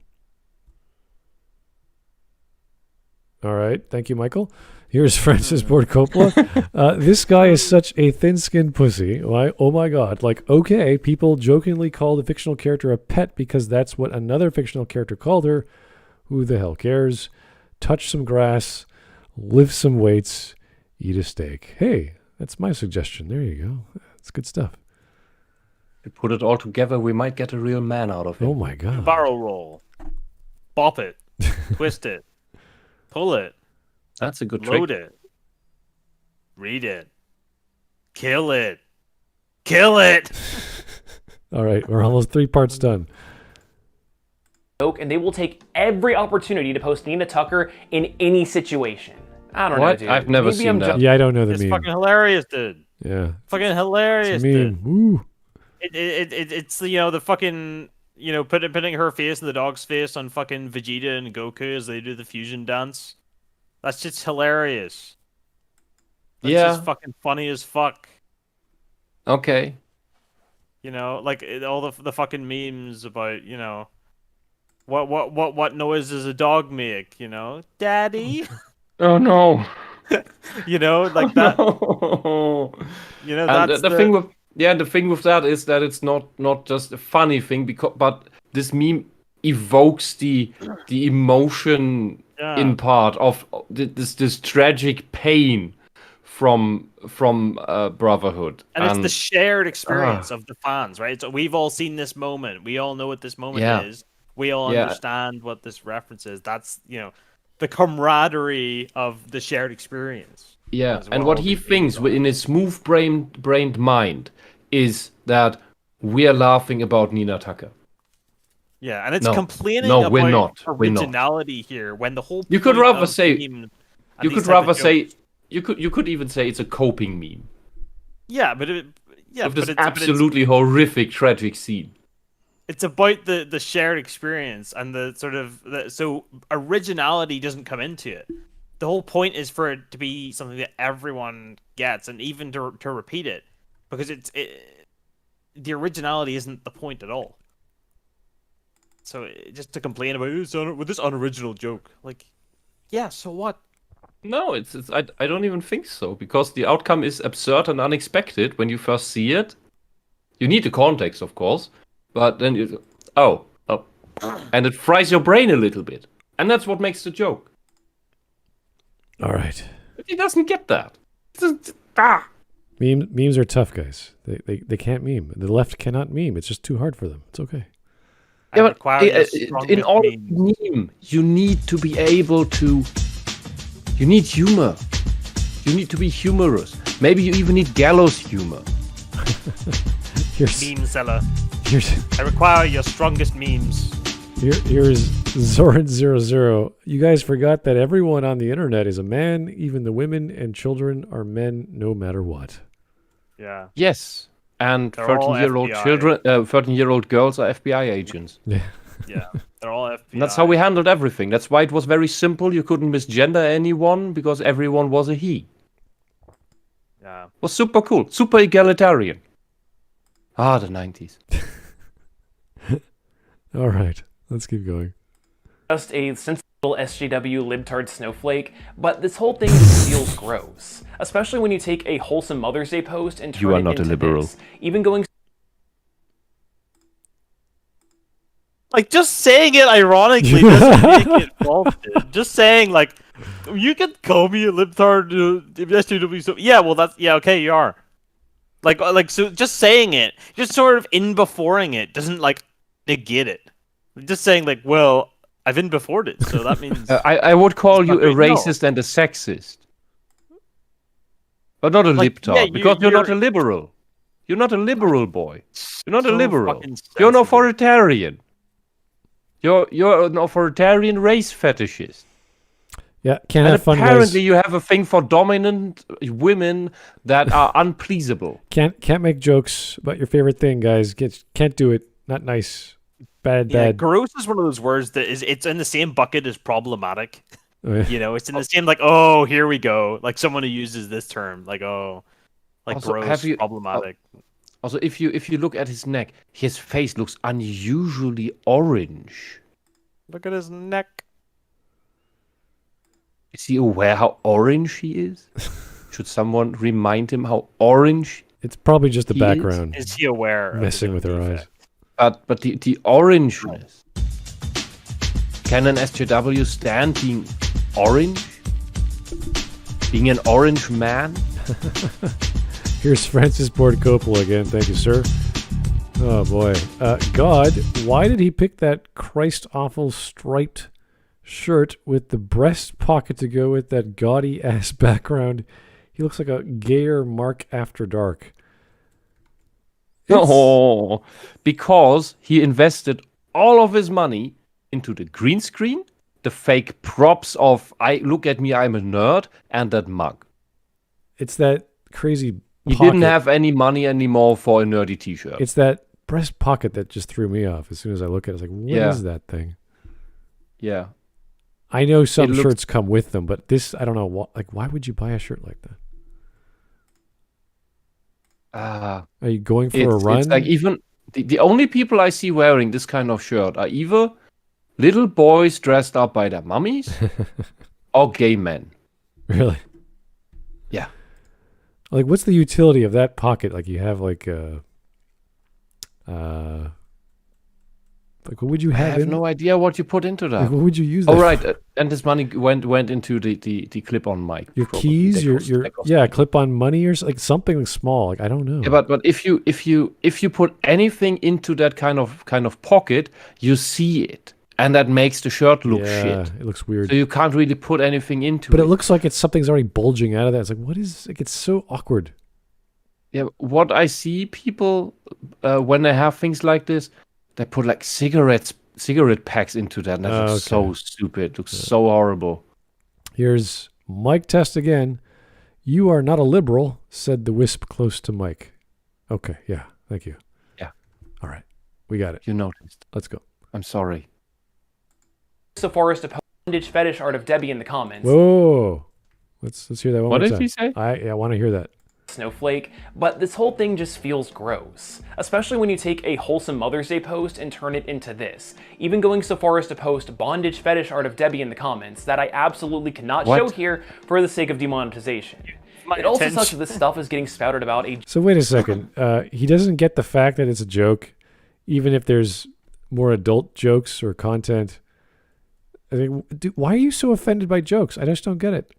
All right. Thank you, Michael. Here's Francis Ford Coppola. This guy is such a thin-skinned pussy. Why? Oh my God. Like, okay, people jokingly call the fictional character a pet because that's what another fictional character called her. Who the hell cares? Touch some grass, lift some weights, eat a steak. Hey, that's my suggestion. There you go. That's good stuff. We put it all together, we might get a real man out of it. Oh my God. Barrel roll. Bop it. Twist it. Pull it. That's a good trick. Load it. Read it. Kill it. Kill it. All right, we're almost 3 parts done. And they will take every opportunity to post Nina Tucker in any situation. I don't know, What? dude. I've never Maybe seen I'm that. Yeah, I don't know the It's meme. fucking hilarious, dude. Yeah. Fucking hilarious, It's a meme. dude. Woo. It's the fucking putting her face and the dog's face on fucking Vegeta and Goku as they do the fusion dance. That's just hilarious. That's just fucking funny as fuck. Okay. Like all the fucking memes about what noise does a dog make? Daddy. Oh no. Like that. No. And That's the thing with that is that it's not just a funny thing but this meme evokes the emotion in part of this tragic pain from Brotherhood, and it's the shared experience of the fans, right? So we've all seen this moment. We all know what this moment is. We all understand what this reference is. That's the camaraderie of the shared experience. Yeah, and what he thinks in his smooth-brained mind is that we are laughing about Nina Tucker. Yeah, and it's complaining we're about not. originality here when the whole you could rather say you could even say it's a coping meme. Yeah, but it's absolutely horrific, tragic scene. It's about the shared experience and the sort of so originality doesn't come into it. The whole point is for it to be something that everyone gets, and even to repeat it, because the originality isn't the point at all. So just to complain about with this unoriginal joke, like, yeah, so what? No, I don't even think so, because the outcome is absurd and unexpected when you first see it. You need the context, of course, but then and it fries your brain a little bit, and that's what makes the joke. All right. But he doesn't get that. Memes are tough, guys. They can't meme. The left cannot meme. It's just too hard for them. It's okay. Yeah, but in all meme, you need to be able to. You need humor. You need to be humorous. Maybe you even need gallows humor. Meme seller. I require your strongest memes. Here's Zoran00. You guys forgot that everyone on the internet is a man. Even the women and children are men, no matter what. Yeah. Yes. And 13-year-old children, 13-year-old girls are FBI agents. Yeah. Yeah, they're all FBI. And that's how we handled everything. That's why it was very simple. You couldn't misgender anyone because everyone was a he. Yeah. It was super cool, super egalitarian. The 90s. All right, let's keep going. Just a sensible SJW libtard snowflake, but this whole thing just feels gross. Especially when you take a wholesome Mother's Day post and turn it into a liberal. this. Even going like, just saying it ironically doesn't make it false. Just saying, like, you can call me a libtard, SJW, so yeah, well, okay, you are. Like, so just saying it, just sort of in-beforing it, doesn't, like, negate it. Just saying, like, well, I've in-befored it, so that means... I would call you a racist and a sexist. But not a libtard, because you're not a liberal. You're not a liberal, boy. You're not a liberal. You're an authoritarian. You're an authoritarian race fetishist. Yeah, can't have fun, guys. Apparently, you have a thing for dominant women that are unpleasable. Can't make jokes about your favorite thing, guys. Can't do it. Not nice. Bad. Gross is one of those words that it's in the same bucket as problematic. Oh, yeah. It's in the same, like, oh, here we go. Like someone who uses this term, like, oh, like also, gross, problematic. Also, if you look at his neck, his face looks unusually orange. Look at his neck. Is he aware how orange he is? Should someone remind him how orange? It's probably just the background. Is he aware? Messing with her eyes. But the orangeness. Can an SJW stand being orange? Being an orange man? Here's Francis Ford Coppola again. Thank you, sir. Oh, boy. God, why did he pick that Christ-awful striped shirt with the breast pocket to go with that gaudy-ass background? He looks like a gayer Mark After Dark. Oh, because he invested all of his money into the green screen, the fake props of, look at me, I'm a nerd, and that mug. It's that crazy He pocket. didn't have any money anymore for a nerdy T-shirt. It's that breast pocket that just threw me off. As soon as I look at it, I was like, what is that thing? Yeah. I know some looks- shirts come with them, but this, I don't know. Why would you buy a shirt like that? Are you going for a run? It's like even the only people I see wearing this kind of shirt are either little boys dressed up by their mummies or gay men. Really? Yeah. Like, what's the utility of that pocket? Like, you have like like, what would you I have? have in no idea what you put into that. Like, what would you use? That Oh for? right, and this money went into the clip-on mic. Your probably. keys, That your costs yeah, money. clip-on money or like something small. Like, I don't know. Yeah, but if you put anything into that kind of pocket, you see it, and that makes the shirt look shit. It looks weird. So you can't really put anything into But it. it looks like something's already bulging out of that. It's like, what is? Like, it's so awkward. Yeah, what I see people when they have things like this, they put like cigarette packs into that, and that looks so stupid. It looks so horrible. Here's Mike Test again. You are not a liberal, said the wisp close to Mike. Okay, yeah, thank you. Yeah. All right, we got it. You noticed. Let's go. I'm sorry. So far as to post bondage fetish art of Debbie in the comments. Whoa, let's hear that one What more did time. he say? I want to hear that. Snowflake, but this whole thing just feels gross, especially when you take a wholesome Mother's Day post and turn it into this, even going so far as to post bondage fetish art of Debbie in the comments that I absolutely cannot show here for the sake of demonetization. It also sucks that this stuff is getting spouted about a So wait a second. He doesn't get the fact that it's a joke, even if there's more adult jokes or content. I think, why are you so offended by jokes? I just don't get it.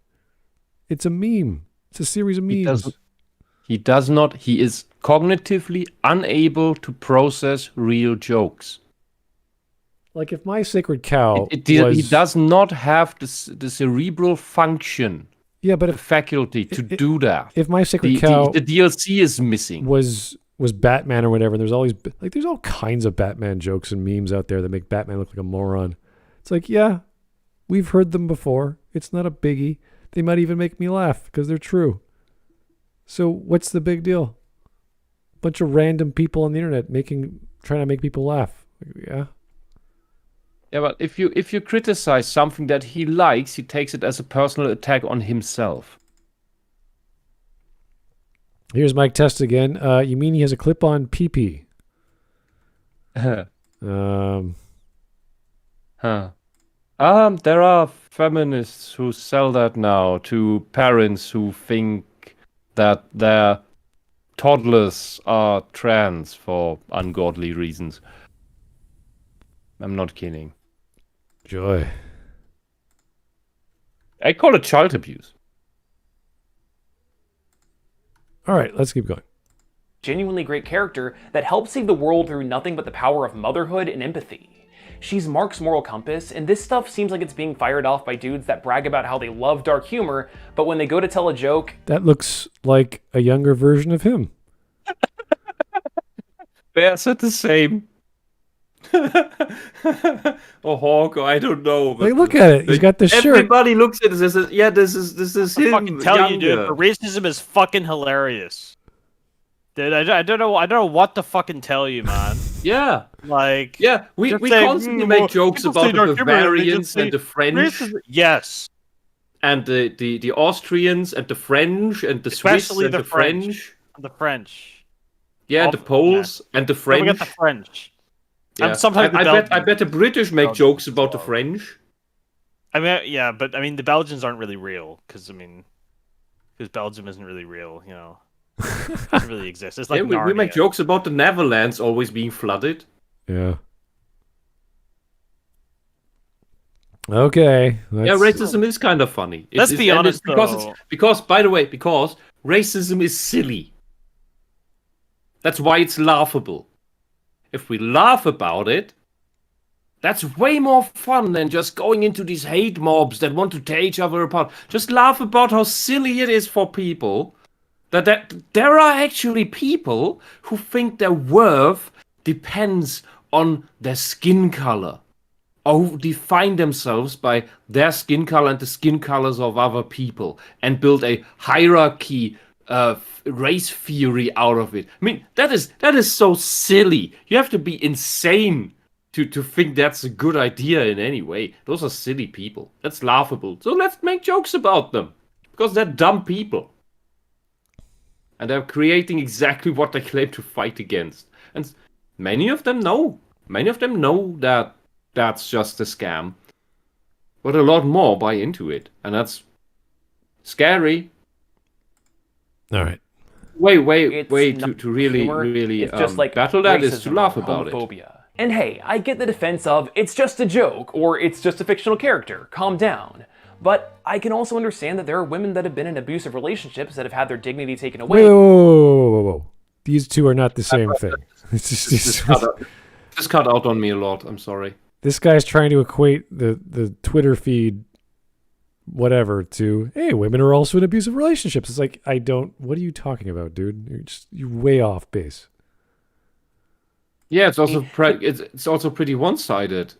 It's a meme. It's a series of memes. He does not. He is cognitively unable to process real jokes. Like, if my sacred cow He does not have the cerebral function, yeah, but the faculty to do that. if my sacred cow the DLC is missing. was Batman or whatever, and there's all kinds of Batman jokes and memes out there that make Batman look like a moron. It's like, yeah, we've heard them before. It's not a biggie. They might even make me laugh because they're true. So what's the big deal? Bunch of random people on the internet trying to make people laugh. Yeah. Yeah, but if you criticize something that he likes, he takes it as a personal attack on himself. Here's Mike Test again. You mean he has a clip-on PP? There are feminists who sell that now to parents who think that their toddlers are trans for ungodly reasons. I'm not kidding. Joy. I call it child abuse. All right, let's keep going. genuinely great character that helps save the world through nothing but the power of motherhood and empathy. She's Mark's moral compass, and this stuff seems like it's being fired off by dudes that brag about how they love dark humor, but when they go to tell a joke... That looks like a younger version of him. Bears are the same. Or Hawk, or I don't know. Like, look at it. He's got the shirt. Everybody looks at this. Yeah, this is him. Fucking tell you, dude. younger. Racism is fucking hilarious. Dude, I don't know what to fucking tell you, man. Yeah. Like, Yeah, we just say, constantly well, make jokes people about say the dark humor, they Bavarians just say and the French racism. Yes, and the Austrians and the French and the Swiss especially and the the French. the French. Yeah, the Often, Poles and the Don't French. forget the French. Yeah. And sometimes the I Belgians. bet the British make jokes about the French. I mean, yeah, but I mean, the Belgians aren't really real because Belgium isn't really real, you know. It doesn't really exist. It's like Yeah, we make Narnia. jokes about the Netherlands always being flooded. Yeah. Okay. Yeah, racism is kind of funny. Let's be honest, because because by the way, because racism is silly. That's why it's laughable. If we laugh about it, that's way more fun than just going into these hate mobs that want to tear each other apart. Just laugh about how silly it is for people that there are actually people who think their worth depends on their skin color, or who define themselves by their skin color and the skin colors of other people, and build a hierarchy race theory out of it. I mean, that is so silly. You have to be insane to think that's a good idea in any way. Those are silly people. That's laughable. So let's make jokes about them. Because they're dumb people. And they're creating exactly what they claim to fight against. And many of them know. Many of them know that that's just a scam. But a lot more buy into it. And that's scary. All right. Way It's not to really humor, really it's just like battle that is to racism laugh or about it. homophobia. And hey, I get the defense of it's just a joke or it's just a fictional character. Calm down. But I can also understand that there are women that have been in abusive relationships that have had their dignity taken away. Whoa. These two are not the same thing. Just cut out on me a lot. I'm sorry. This guy's trying to equate the Twitter feed, whatever, to, hey, women are also in abusive relationships. It's like, what are you talking about, dude? You're way off base. Yeah, it's also it's also pretty one-sided.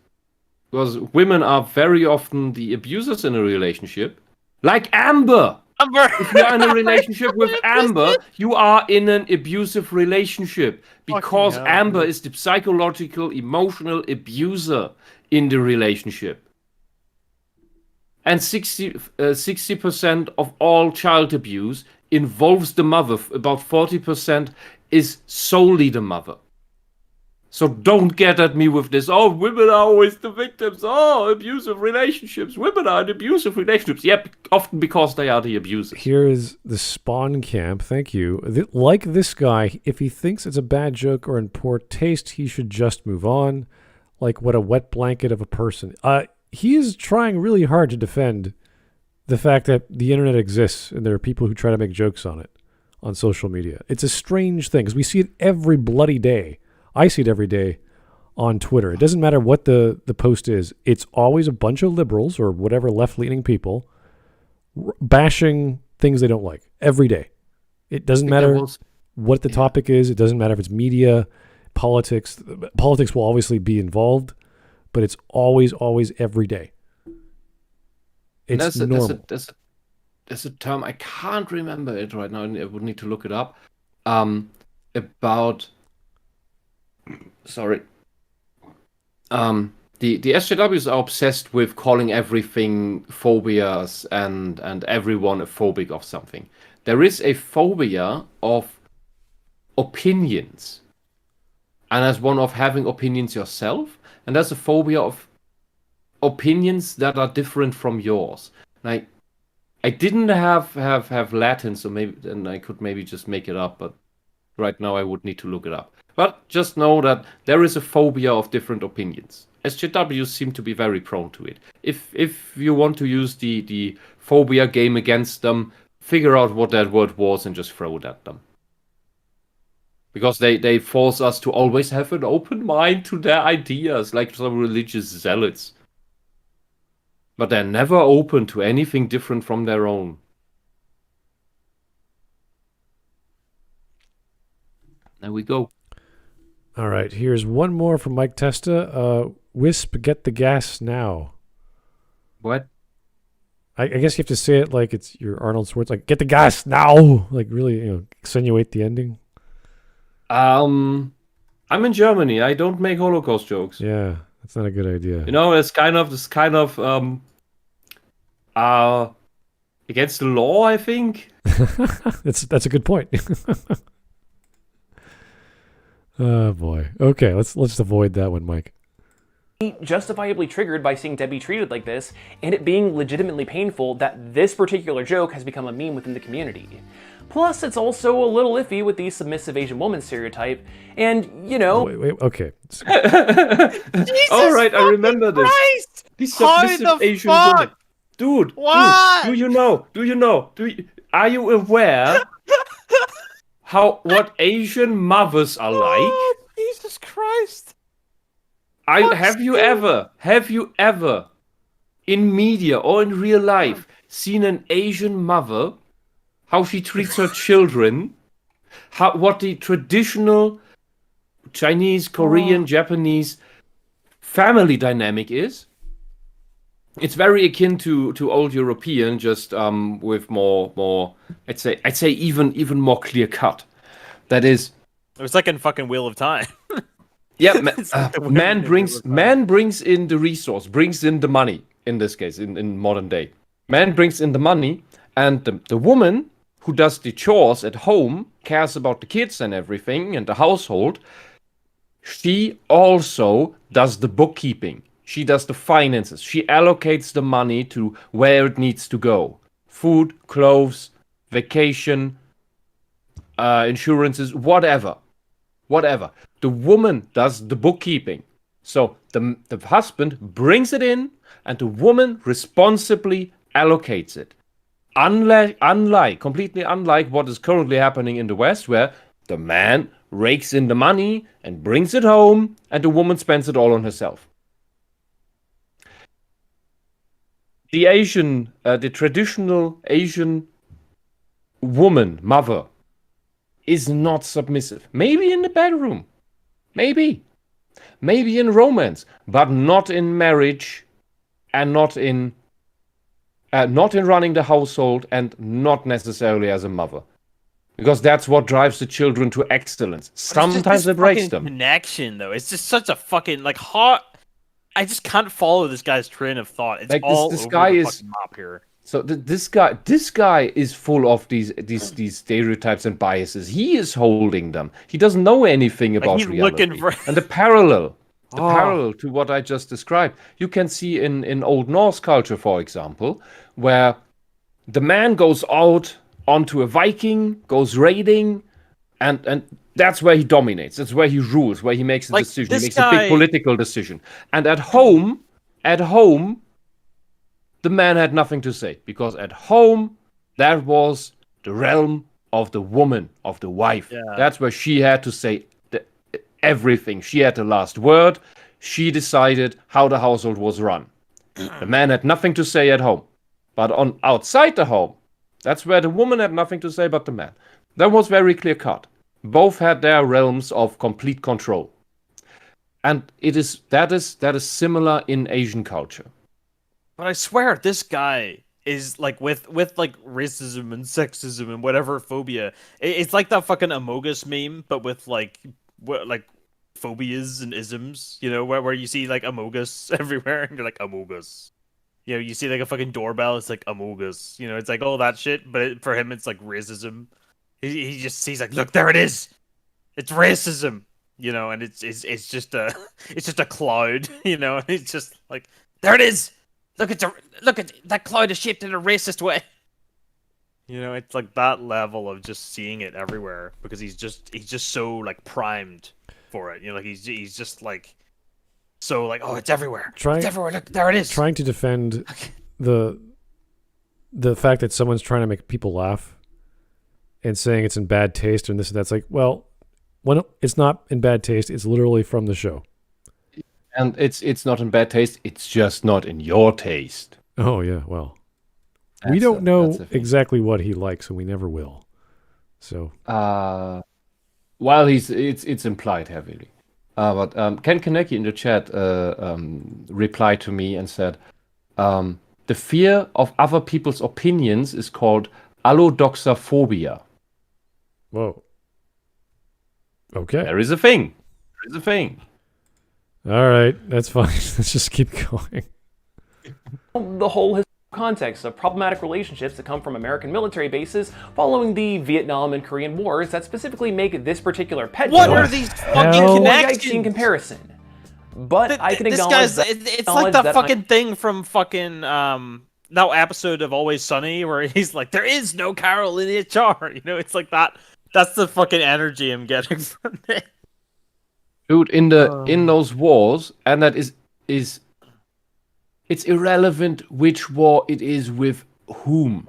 Because women are very often the abusers in a relationship. Like Amber! If you're in a relationship with Amber, you are in an abusive relationship. Because Fucking hell, Amber dude. is the psychological, emotional abuser in the relationship. And 60% of all child abuse involves the mother. About 40% is solely the mother. So don't get at me with this, oh, women are always the victims, oh, abusive relationships, women are in abusive relationships. Yep, often because they are the abusers. Here is the Spawn Camp. Thank you. Like this guy, if he thinks it's a bad joke or in poor taste, he should just move on. Like, what a wet blanket of a person. He is trying really hard to defend the fact that the internet exists and there are people who try to make jokes on it on social media. It's a strange thing because we see it every bloody day. I see it every day on Twitter. It doesn't matter what the post is. It's always a bunch of liberals or whatever left-leaning people bashing things they don't like every day. It doesn't matter what the topic is. It doesn't matter if it's media, politics. Politics will obviously be involved, but it's always every day. It's normal. There's a term, I can't remember it right now, and I would need to look it up, about... Sorry. The SJWs are obsessed with calling everything phobias and everyone a phobic of something. There is a phobia of opinions. And there's one of having opinions yourself. And there's a phobia of opinions that are different from yours. Like, I didn't have Latin, so maybe, and I could maybe just make it up, but right now I would need to look it up. But just know that there is a phobia of different opinions. SJWs seem to be very prone to it. If you want to use the phobia game against them, figure out what that word was and just throw it at them. Because they force us to always have an open mind to their ideas, like some religious zealots. But they're never open to anything different from their own. There we go. All right, here's one more from Mike Testa. Wisp, get the gas now. What? I guess you have to say it like it's your Arnold Schwarzenegger, like, get the gas now! Like, really, accentuate the ending. I'm in Germany. I don't make Holocaust jokes. Yeah, that's not a good idea. It's kind of against the law, I think. That's a good point. Oh boy. Okay, let's avoid that one, Mike. Justifiably triggered by seeing Debbie treated like this, and it being legitimately painful that this particular joke has become a meme within the community. Plus, it's also a little iffy with the submissive Asian woman stereotype, and, Wait, okay. All right, I remember this. The submissive Asian woman. Dude, What? do you know? Are you aware what Asian mothers are like? Oh, Jesus Christ! Have you ever in media or in real life seen an Asian mother, how she treats her children, what the traditional Chinese, Korean, Japanese family dynamic is? it's very akin to old European, just with more I'd say even more clear cut. That is, It was like in fucking Wheel of Time. yeah, It's like the women in Wheel of Time. man brings in the resource, brings in the money. In this case, in modern day, man brings in the money, and the woman who does the chores at home, cares about the kids and everything and the household. She also does the bookkeeping. She does the finances. She allocates the money to where it needs to go. Food, clothes, vacation, insurances, whatever. Whatever. The woman does the bookkeeping. So the husband brings it in and the woman responsibly allocates it. Completely unlike what is currently happening in the West, where the man rakes in the money and brings it home, and the woman spends it all on herself. The traditional Asian woman, mother, is not submissive. Maybe in the bedroom, maybe in romance, but not in marriage, and not in running the household, and not necessarily as a mother. Because that's what drives the children to excellence. Sometimes it breaks them. Connection, though. It's just such a fucking like hot. I just can't follow this guy's train of thought. It's Like, all this over guy the is- fucking map here. So this guy is full of these stereotypes and biases. He is holding them. He doesn't know anything Like, about he's reality. looking for. And the parallel Oh. to what I just described, you can see in Old Norse culture, for example, where the man goes out onto a Viking, goes raiding, and that's where he dominates. That's where he rules, where he makes a Like, decision, this he makes a guy- big political decision. And at home, the man had nothing to say, because at home, that was the realm of the woman, of the wife. Yeah. That's where she had to say everything. She had the last word. She decided how the household was run. The man had nothing to say at home. But outside the home, that's where the woman had nothing to say but the man. That was very clear cut. Both had their realms of complete control. And that is similar in Asian culture. But I swear, this guy is like with like racism and sexism and whatever phobia. It's like that fucking Amogus meme, but with like phobias and isms. You know, where you see like Amogus everywhere, and you're like Amogus. You know, you see like a fucking doorbell, it's like Amogus. You know, it's like all that shit, but for him, it's like racism. He just sees like, look, there it is. It's racism. You know, and it's just a it's just a cloud. You know, and it's just like, there it is. Look at that cloud is shaped in a racist way. You know, it's like that level of just seeing it everywhere because he's just so like primed for it. You know, like he's just like so like, oh, it's everywhere. It's everywhere. Look, there it is. Trying to defend the fact that someone's trying to make people laugh and saying it's in bad taste and this and that's like, well, when it's not in bad taste, it's literally from the show. And it's not in bad taste. It's just not in your taste. Oh yeah, well, we don't That's know the thing. exactly what he likes, and we never will. So While it's implied heavily. But Ken Kaneki in the chat replied to me and said, the fear of other people's opinions is called allodoxaphobia. whoa, okay, There is a thing. There is a thing. all right, that's fine. Let's just keep going. The whole historical context of problematic relationships that come from American military bases following the Vietnam and Korean Wars that specifically make this particular pet What joke are these hell? fucking a connections? yikes in comparison. But I can This acknowledge guy's that. it's like that fucking thing from fucking that episode of Always Sunny where he's like, there is no Carol in HR. You know, it's like that. That's the fucking energy I'm getting from it. Dude, in those wars, and that is it's irrelevant which war it is with whom.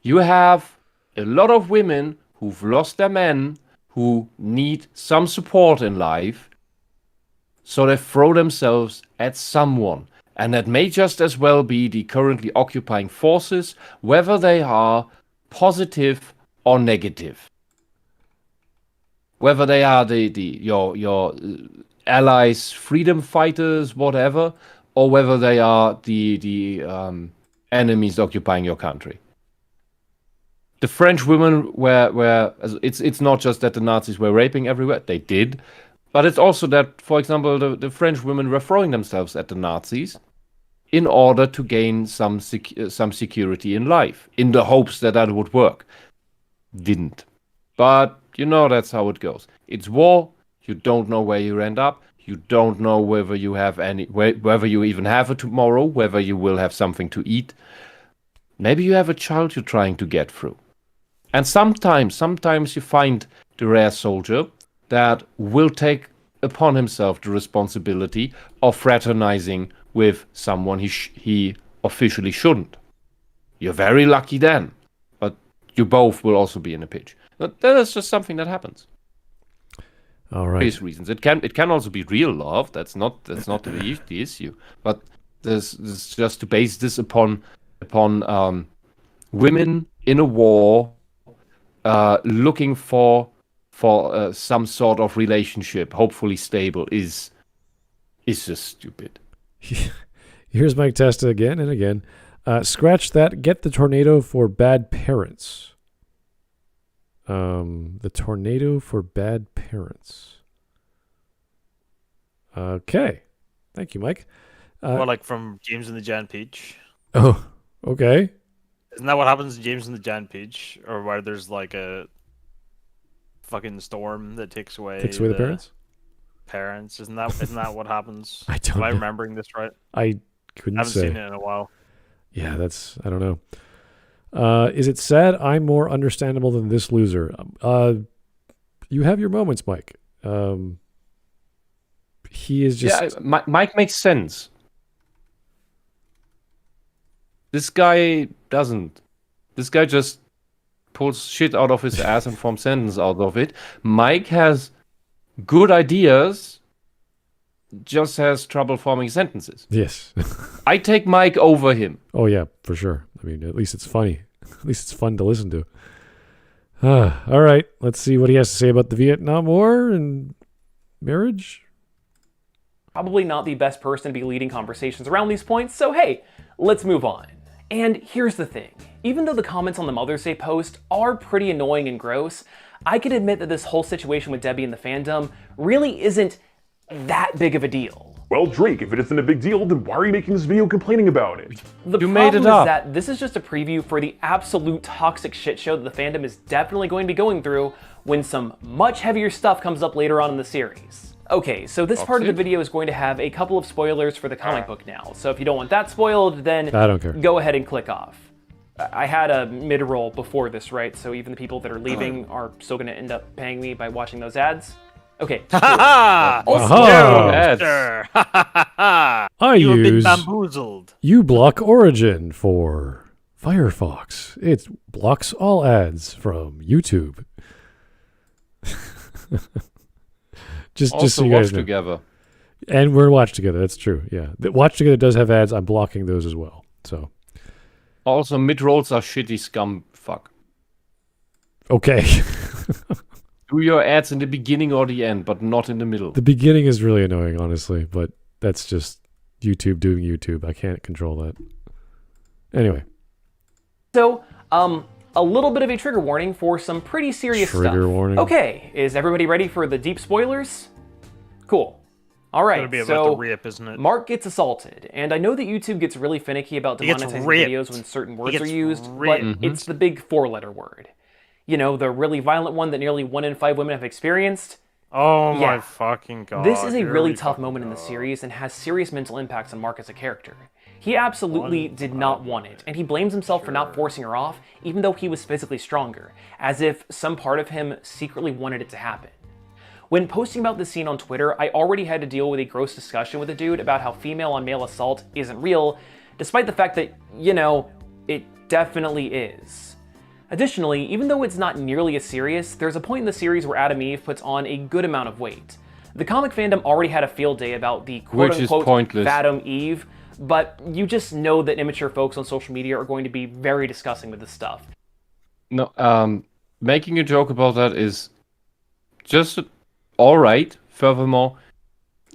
You have a lot of women who've lost their men, who need some support in life, so they throw themselves at someone. And that may just as well be the currently occupying forces, whether they are positive or negative. Whether they are your allies, freedom fighters, whatever, or whether they are the enemies occupying your country. The French women were it's not just that the Nazis were raping everywhere, they did, but it's also that, for example, the French women were throwing themselves at the Nazis in order to gain some security in life, in the hopes that would work. Didn't. But that's how it goes. It's war. You don't know where you end up. You don't know whether you even have a tomorrow, whether you will have something to eat. Maybe you have a child you're trying to get through. And sometimes you find the rare soldier that will take upon himself the responsibility of fraternizing with someone he officially shouldn't. You're very lucky then, but you both will also be in a pitch. But that is just something that happens. All right. Various reasons. It can also be real love. That's not the issue. But this just to base this upon women in a war looking for some sort of relationship, hopefully stable, is just stupid. Here's Mike Testa again and again. Scratch that. Get the tornado for bad parents. The tornado for bad parents. Okay. Thank you, Mike. Well, like from James and the Giant Peach. Oh, okay. Isn't that what happens in James and the Giant Peach? Or where there's like a fucking storm that takes away the parents? Parents. Isn't that what happens? I don't Am I know. remembering this right? I couldn't I haven't say. seen it in a while. Yeah, I don't know. Is it sad I'm more understandable than this loser? You have your moments, Mike. He is just... Yeah, Mike makes sense. This guy doesn't. This guy just pulls shit out of his ass and forms sentences out of it. Mike has good ideas, just has trouble forming sentences. Yes. I take Mike over him. Oh, yeah, for sure. I mean, at least it's funny. At least it's fun to listen to. All right, let's see what he has to say about the Vietnam War and marriage. Probably not the best person to be leading conversations around these points, so hey, let's move on. And here's the thing. Even though the comments on the Mother's Day post are pretty annoying and gross, I can admit that this whole situation with Debbie and the fandom really isn't that big of a deal. Well, Drake, if it isn't a big deal, then why are you making this video complaining about it? The You problem made it is up. that this is just a preview for the absolute toxic shit show that the fandom is definitely going to be going through when some much heavier stuff comes up later on in the series. Okay, so this part of the video is going to have a couple of spoilers for the comic book now, so if you don't want that spoiled, then I don't care. go ahead and click off. I had a mid-roll before this, right? So even the people that are leaving are still going to end up paying me by watching those ads. Okay. Ha Aha! Ads. Sure. Ha ha ha! I You have been use bamboozled. uBlock Origin for Firefox. It blocks all ads from YouTube. just Also so you watch guys know. together. And we're Watch Together. That's true. Yeah, the Watch Together does have ads. I'm blocking those as well. So Also, mid-rolls are shitty scum. Fuck. okay. Do your ads in the beginning or the end, but not in the middle. The beginning is really annoying, honestly, but that's just YouTube doing YouTube. I can't control that. Anyway, So, a little bit of a trigger warning for some pretty serious stuff. Trigger warning. Okay, is everybody ready for the deep spoilers? Cool. All It's gonna right, be about so the rape, isn't it? Mark gets assaulted, and I know that YouTube gets really finicky about He gets demonetizing raped. videos when certain words gets are used, raped. but it's the big four-letter word. You know, the really violent one that nearly 1 in 5 women have experienced. Oh Yeah. my fucking god. This is a here really we tough fucking moment in go. the series and has serious mental impacts on Mark as a character. He absolutely did not want it, and he blames himself for not forcing her off, even though he was physically stronger, as if some part of him secretly wanted it to happen. When posting about this scene on Twitter, I already had to deal with a gross discussion with a dude about how female on male assault isn't real, despite the fact that, you know, it definitely is. Additionally, even though it's not nearly as serious, there's a point in the series where Adam Eve puts on a good amount of weight. The comic fandom already had a field day about the Which is quote-unquote pointless. Adam Eve, but you just know that immature folks on social media are going to be very discussing with this stuff. No, making a joke about that is just all right. Furthermore,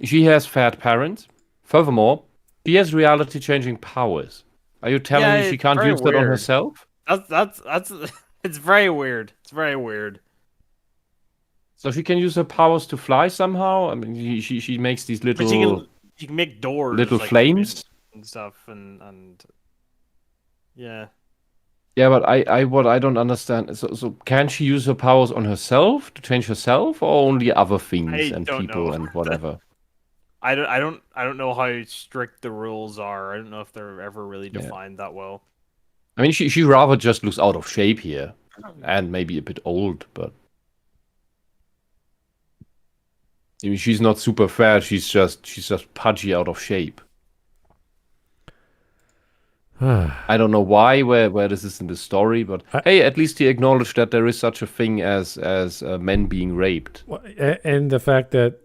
she has fat parents. Furthermore, She has reality-changing powers. Are you telling Yeah, me she it's can't very use that on weird. herself? That's it's very weird. It's very weird. So she can use her powers to fly somehow? I mean, she makes these But little you can make doors little like, flames? and stuff and yeah. Yeah, but what I don't understand. So can she use her powers on herself to change herself, or only other things I and don't people know. and whatever? I don't know how strict the rules are. I don't know if they're ever really Yeah. defined that well. I mean, she rather just looks out of shape here, and maybe a bit old, but I mean, she's not super fat. She's just pudgy out of shape. I don't know why, where this is in the story, but hey, at least he acknowledged that there is such a thing as men being raped. And the fact that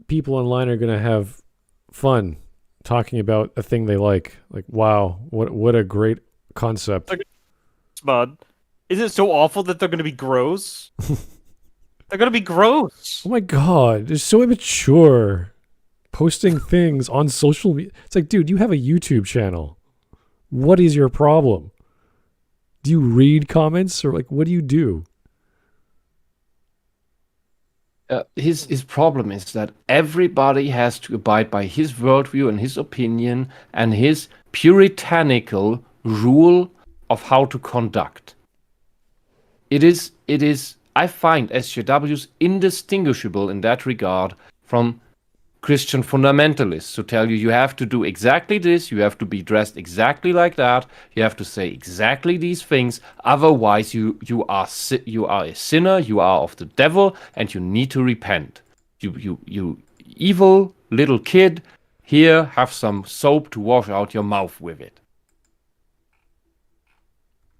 people online are going to have fun talking about a thing they like. Like, wow, what a great concept. Smud, is it so awful that they're going to be gross? They're going to be gross. Oh my god, they're so immature. Posting things on social media. It's like, dude, you have a YouTube channel. What is your problem? Do you read comments or like what do you do? His problem is that everybody has to abide by his worldview and his opinion and his puritanical rule of how to conduct. It is I find SJWs indistinguishable in that regard from Christian fundamentalists who tell you have to do exactly this, you have to be dressed exactly like that, you have to say exactly these things, otherwise you are a sinner, you are of the devil, and you need to repent. You evil little kid, here, have some soap to wash out your mouth with it.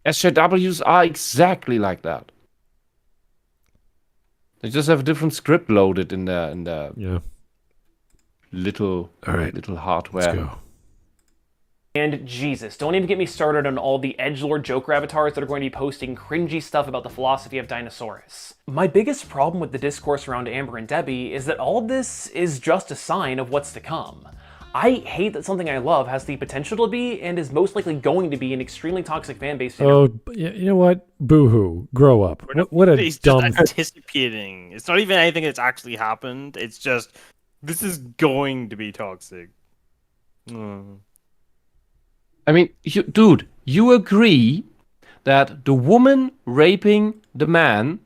SJWs are exactly like that. They just have a different script loaded in the Yeah. little hardware. Let's go. And Jesus, don't even get me started on all the edgelord joker avatars that are going to be posting cringy stuff about the philosophy of Dinosaurus. My biggest problem with the discourse around Amber and Debbie is that all of this is just a sign of what's to come. I hate that something I love has the potential to be, and is most likely going to be, an extremely toxic fan base. Oh, you know what? Boo-hoo. Grow up. What a He's dumb... just anticipating. It's not even anything that's actually happened. It's just, this is going to be toxic. I mean, dude, you agree that the woman raping the man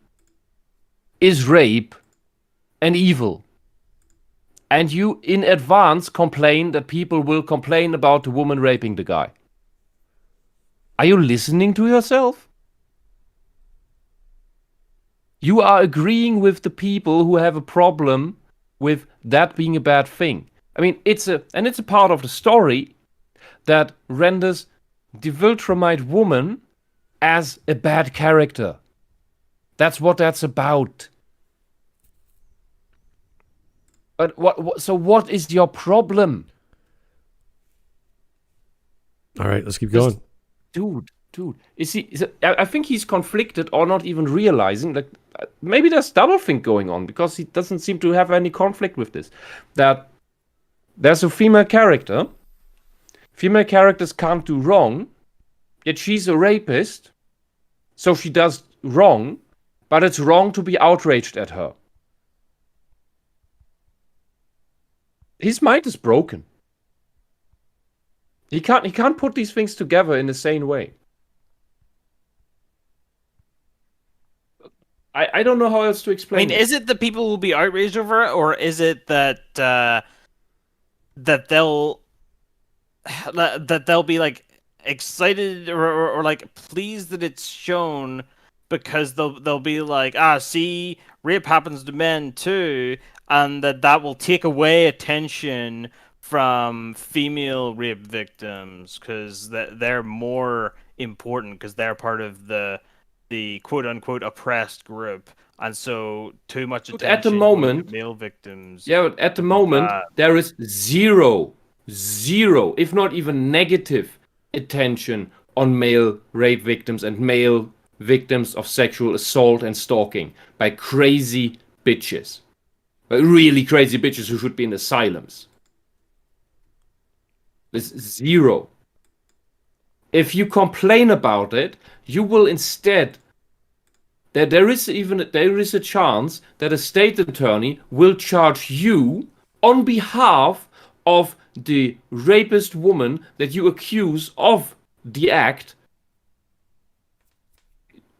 is rape and evil. And you, in advance, complain that people will complain about the woman raping the guy. Are you listening to yourself? You are agreeing with the people who have a problem with that being a bad thing. I mean, it's a part of the story that renders the Viltrumite woman as a bad character. That's what that's about. But what is your problem? All right, let's keep going. Dude, I think he's conflicted or not even realizing that maybe there's doublethink going on because he doesn't seem to have any conflict with this. That there's a female character. Female characters can't do wrong, yet she's a rapist, so she does wrong, but it's wrong to be outraged at her. His mind is broken. He can't put these things together in a sane way. I don't know how else to explain. I mean, is it that people will be outraged over it, or is it that that they'll be like excited or like pleased that it's shown, because they'll be like, see, rape happens to men too, and that will take away attention from female rape victims because they're more important because they're part of the quote unquote oppressed group, and so too much attention at the moment to male victims. Yeah, but at the moment there is zero, if not even negative attention on male rape victims and male victims of sexual assault and stalking by crazy bitches. By really crazy bitches who should be in asylums. There's zero. If you complain about it, you will instead. There is a chance that a state attorney will charge you on behalf of the rapist woman that you accuse of the act.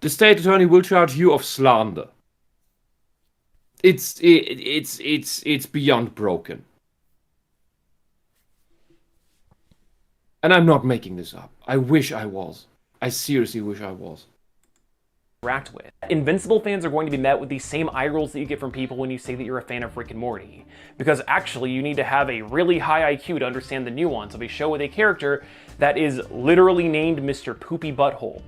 The state attorney will charge you of slander. It's beyond broken. And I'm not making this up. I wish I was. I seriously wish I was. Interact with. Invincible fans are going to be met with the same eye rolls that you get from people when you say that you're a fan of Rick and Morty. Because actually, you need to have a really high IQ to understand the nuance of a show with a character that is literally named Mr. Poopy Butthole.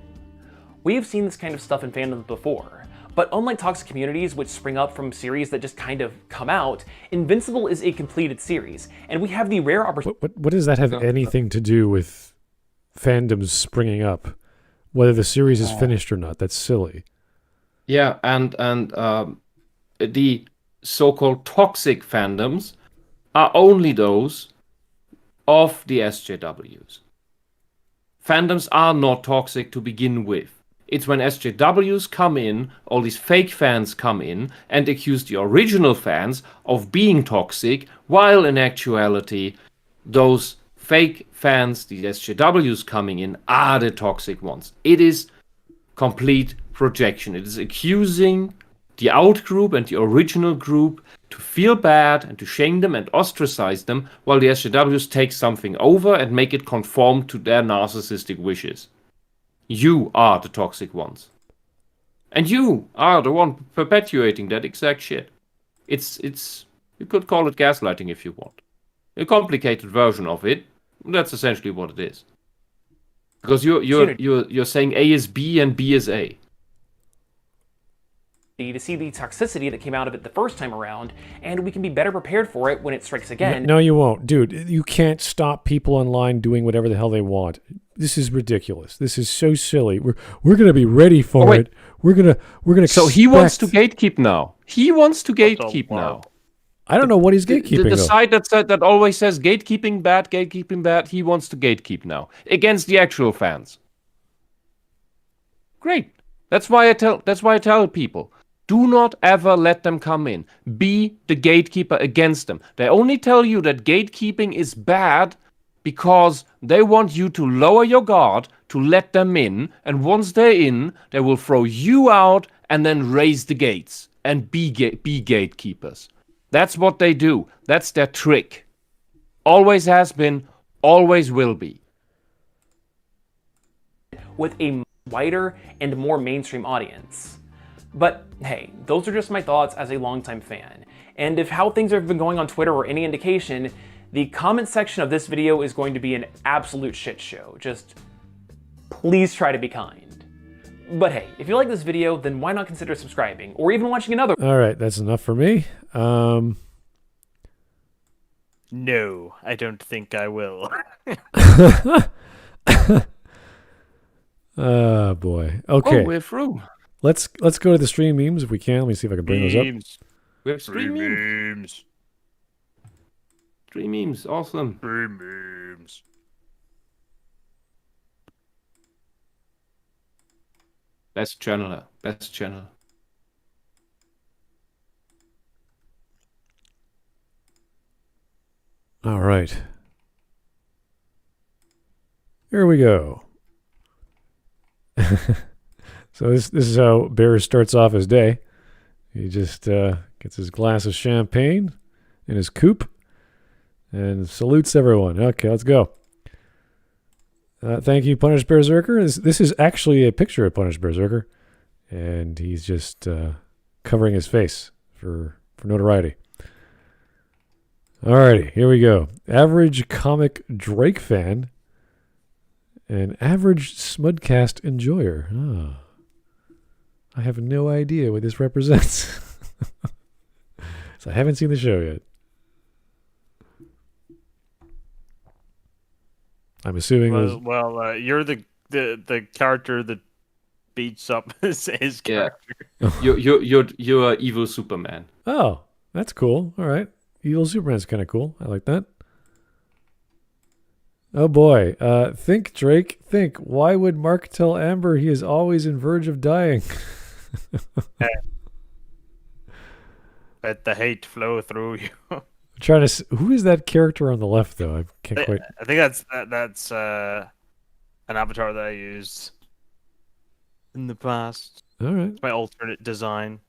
We have seen this kind of stuff in fandoms before, but unlike toxic communities which spring up from series that just kind of come out, Invincible is a completed series, and we have the rare opportunity. What does that have anything to do with fandoms springing up? Whether the series is finished or not, that's silly. Yeah, and the so-called toxic fandoms are only those of the SJWs. Fandoms are not toxic to begin with. It's when SJWs come in, all these fake fans come in and accuse the original fans of being toxic, while in actuality, those fake fans, the SJWs coming in, are the toxic ones. It is complete projection. It is accusing the out group and the original group to feel bad and to shame them and ostracize them, while the SJWs take something over and make it conform to their narcissistic wishes. You are the toxic ones. And you are the one perpetuating that exact shit. It's you could call it gaslighting if you want. A complicated version of it. That's essentially what it is. Because you're saying A is B and B is A. To see the toxicity that came out of it the first time around, and we can be better prepared for it when it strikes again. No, you won't. Dude, you can't stop people online doing whatever the hell they want. This is ridiculous. This is so silly. We're going to be ready for it. We're going to So he wants to gatekeep now. He wants to gatekeep now. I don't know what he's gatekeeping. The side that always says gatekeeping bad, he wants to gatekeep now against the actual fans. Great. That's why I tell people, do not ever let them come in. Be the gatekeeper against them. They only tell you that gatekeeping is bad because they want you to lower your guard to let them in, and once they're in, they will throw you out and then raise the gates and be gatekeepers. That's what they do. That's their trick. Always has been, always will be. With a wider and more mainstream audience. But hey, those are just my thoughts as a longtime fan. And if how things have been going on Twitter are any indication, the comment section of this video is going to be an absolute shit show. Just please try to be kind. But hey, if you like this video, then why not consider subscribing or even watching another. All right, that's enough for me. No, I don't think I will. Oh boy. Okay. Oh, we're through. Let's go to the stream memes if we can. Let me see if I can bring those up. We have stream memes. Stream memes, awesome. Stream memes. Best channeler. All right. Here we go. So this is how Bear starts off his day. He just gets his glass of champagne in his coupe and salutes everyone. Okay, let's go. Thank you, Punished Bearserker. This is actually a picture of Punished Bearserker, and he's just covering his face for notoriety. Alrighty, here we go. Average comic Drake fan and average Smudcast enjoyer. Oh. I have no idea what this represents. So I haven't seen the show yet. I'm assuming you're the character that beats up his character. You're evil Superman. Oh, that's cool. All right. Evil Superman's kind of cool. I like that. Oh boy. Think, Drake. Think. Why would Mark tell Amber he is always in verge of dying? Let the hate flow through you. I'm trying to. Who is that character on the left, though? I can't quite. I think that's an avatar that I used in the past. All right. It's my alternate design.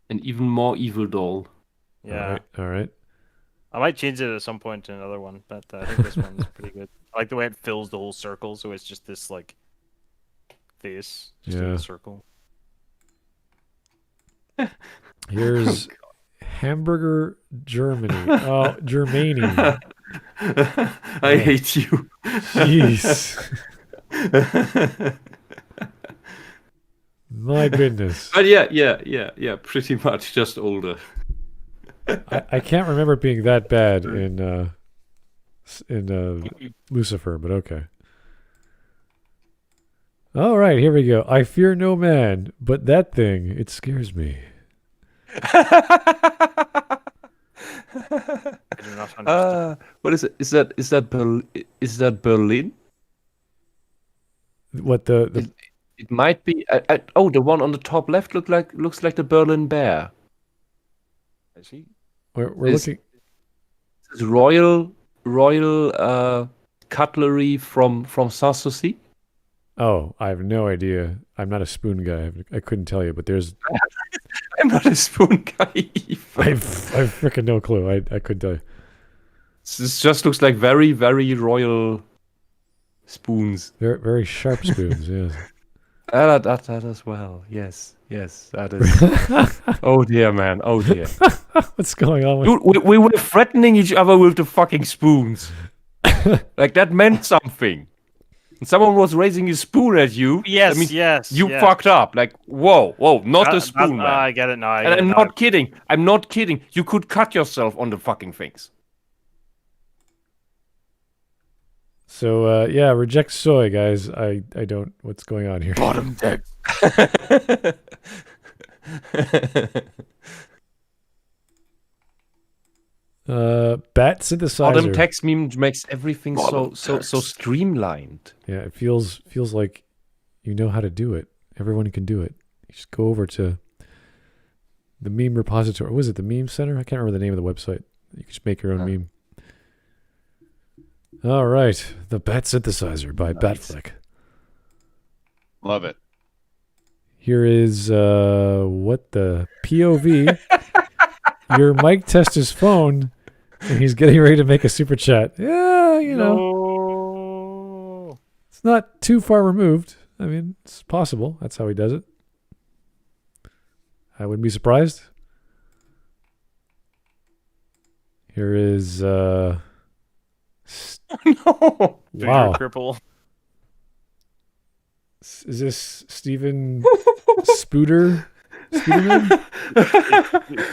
An even more evil doll. Yeah. All right. I might change it at some point to another one, but I think this one's pretty good. I like the way it fills the whole circle, so it's just this like face, just in Yeah. a circle. Here's Hamburger Germany. Oh, Germany. I hate you. Jeez. My goodness. But yeah, pretty much just older. I can't remember it being that bad in Lucifer, but okay. All right, here we go. I fear no man, but that thing, it scares me. I do not understand. What is it? Is that Berlin? What the It might be. Oh, the one on the top left looks like the Berlin Bear. we're is- looking. It's royal cutlery from Sanssouci. Oh, I have no idea. I'm not a spoon guy. I couldn't tell you, but there's I'm not a spoon guy. I've freaking no clue. I couldn't tell you. This just looks like very, very royal spoons. Very very sharp spoons. Yes. That as well. Yes, that is. Oh dear, man. Oh dear. What's going on with? Dude, we were threatening each other with the fucking spoons. Like that meant something. And someone was raising a spoon at you. Yes, that means yes. You yes. fucked up. Like, whoa, not the That- spoon, man. I get it now. And I'm not kidding. I'm not kidding. You could cut yourself on the fucking things. So yeah, reject soy, guys. I don't. What's going on here? Bottom deck. Bat synthesizer. Bottom text meme makes everything so streamlined. Yeah, it feels like you know how to do it. Everyone can do it. You just go over to the meme repository. What was it? The meme center? I can't remember the name of the website. You can just make your own meme. All right, the Bat synthesizer by Batfleck. Love it. Here is what the POV. Your mic test his phone, and he's getting ready to make a super chat. Yeah, you know, No. it's not too far removed. I mean, it's possible. That's how he does it. I wouldn't be surprised. Here is No. wow. Cripple. Is this Steven Spooter? Spooderman?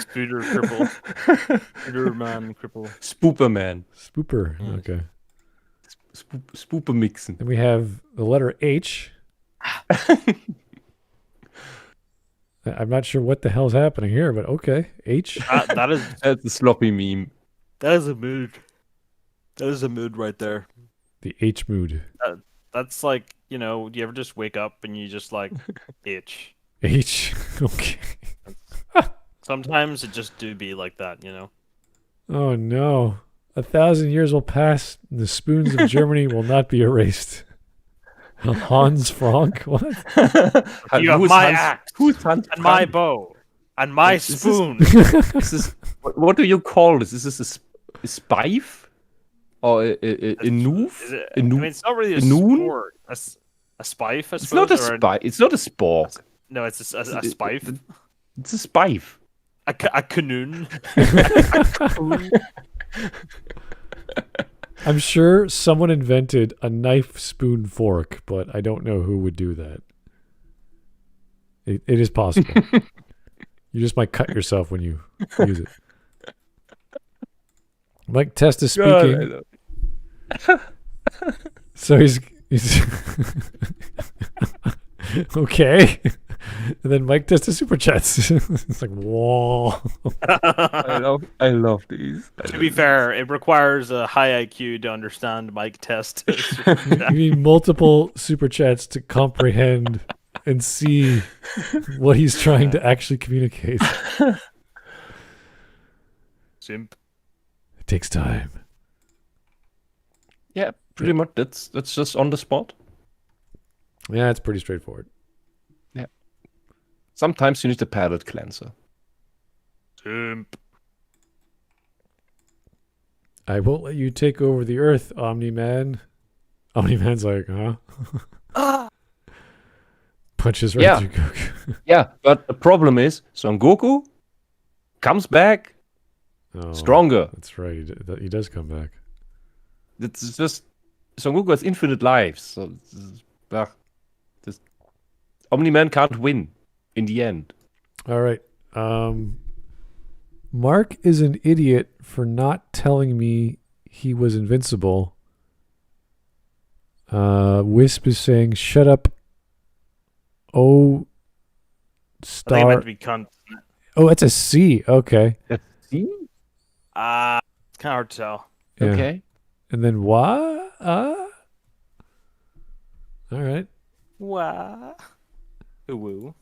Spooder cripple. Spooder man cripple. Spooperman. Spooper. Okay. Spooper mixen. Then we have the letter H. I'm not sure what the hell's happening here, but okay. H. That is That's a sloppy meme. that is a mood. That is a mood right there. The H mood. That's like, you know, do you ever just wake up and you just like itch? H. Okay. Sometimes it just do be like that, you know. Oh no. 1,000 years will pass and the spoons of Germany will not be erased. Hans Frank? What? You have Who's my Hans- axe Who's Hans and my Frank? bow and my This is- spoon. This is, what do you call this? Is this a spife? Or a noof? Is it, A I noof? mean, it's not really a a noon? sport. A spife, I suppose. It's not a or spife. It's not a spore. No, it's a spife. It's a spife. A canoon. I'm sure someone invented a knife, spoon, fork, but I don't know who would do that. It is possible. You just might cut yourself when you use it. Mike Test is speaking. So he's okay. And then Mike does the super chats. It's like, whoa. I love these. To be fair, it requires a high IQ to understand mic test. You need multiple super chats to comprehend and see what he's trying to actually communicate. Simp. It takes time. Yeah, pretty much. That's just on the spot. Yeah, it's pretty straightforward. Sometimes you need a palate cleanser. Simp. I won't let you take over the Earth, Omni-Man. Omni-Man's like, huh? Punches right through Goku. Yeah, but the problem is Son Goku comes back Oh, stronger. That's right. He does come back. It's just Son Goku has infinite lives. So this Omni-Man can't win in the end. All right. Mark is an idiot for not telling me he was invincible. Wisp is saying, shut up. Oh, I think it star. meant to be cunt. Oh, that's a C. Okay. See? It's kind of hard to tell. Yeah. Okay. And then what? All right. Wah. Woo.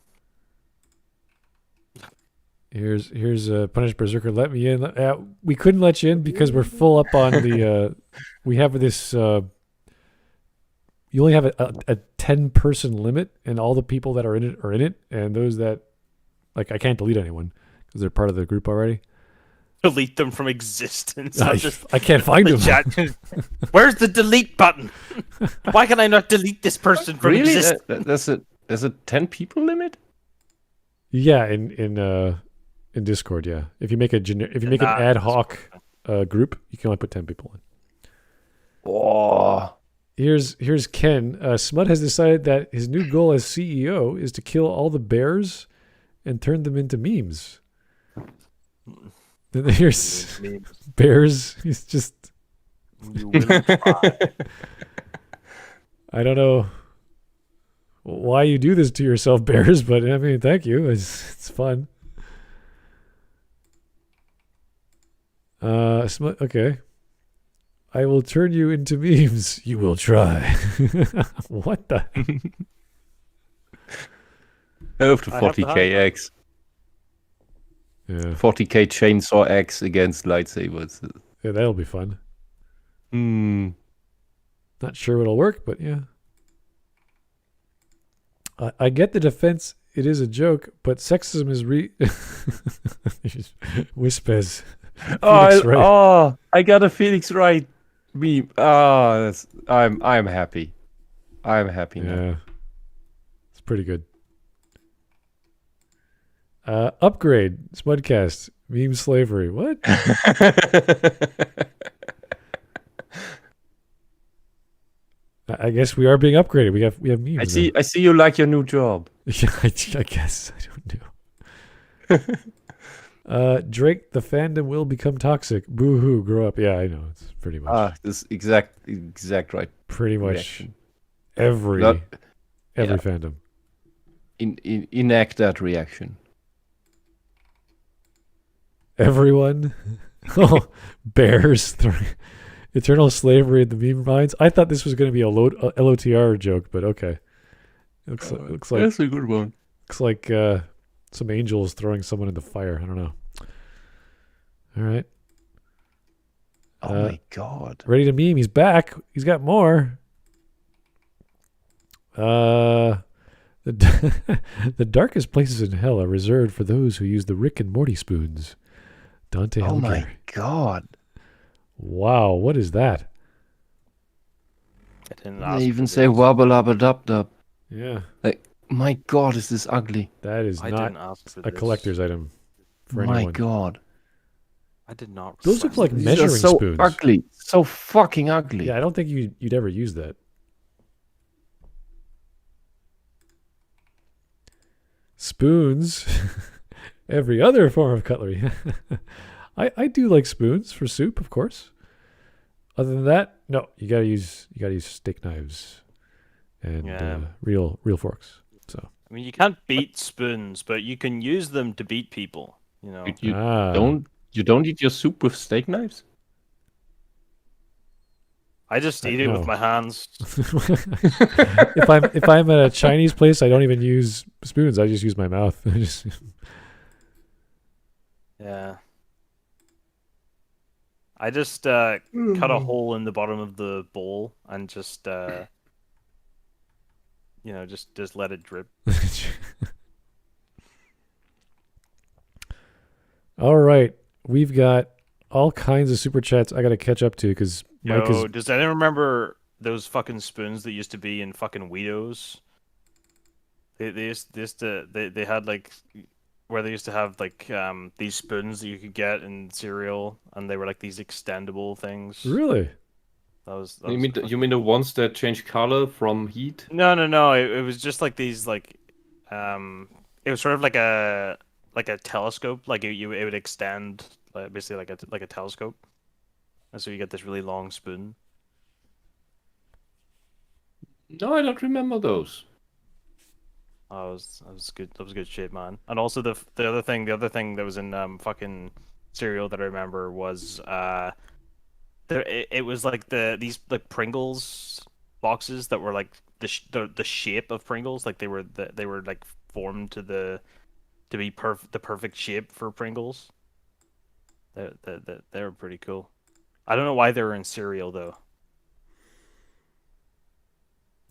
Here's Punished Bearserker. Let me in. We couldn't let you in because we're full up on the. We have this. You only have a 10-person limit, and all the people that are in it, and those that, like, I can't delete anyone because they're part of the group already. Delete them from existence. I can't find them. Where's the delete button? Why can I not delete this person from Really? existence? There's a 10 people limit? Yeah, in Discord, yeah. If you make an ad hoc group, you can only put 10 people in. Oh. Here's Ken. Smud has decided that his new goal as CEO is to kill all the bears and turn them into memes. Then here's bears. He's just. You will try. I don't know why you do this to yourself, bears, but I mean, thank you. It's fun. Okay. I will turn you into memes. You will try. What the? Over to 40k X. Yeah. 40k chainsaw X against lightsabers. Yeah, that'll be fun. Hmm. Not sure it'll work, but yeah. I get the defense. It is a joke, but sexism is Whispers. I got a Phoenix Wright meme. I'm happy. I'm happy now. Yeah. It's pretty good. Upgrade. Smudcast. Meme slavery. What? I guess we are being upgraded. We have memes. I see you like your new job. Yeah, I guess. I don't know. Drake, the fandom will become toxic. Boo hoo, grow up. Yeah, I know. It's pretty much. This exact right. Pretty much reaction. every Yeah. fandom. Enact that reaction. Everyone. Oh, bears. Eternal slavery in the meme minds. I thought this was going to be a LOTR joke, but okay. Looks like That's a good one. looks like some angels throwing someone in the fire. I don't know. All right. Oh my god. Ready to meme. He's back. He's got more. The darkest places in hell are reserved for those who use the Rick and Morty spoons. Dante Oh my Helgary. god. Wow, what is that? I didn't ask They even for say this. wobble abba dub dub. Yeah, My god, is this ugly? that is I not didn't ask for a this. collector's item for My anyone. god. I did not. Those look request like this. These are measuring so spoons. ugly. So fucking ugly. Yeah, I don't think you'd ever use that. Spoons. Every other form of cutlery. I do like spoons for soup, of course. Other than that, no, you gotta use steak knives and Yeah. real forks. So I mean, you can't beat spoons, but you can use them to beat people. You know. You Ah. don't eat your soup with steak knives? I just eat it no. with my hands. if I'm at a Chinese place, I don't even use spoons. I just use my mouth. Yeah. I just cut a hole in the bottom of the bowl and just just let it drip. All right, we've got all kinds of super chats I got to catch up to because Mike is. Does anyone remember those fucking spoons that used to be in fucking Weedos? They had like where they used to have like these spoons that you could get in cereal, and they were like these extendable things. Really? You mean the ones that change color from heat? No. It was just like these like it was sort of like a telescope. Like it would extend basically like a telescope, and so you get this really long spoon. No, I don't remember those. Oh, that was good. That was good shit, man. And also the other thing that was in fucking cereal that I remember was it was like these like Pringles boxes that were like the shape of Pringles, like they were like formed to be the perfect shape for Pringles. They were pretty cool. I don't know why they were in cereal though.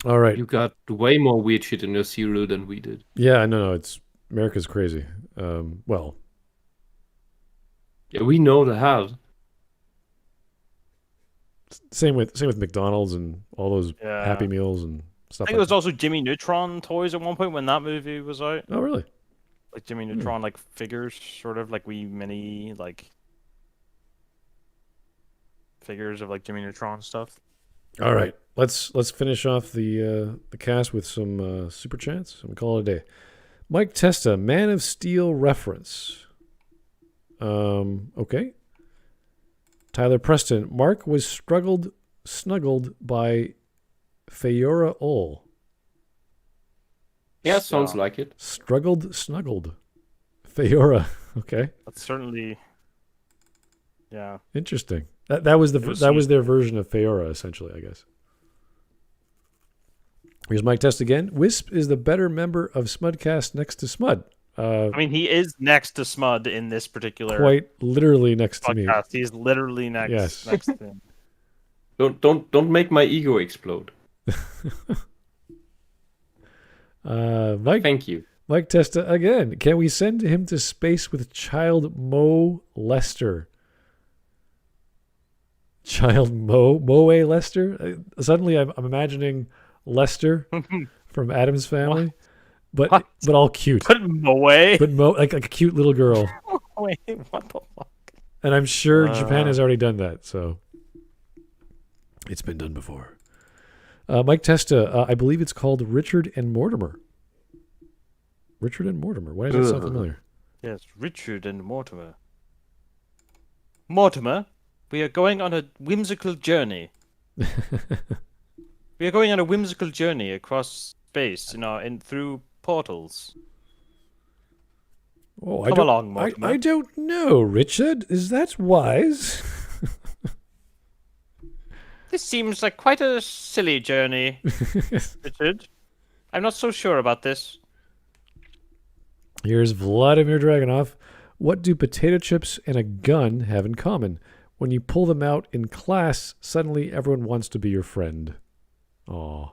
All right. You got way more weird shit in your cereal than we did. Yeah, no, it's America's crazy. Well, yeah, we know that. same with McDonald's and all those Yeah. Happy Meals and I stuff. think it was also Jimmy Neutron toys at one point when that movie was out. Oh, really? Like Jimmy Neutron, like figures, sort of like wee mini like figures of like Jimmy Neutron stuff. All right, let's finish off the cast with some super chats and we call it a day. Mike Testa, Man of Steel reference. Okay. Tyler Preston, Mark was snuggled by Feora Ol. Yeah, sounds like it. Snuggled. Feora. Okay. That's certainly, yeah. Interesting. That was their version of Feora, essentially, I guess. Here's Mike Test again. Wisp is the better member of Smudcast next to Smud. I mean, he is next to Smud in this particular Quite literally next to me. podcast. He's literally next. Yes. Next to him. Don't make my ego explode. Mike. Thank you. Mike Testa again. Can we send him to space with child Mo Lester? Child Moe Lester? Suddenly I'm imagining Lester from Addams Family, but all cute. Put him away. But Mo, like a cute little girl. Wait, what the fuck? And I'm sure Japan has already done that, so it's been done before. Mike Testa, I believe it's called Richard and Mortimer. Richard and Mortimer. Why does that sound familiar? Yes, Richard and Mortimer. Mortimer, we are going on a whimsical journey. We are going on a whimsical journey across space, through portals. Oh, Come along, Mortimer. I don't know, Richard. Is that wise? This seems like quite a silly journey, Richard. I'm not so sure about this. Here's Vladimir Dragunov. What do potato chips and a gun have in common? When you pull them out in class, suddenly everyone wants to be your friend. Aw.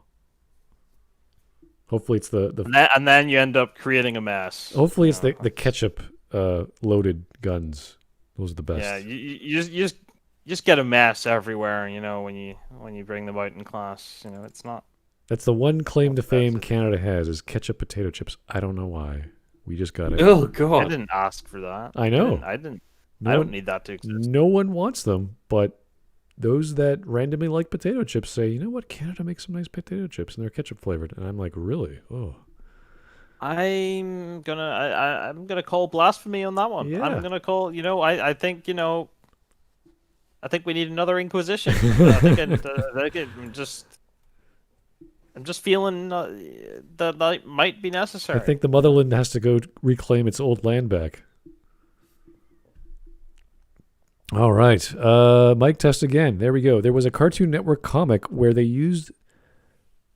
Hopefully it's And then you end up creating a mess. Hopefully it's the ketchup loaded guns. Those are the best. Yeah, you just get a mess everywhere. When you bring them out in class. It's not. That's the one claim to fame Canada has is ketchup potato chips. I don't know why. We just got it. Oh I God! didn't ask for that. I know. I don't need that to exist. No one wants them, but those that randomly like potato chips say, you know what, Canada makes some nice potato chips and they're ketchup flavored. And I'm like, really? Oh. I'm gonna call blasphemy on that one. Yeah. I'm gonna call. I think we need another Inquisition. I think it just. I'm just feeling that might be necessary. I think the motherland has to go reclaim its old land back. All right. Mic test again. There we go. There was a Cartoon Network comic where they used...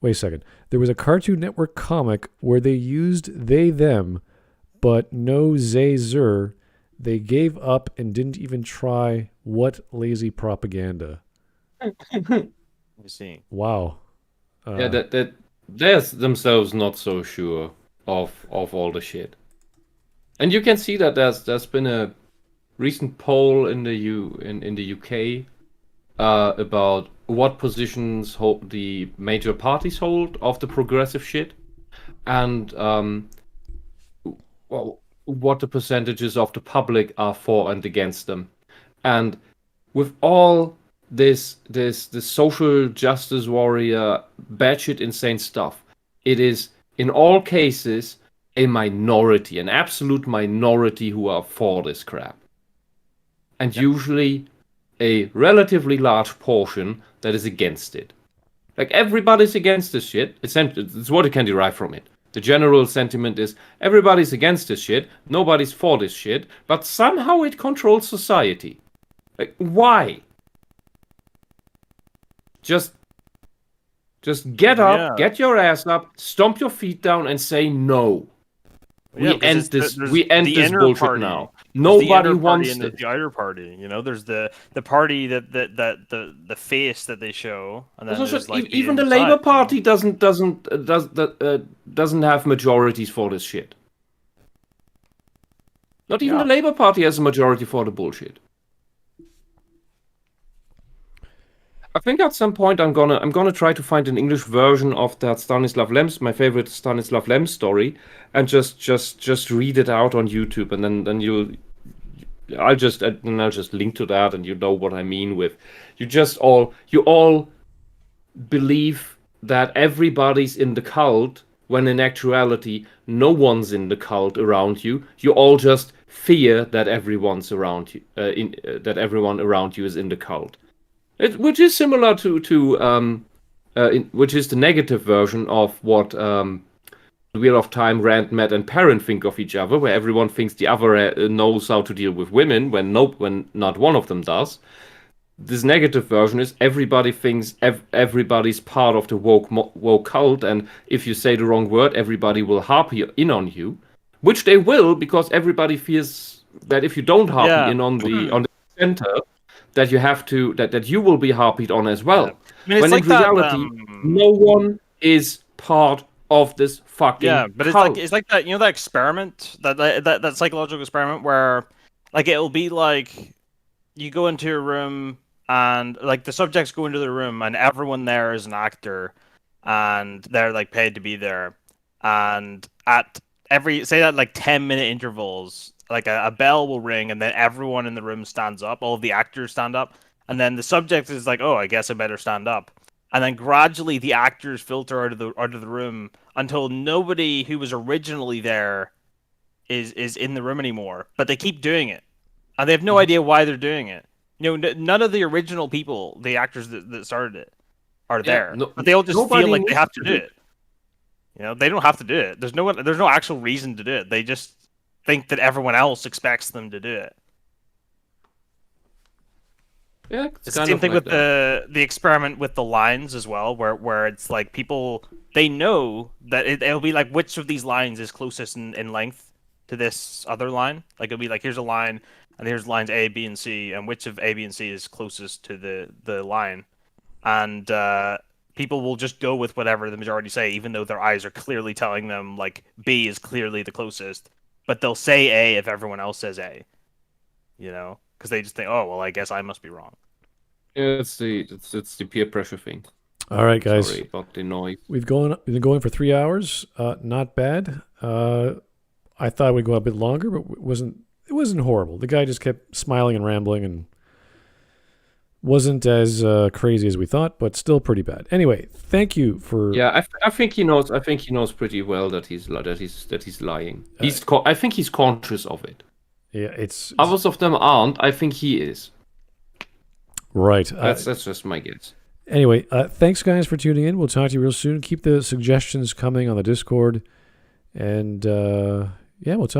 Wait a second. There was a Cartoon Network comic where they used they, them, but no they, zer. They gave up and didn't even try. What lazy propaganda. You see. Wow. Yeah, that they're themselves not so sure of all the shit. And you can see that there's been a recent poll in the UK about what positions the major parties hold of the progressive shit, and what the percentages of the public are for and against them. And with all this social justice warrior batshit insane stuff, it is in all cases a minority, an absolute minority who are for this crap. And usually a relatively large portion that is against it. Like, everybody's against this shit. It's what you can derive from it. The general sentiment is everybody's against this shit, nobody's for this shit, but somehow it controls society. Like, why? Just get up, get your ass up, stomp your feet down, and say no. Yeah, we end this inner bullshit party. now. Nobody wants it. it. The outer party, you know, there's the party that the face that they show, and then there's like even the inside, Labour Party you know? doesn't have majorities for this shit. Not even the Labour Party has a majority for the bullshit. I think at some point I'm gonna try to find an English version of that Stanislav Lem's, my favorite Stanislav Lem story, and just read it out on YouTube, and then I'll just link to that, and you know what I mean with you all believe that everybody's in the cult, when in actuality no one's in the cult around you. You all just fear that everyone's around you, that everyone around you is in the cult. Which is similar to which is the negative version of what Wheel of Time, Rand, Matt, and Perrin think of each other, where everyone thinks the other knows how to deal with women, when not one of them does. This negative version is everybody thinks everybody's part of the woke cult, and if you say the wrong word, everybody will harpy in on you, which they will, because everybody fears that if you don't harpy in on the center, that you have to that you will be harpied on as well. Yeah. I mean, when like in reality, no one is part of this fucking but cult. it's like that, you know, that experiment, that psychological experiment where, like, it'll be like you go into a room and like the subjects go into the room and everyone there is an actor and they're like paid to be there, and at like 10-minute intervals, like a bell will ring and then everyone in the room stands up, all of the actors stand up, and then the subject is like, oh, I guess I better stand up. And then gradually the actors filter out of the room until nobody who was originally there is in the room anymore. But they keep doing it, and they have no idea why they're doing it. You know, none of the original people, the actors that started it, are there, but they all just feel like they have to do it. You know, they don't have to do it. There's no actual reason to do it. They just think that everyone else expects them to do it. Yeah, it's the same thing with the experiment with the lines as well, where it's like people, they know that it'll be like, which of these lines is closest in length to this other line. Like, it'll be like, here's a line, and here's lines A, B, and C, and which of A, B, and C is closest to the line. And people will just go with whatever the majority say, even though their eyes are clearly telling them, like, B is clearly the closest. But they'll say A if everyone else says A. You know? Because they just think, oh, well, I guess I must be wrong. Yeah, it's the peer pressure thing. All right, guys. Sorry about the noise. We've been going for 3 hours. Not bad. I thought we'd go a bit longer, but it wasn't horrible. The guy just kept smiling and rambling and wasn't as crazy as we thought, but still pretty bad. Anyway, thank you for. Yeah, I think he knows. I think he knows pretty well that he's lying. I think he's conscious of it. Yeah, it's others of them aren't. I think he is. Right. That's just my guess. Anyway, thanks guys for tuning in. We'll talk to you real soon. Keep the suggestions coming on the Discord. And yeah, we'll talk.